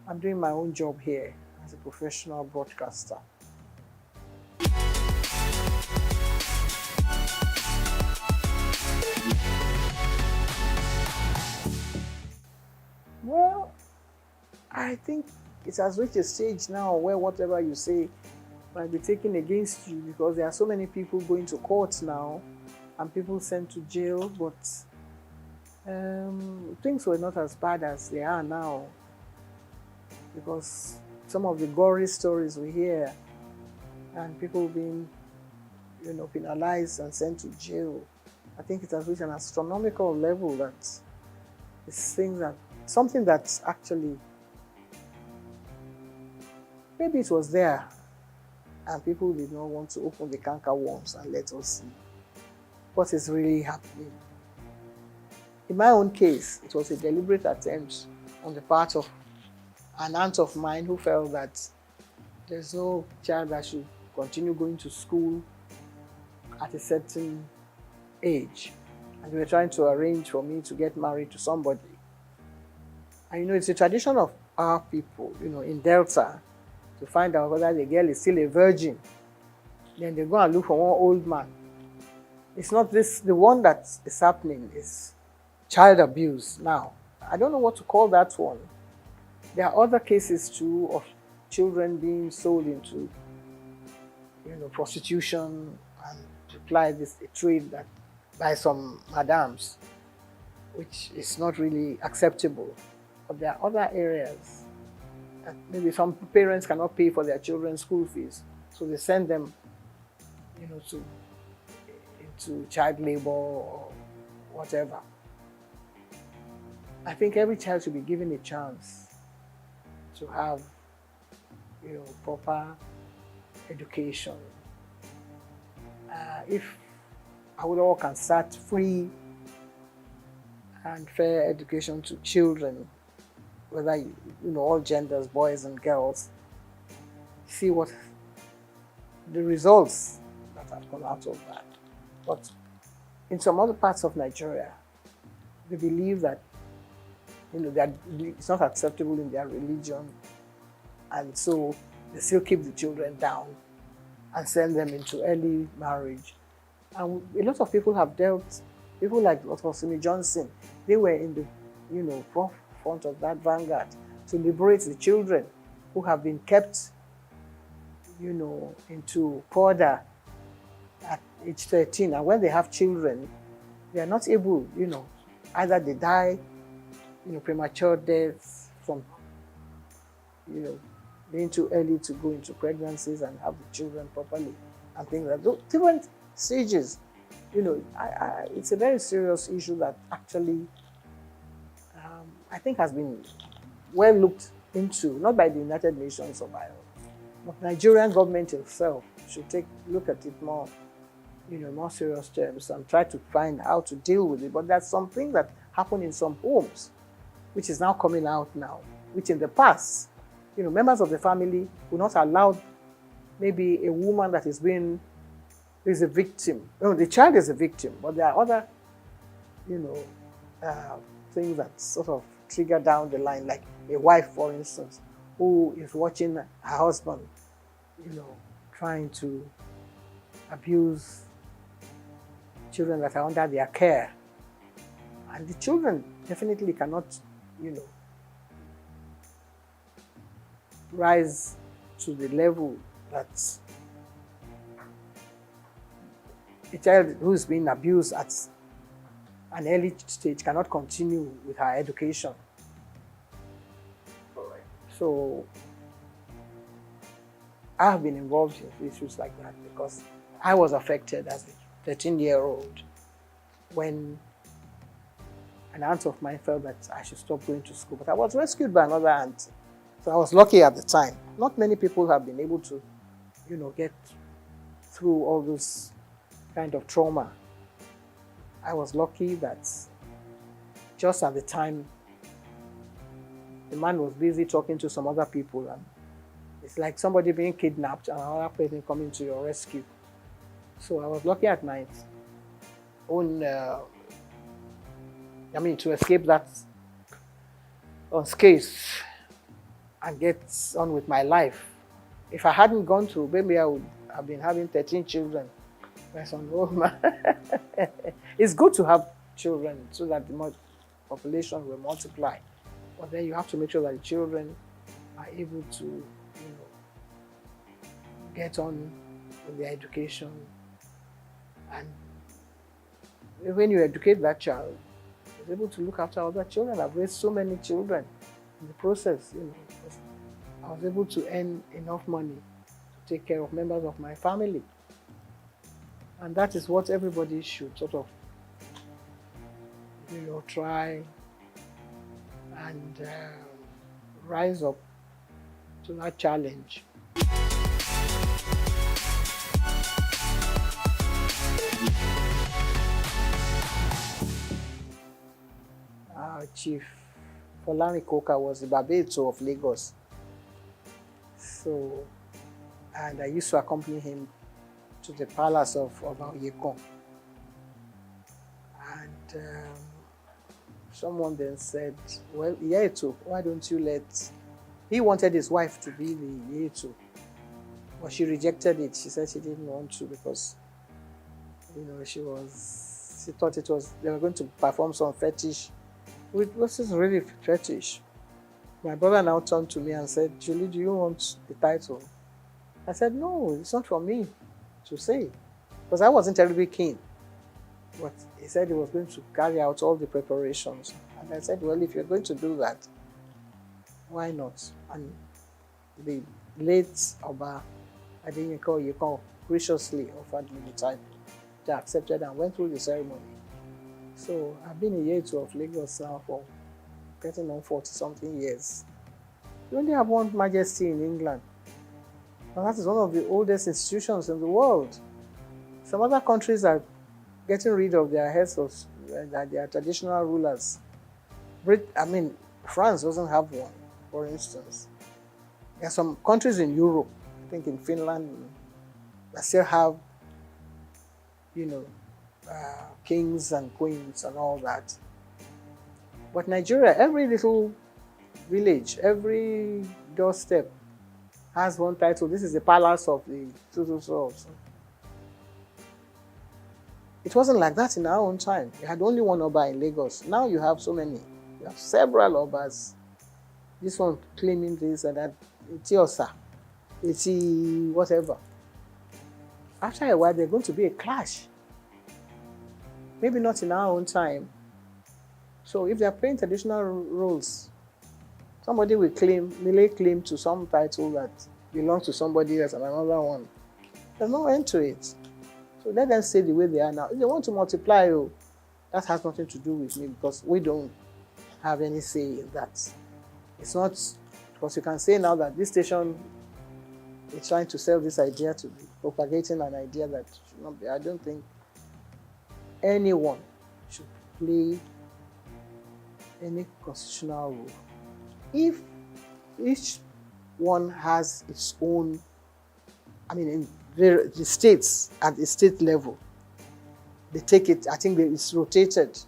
I'm doing my own job here as a professional broadcaster. Well, I think it has reached a stage now where whatever you say might be taken against you because there are so many people going to court now and people sent to jail, but things were not as bad as they are now because some of the gory stories we hear and people being, penalized and sent to jail, I think it has reached an astronomical level that it's something that's actually, maybe it was there and people did not want to open the canker worms and let us see what is really happening. In my own case, it was a deliberate attempt on the part of an aunt of mine who felt that there's no child that should continue going to school at a certain age. And they were trying to arrange for me to get married to somebody. And it's a tradition of our people, in Delta, to find out whether the girl is still a virgin. Then they go and look for one old man. It's not this, the one that is happening is child abuse now. I don't know what to call that one. There are other cases too of children being sold into, prostitution and to apply a trade that by some madams, which is not really acceptable. But there are other areas that maybe some parents cannot pay for their children's school fees, so they send them, into child labor or whatever. I think every child should be given a chance to have, proper education. If Awolowo can start free and fair education to children, whether all genders, boys and girls, see what the results that have come out of that. But in some other parts of Nigeria, they believe that that it's not acceptable in their religion, and so they still keep the children down and send them into early marriage. And a lot of people have dealt, people like Dr. Simi Johnson, they were in the forefront of that vanguard to liberate the children who have been kept, into further at age 13. And when they have children, they are not able, either they die, premature deaths from, being too early to go into pregnancies and have the children properly and things like that. Different stages, it's a very serious issue that actually I think has been well looked into, not by the United Nations or by, but Nigerian government itself should look at it more, more serious terms and try to find how to deal with it. But there's something that happened in some homes, which is now coming out now, which in the past, members of the family will not allow maybe a woman that is a victim. The child is a victim, but there are other, things that sort of trigger down the line, like a wife, for instance, who is watching her husband, trying to abuse children that are under their care. And the children definitely cannot, rise to the level that a child who is being abused at an early stage cannot continue with her education. So I have been involved in issues like that because I was affected as a 13-year-old when an aunt of mine felt that I should stop going to school. But I was rescued by another aunt. So I was lucky at the time. Not many people have been able to, get through all this kind of trauma. I was lucky that just at the time, the man was busy talking to some other people, and it's like somebody being kidnapped and another person coming to your rescue. So I was lucky at my own, to escape that unscathed and get on with my life. If I hadn't gone to, maybe I would have been having 13 children. It's good to have children so that the population will multiply. But then you have to make sure that the children are able to, get on with their education. And when you educate that child, you're able to look after other children. I've raised so many children in the process, because I was able to earn enough money to take care of members of my family. And that is what everybody should sort of, try and rise up to that challenge. Chief Folani Koka was the Babeto of Lagos. So, and I used to accompany him to the palace of Yekon. And someone then said, well, Yeto, why don't you let... He wanted his wife to be the Yeto, but she rejected it. She said she didn't want to because, she thought they were going to perform some fetish. This is really fetish. My brother now turned to me and said, Julie, do you want the title? I said, no, it's not for me to say, because I wasn't terribly keen. But he said he was going to carry out all the preparations. And I said, well, if you're going to do that, why not? And the late Oba Adeyinka Yekon graciously offered me the title. I accepted and went through the ceremony. So I've been a Yeto of Lagos now for getting on 40-something years. We only have one majesty in England. And that is one of the oldest institutions in the world. Some other countries are getting rid of their heads of their traditional rulers. France doesn't have one, for instance. There are some countries in Europe, I think in Finland, that still have, kings and queens and all that. But Nigeria, every little village, every doorstep has one title. This is the palace of the so. It wasn't like that in our own time. You had only one Oba in Lagos. Now you have so many. You have several Obas. This one claiming this and that. Itiosa, whatever. After a while, there's going to be a clash. Maybe not in our own time. So if they're playing traditional roles, somebody will lay claim to some title that belongs to somebody else and another one. There's no end to it. So let them stay the way they are now. If they want to multiply, that has nothing to do with me because we don't have any say in that. It's not, because you can say now that this station is trying to sell this idea to be propagating an idea that should not be. I don't think anyone should play any constitutional role. If each one has its own, in the states, at the state level, they take it, I think it's rotated.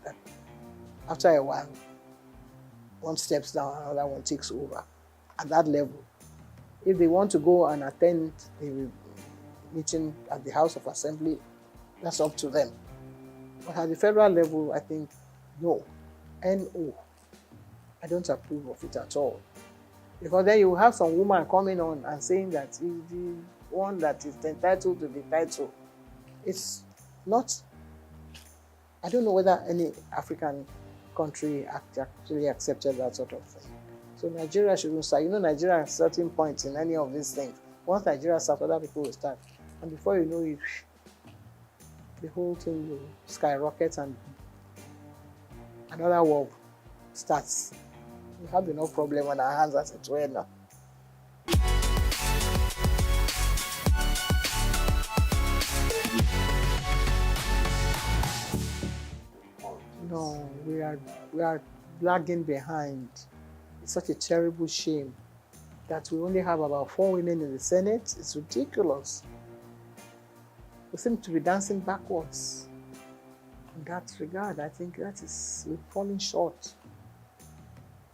After a while, one steps down, another one takes over at that level. If they want to go and attend the meeting at the House of Assembly, that's up to them. But at the federal level, I think, no. No. I don't approve of it at all. Because then you will have some woman coming on and saying that he's the one that is entitled to the title. It's not. I don't know whether any African country actually accepted that sort of thing. So Nigeria shouldn't start. You know, Nigeria at certain points in any of these things. Once Nigeria starts, other people will start. And before you know it, the whole thing will skyrocket and another war starts. We have enough problem on our hands as it were now. No, we are lagging behind. It's such a terrible shame that we only have about 4 women in the Senate. It's ridiculous. We seem to be dancing backwards. In that regard, I think we're falling short.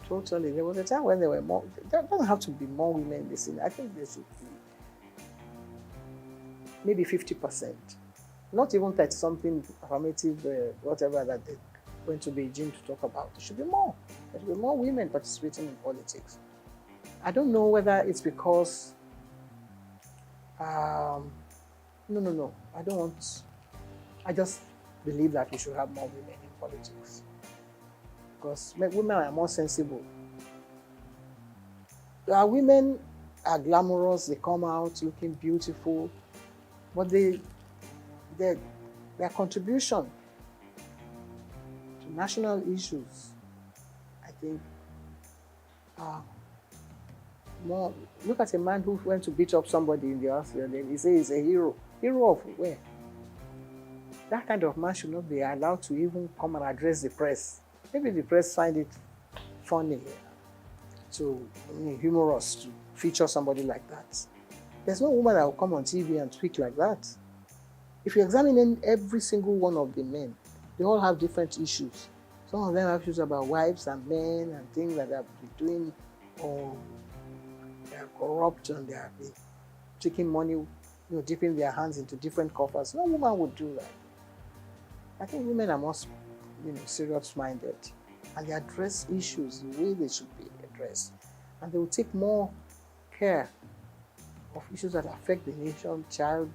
Totally. There was a time when there were more. There doesn't have to be more women in the Senate. I think there should be maybe 50%. Not even 30-something affirmative, whatever that they're going to Beijing to talk about. There should be more. There should be more women participating in politics. I don't know whether it's because, no. I don't want, I just believe that we should have more women in politics. Because women are more sensible. Women are glamorous, they come out looking beautiful, but their contribution to national issues, I think, more. Look at a man who went to beat up somebody in the hospital, then he says he's a hero. Hero of where? That kind of man should not be allowed to even come and address the press. Maybe the press find it funny, humorous to feature somebody like that. There's no woman that will come on TV and speak like that. If you examine every single one of the men, they all have different issues. Some of them have issues about wives and men and things that they have been doing, or they are corrupt and they have been taking money, dipping their hands into different coffers. No woman would do that. I think women are more, serious-minded, and they address issues the way they should be addressed, and they will take more care of issues that affect the nation, child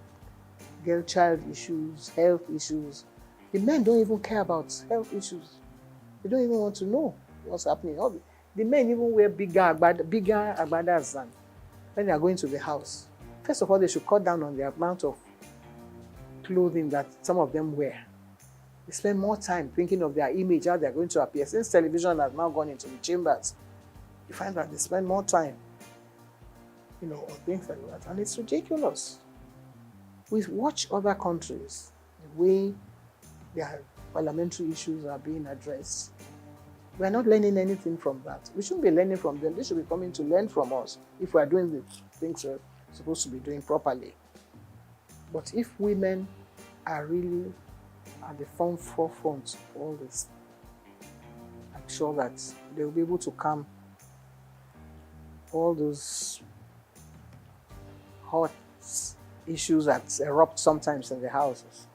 issues, health issues. The men don't even care about health issues. They don't even want to know what's happening. The men even wear bigger agbadas than when they are going to the house. First of all, they should cut down on the amount of clothing that some of them wear. They spend more time thinking of their image, how they're going to appear. Since television has now gone into the chambers, you find that they spend more time, on things like that. And it's ridiculous. We watch other countries, the way their parliamentary issues are being addressed. We're not learning anything from that. We shouldn't be learning from them. They should be coming to learn from us if we're doing the things we're supposed to be doing properly. But if women are really at the forefront of all this, I'm sure that they'll be able to calm all those hot issues that erupt sometimes in the houses.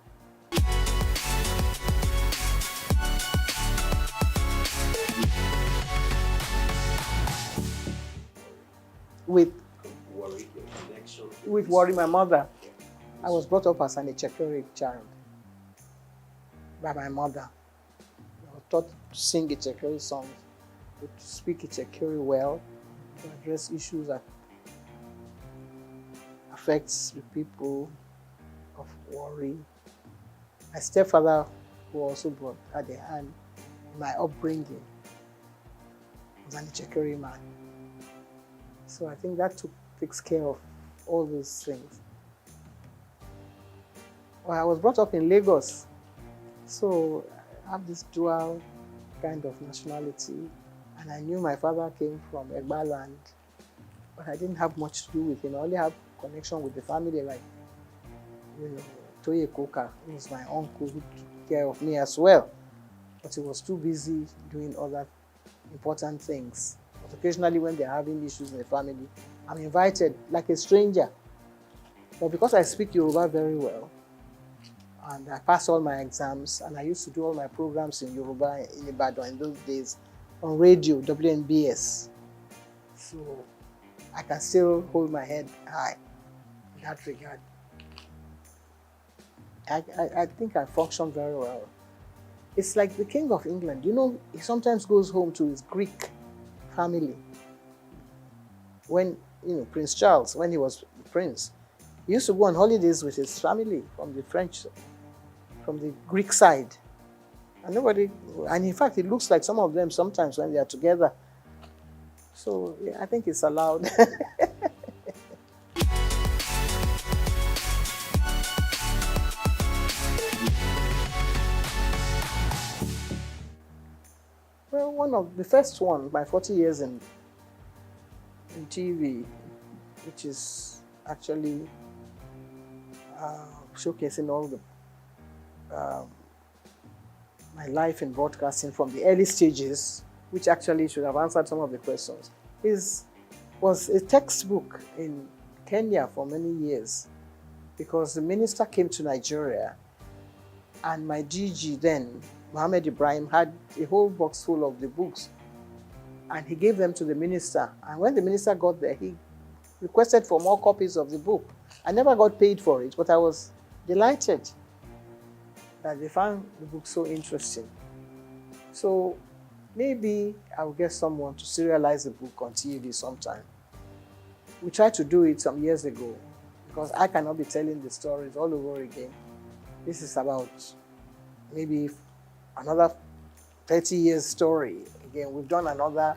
With worry, my mother. I was brought up as an Ichekiri child by my mother. I was taught to sing Ichekiri songs, to speak Ichekiri well, to address issues that affects the people of worry. My stepfather, who also brought at the hand in my upbringing, was an Ichekiri man. So I think that takes care of all those things. Well, I was brought up in Lagos, so I have this dual kind of nationality, and I knew my father came from Egba land, but I didn't have much to do with him. I only have connection with the family, like, Toye Koka, who was my uncle, who took care of me as well, but he was too busy doing other important things. But occasionally when they're having issues in the family, I'm invited like a stranger. But because I speak Yoruba very well, and I passed all my exams, and I used to do all my programs in Yoruba in Ibadan in those days, on radio, WNBS. So I can still hold my head high in that regard. I think I function very well. It's like the King of England. You know, he sometimes goes home to his Greek family. When, you know, Prince Charles, when he was prince, he used to go on holidays with his family from the Greek side. And in fact, it looks like some of them sometimes when they are together. So yeah, I think it's allowed. Well, one of the first one, my 40 years in TV, which is actually showcasing all the my life in broadcasting from the early stages, which actually should have answered some of the questions, was a textbook in Kenya for many years, because the minister came to Nigeria and my DG then, Mohammed Ibrahim, had a whole box full of the books and he gave them to the minister. And when the minister got there, he requested for more copies of the book. I never got paid for it, but I was delighted that they found the book so interesting. So maybe I'll get someone to serialize the book on TV sometime. We tried to do it some years ago because I cannot be telling the stories all over again. This is about maybe another 30 years story. Again, we've done another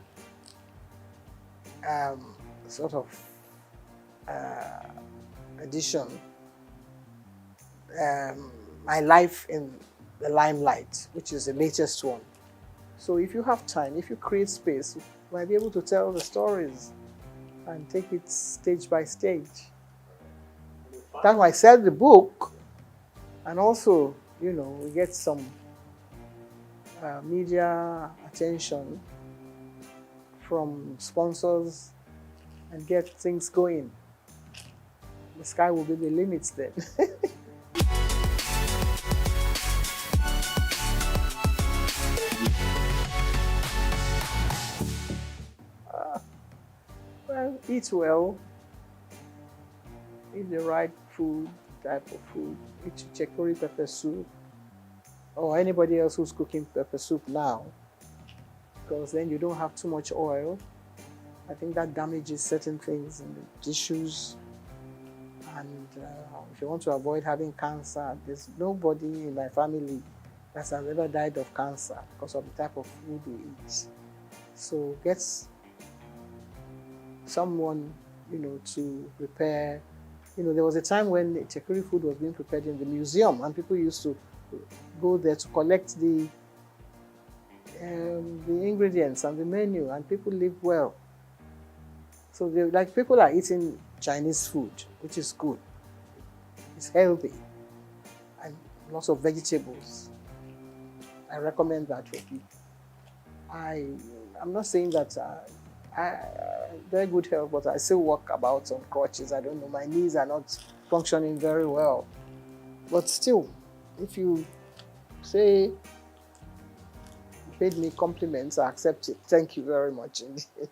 sort of edition. My Life in the Limelight, which is the latest one. So if you have time, if you create space, you might be able to tell the stories and take it stage by stage. That's why I sell the book, and also, you know, we get some media attention from sponsors and get things going. The sky will be the limit then. Well, eat well, eat the right food, type of food, eat chicory pepper soup, or anybody else who's cooking pepper soup now, because then you don't have too much oil. I think that damages certain things in the tissues. And if you want to avoid having cancer, there's nobody in my family that has ever died of cancer because of the type of food we eat. So get someone, you know, to prepare. You know, there was a time when chicory food was being prepared in the museum, and people used to go there to collect the ingredients and the menu, and people live well. So people are eating Chinese food, which is good. It's healthy, and lots of vegetables. I recommend that for people. I'm not saying that very good health, but I still walk about on crutches. I don't know, my knees are not functioning very well. But still, if you say you paid me compliments, I accept it. Thank you very much indeed.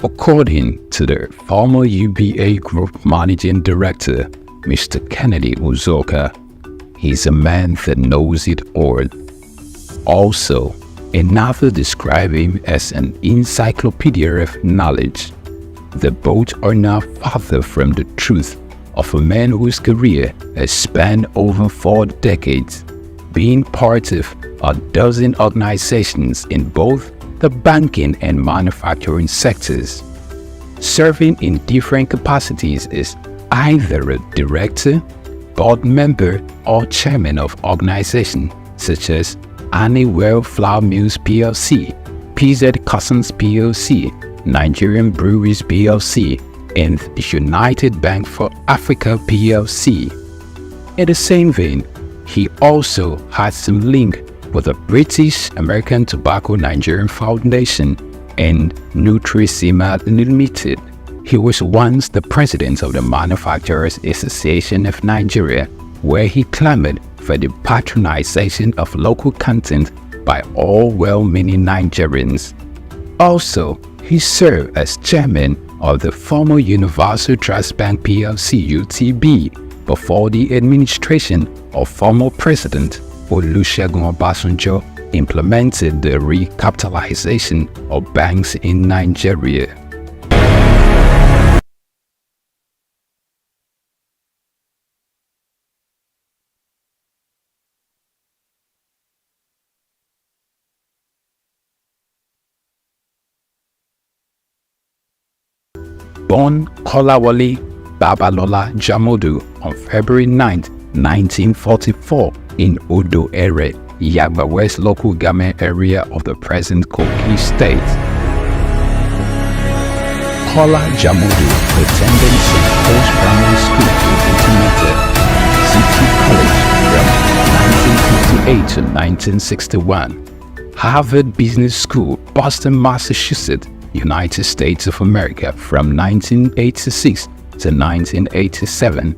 According to the former UBA Group Managing Director, Mr. Kennedy Uzoka, he's a man that knows it all. Also, another described him as an encyclopedia of knowledge. The both are now farther from the truth of a man whose career has spanned over 4 decades, being part of a dozen organizations in both the banking and manufacturing sectors. Serving in different capacities as either a director, board member, or chairman of organization such as Honeywell Flour Mills plc, PZ Cussons plc, Nigerian Breweries plc, and United Bank for Africa plc. In the same vein, he also had some link with the British American Tobacco Nigerian Foundation and Nutrisima Limited. He was once the president of the Manufacturers Association of Nigeria, where he clamored for the patronization of local content by all well-meaning Nigerians. Also, he served as chairman of the former Universal Trust Bank plc (UTB) before the administration of former President Olusegun Obasanjo implemented the recapitalization of banks in Nigeria. Born Kolawole Babalola Jamodu on February 9, 1944 in Odo Ere, Yagba West local government area of the present Kogi State. Kola Jamodu attended St. Paul's Primary School in Intimate City College from 1958 to 1961, Harvard Business School, Boston, Massachusetts, United States of America from 1986 to 1987.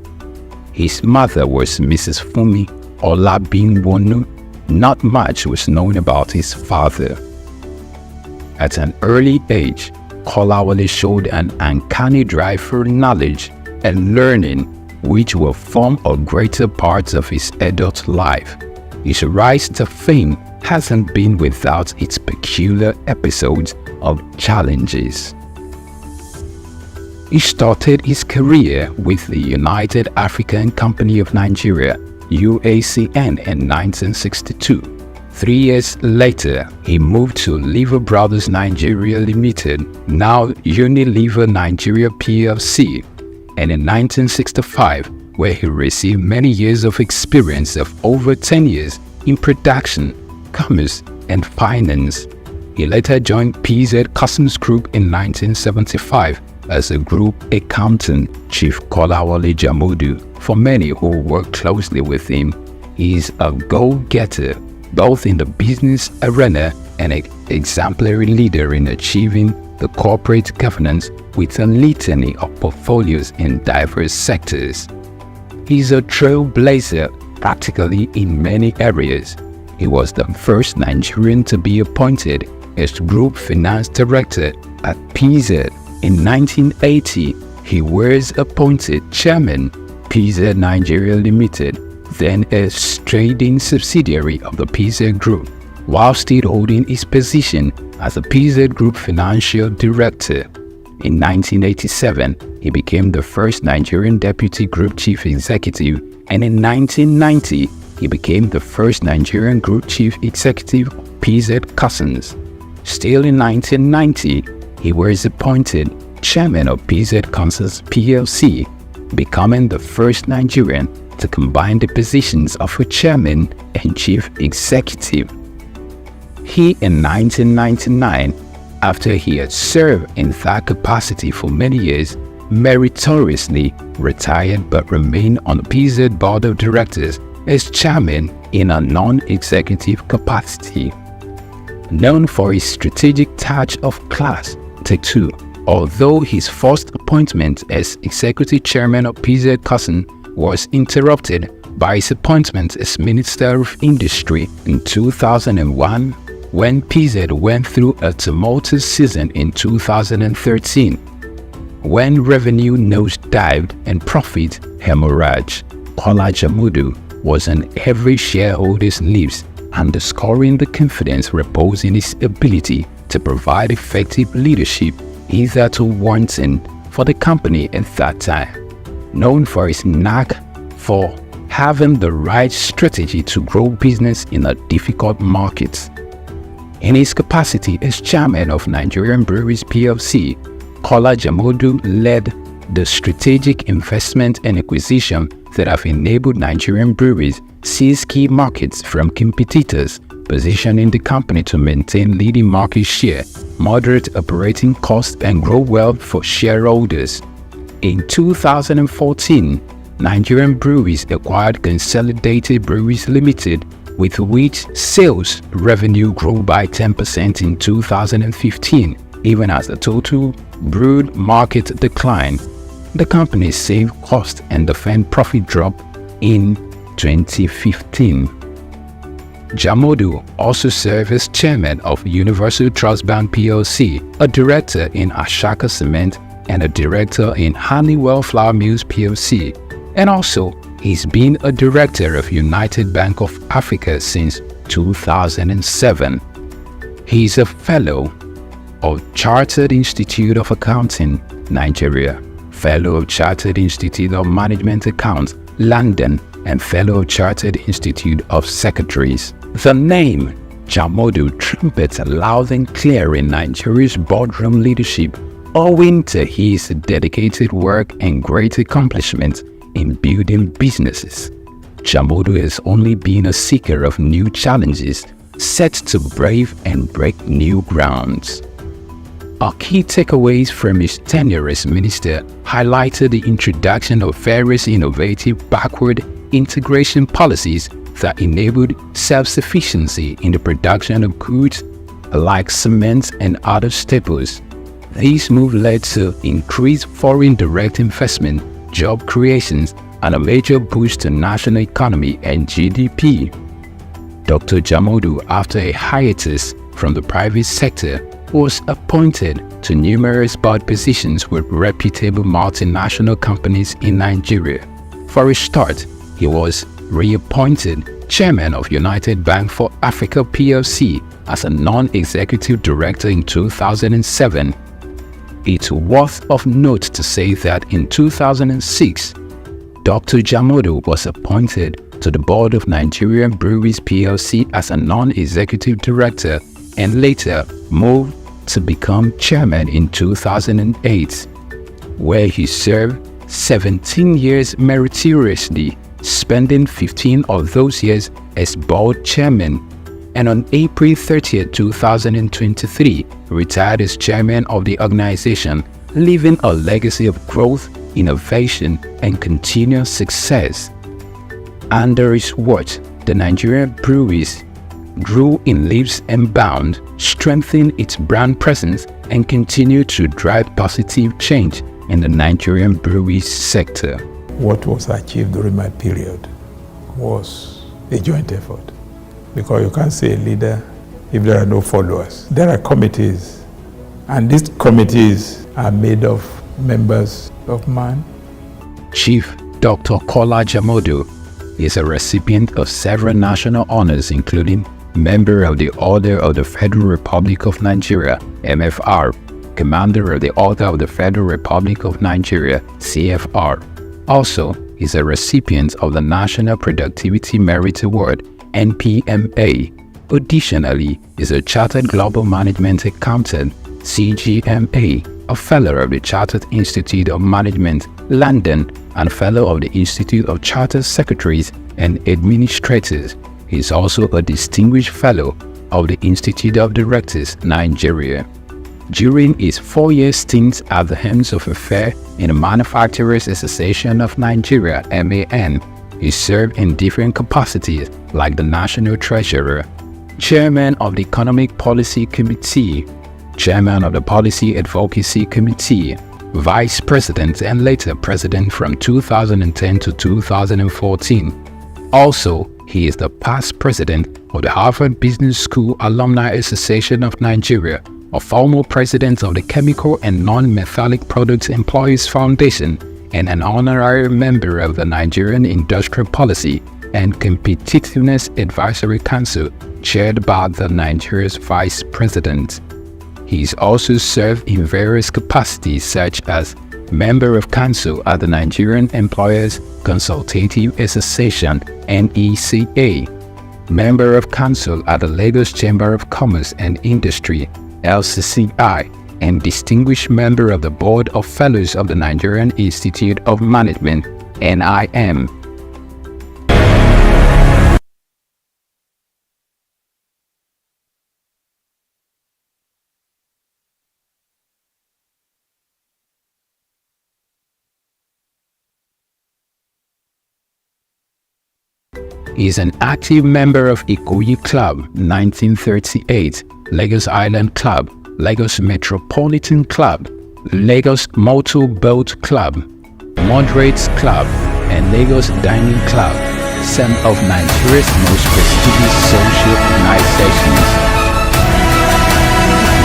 His mother was Mrs. Fumi Olabinwonu. Not much was known about his father. At an early age, Kolawole showed an uncanny drive for knowledge and learning, which will form a greater part of his adult life. His rise to fame hasn't been without its peculiar episodes of challenges. He started his career with the United African Company of Nigeria (UACN) in 1962. 3 years later, he moved to Lever Brothers Nigeria Limited, now Unilever Nigeria plc, and in 1965, where he received many years of experience of over 10 years in production, commerce, and finance. He later joined PZ Customs Group in 1975 as a group accountant. Chief Kolawole Jamodu, for many who work closely with him, he is a go-getter both in the business arena and an exemplary leader in achieving the corporate governance with a litany of portfolios in diverse sectors. He is a trailblazer practically in many areas. He was the first Nigerian to be appointed as Group Finance Director at PZ. In 1980, he was appointed Chairman, PZ Nigeria Limited, then a trading subsidiary of the PZ Group, while still holding his position as a PZ Group Financial Director. In 1987, he became the first Nigerian Deputy Group Chief Executive, and in 1990, he became the first Nigerian Group Chief Executive of PZ Cussons. Still in 1990, he was appointed Chairman of PZ Cussons plc, becoming the first Nigerian to combine the positions of a Chairman and Chief Executive. He, in 1999, after he had served in that capacity for many years, meritoriously retired but remained on the PZ Board of Directors as Chairman in a non-executive capacity. Known for his strategic touch of class, Take-Two, although his first appointment as Executive Chairman of PZ Cussons was interrupted by his appointment as Minister of Industry in 2001, when PZ went through a tumultuous season in 2013, when revenue nosedived and profit hemorrhaged. Kola Jamodu was on every shareholder's lips, underscoring the confidence reposed in his ability to provide effective leadership hitherto wanting for the company at that time. Known for his knack for having the right strategy to grow business in a difficult market. In his capacity as Chairman of Nigerian Breweries plc, Kola Jamodu led the strategic investment and acquisition that have enabled Nigerian breweries seize key markets from competitors, positioning the company to maintain leading market share, moderate operating costs, and grow wealth for shareholders. In 2014, Nigerian Breweries acquired Consolidated Breweries Limited, with which sales revenue grew by 10% in 2015, even as the total brewed market declined. The company saved cost and defended profit drop in 2015. Jamodu also served as chairman of Universal Trust Bank PLC, a director in Ashaka Cement, and a director in Honeywell Flour Mills PLC. And also, he's been a director of United Bank of Africa since 2007. He's a fellow of Chartered Institute of Accounting, Nigeria, fellow of Chartered Institute of Management Accounts, London, and fellow of Chartered Institute of Secretaries. The name Jamodu trumpets loud and clear in Nigeria's boardroom leadership, owing to his dedicated work and great accomplishments in building businesses. Jamodu has only been a seeker of new challenges, set to brave and break new grounds. Our key takeaways from his tenure as minister highlighted the introduction of various innovative backward integration policies that enabled self-sufficiency in the production of goods like cement and other staples. This move led to increased foreign direct investment, job creations, and a major boost to national economy and GDP. Dr. Jamodu, after a hiatus from the private sector, was appointed to numerous board positions with reputable multinational companies in Nigeria. For a start, he was reappointed chairman of United Bank for Africa PLC as a non-executive director in 2007. It's worth of note to say that in 2006, Dr. Jamodu was appointed to the board of Nigerian Breweries PLC as a non-executive director and later moved to become chairman in 2008, where he served 17 years meritoriously, spending 15 of those years as board chairman, and on April 30, 2023, retired as chairman of the organization, leaving a legacy of growth, innovation, and continuous success. Under his watch, the Nigerian breweries grew in leaps and bounds, strengthened its brand presence, and continued to drive positive change in the Nigerian breweries sector. What was achieved during my period was a joint effort, because you can't say a leader if there are no followers. There are committees, and these committees are made of members of mine. Chief Dr. Kola Jamodu is a recipient of several national honors, including Member of the Order of the Federal Republic of Nigeria, MFR, Commander of the Order of the Federal Republic of Nigeria, CFR. Also, is a recipient of the National Productivity Merit Award, NPMA. Additionally, is a Chartered Global Management Accountant, CGMA, a Fellow of the Chartered Institute of Management, London, and Fellow of the Institute of Chartered Secretaries and Administrators. He is also a Distinguished Fellow of the Institute of Directors, Nigeria. During his 4-year stint at the helms of affairs in the Manufacturers Association of Nigeria, MAN, he served in different capacities like the National Treasurer, Chairman of the Economic Policy Committee, Chairman of the Policy Advocacy Committee, Vice President, and later President from 2010 to 2014. Also, he is the past President of the Harvard Business School Alumni Association of Nigeria, a former President of the Chemical and Non-Metallic Products Employees Foundation, and an honorary member of the Nigerian Industrial Policy and Competitiveness Advisory Council, chaired by the Nigeria's Vice President. He's also served in various capacities such as Member of Council at the Nigerian Employers Consultative Association, NECA, Member of Council at the Lagos Chamber of Commerce and Industry, LCCI, and distinguished member of the Board of Fellows of the Nigerian Institute of Management, NIM. He is an active member of Ikoyi Club 1938, Lagos Island Club, Lagos Metropolitan Club, Lagos Motor Boat Club, Moderates Club, and Lagos Dining Club, some of Nigeria's most prestigious social organizations.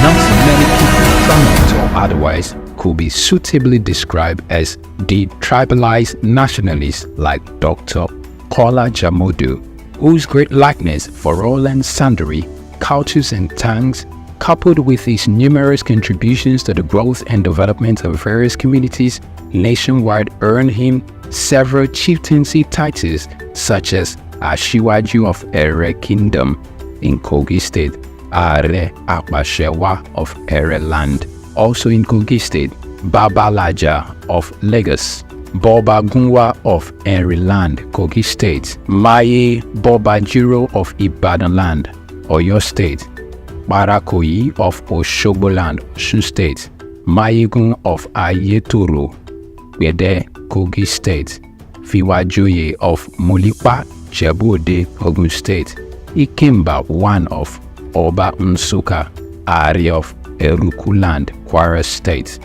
Not many people, prominent or otherwise, could be suitably described as detribalized nationalists like Dr. Kola Jamodu, whose great likeness for all and sundry cultures and tongues, coupled with his numerous contributions to the growth and development of various communities nationwide, earned him several chieftaincy titles such as Ashiwaju of Ere Kingdom in Kogi State, Are Apashewa of Ere Land, also in Kogi State, Babalaja of Lagos, Boba Gunwa of Ere Land, Kogi State, Maye Bobajiro of Ibadan Land, Oyo State, Barakoyi of Osogbo Land, Osun State, Mayegun of Ayetoro, Bede, Kogi State, Fiwajoye of Mulipa, Jebu-Ode, Ogun State, Ikemba I of Oba Nsukka, Ari of Eruku Land, Kwara State.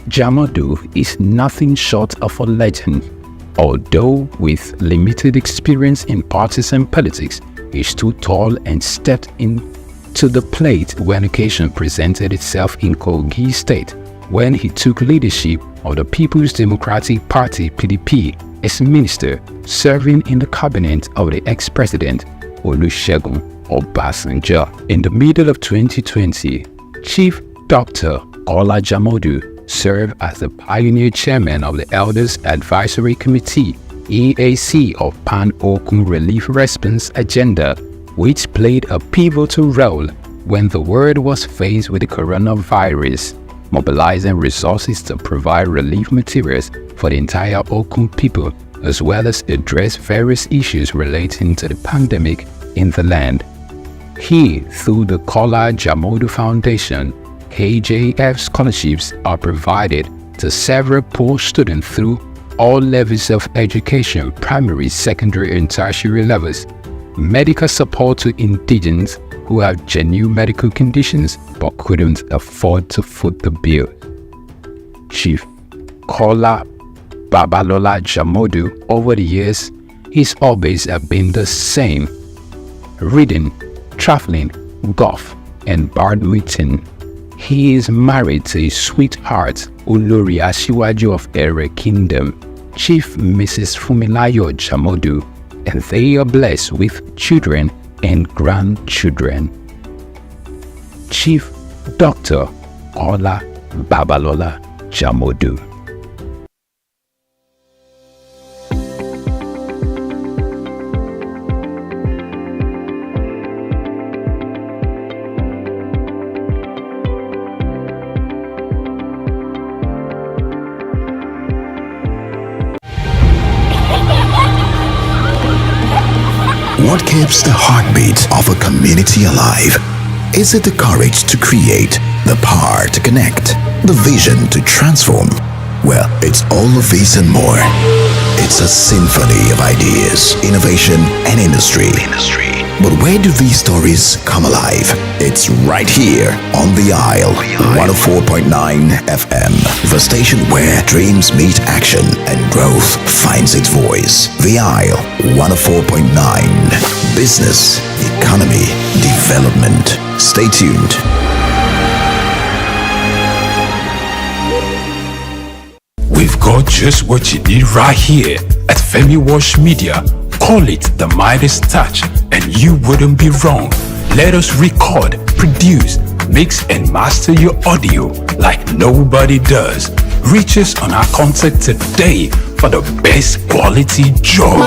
Jamodu is nothing short of a legend. Although with limited experience in partisan politics, he stood tall and stepped into the plate when occasion presented itself in Kogi State, when he took leadership of the People's Democratic Party (PDP) as minister, serving in the cabinet of the ex-president Olusegun Obasanjo. In the middle of 2020, Chief Dr. Kola Jamodu served as the pioneer chairman of the Elders Advisory Committee (EAC) of Pan-Okun Relief Response Agenda, which played a pivotal role when the world was faced with the coronavirus, mobilizing resources to provide relief materials for the entire Okun people, as well as address various issues relating to the pandemic in the land. He, through the Kola Jamodu Foundation, KJF scholarships are provided to several poor students through all levels of education, primary, secondary, and tertiary levels, medical support to indigents who have genuine medical conditions but couldn't afford to foot the bill. Chief Kola Babalola Jamodu, over the years, his hobbies have been the same: reading, traveling, golf, and badminton. He is married to his sweetheart, Olori Asiwaju of Ere Kingdom, Chief Mrs. Fumilayo Jamodu, and they are blessed with children and grandchildren. Chief Dr. Kola Babalola Jamodu. What keeps the heartbeat of a community alive? Is it the courage to create, the power to connect, the vision to transform? Well, it's all of this and more. It's a symphony of ideas, innovation, and industry. But where do these stories come alive? It's right here on The Isle, 104.9 FM, the station where dreams meet action and growth finds its voice. The Isle, 104.9. Business, economy, development. Stay tuned. We've got just what you need right here at Femi Wash Media. Call it the Midas touch and you wouldn't be wrong. Let us record, produce, mix and master your audio like nobody does. Reach us on our contact today for the best quality job.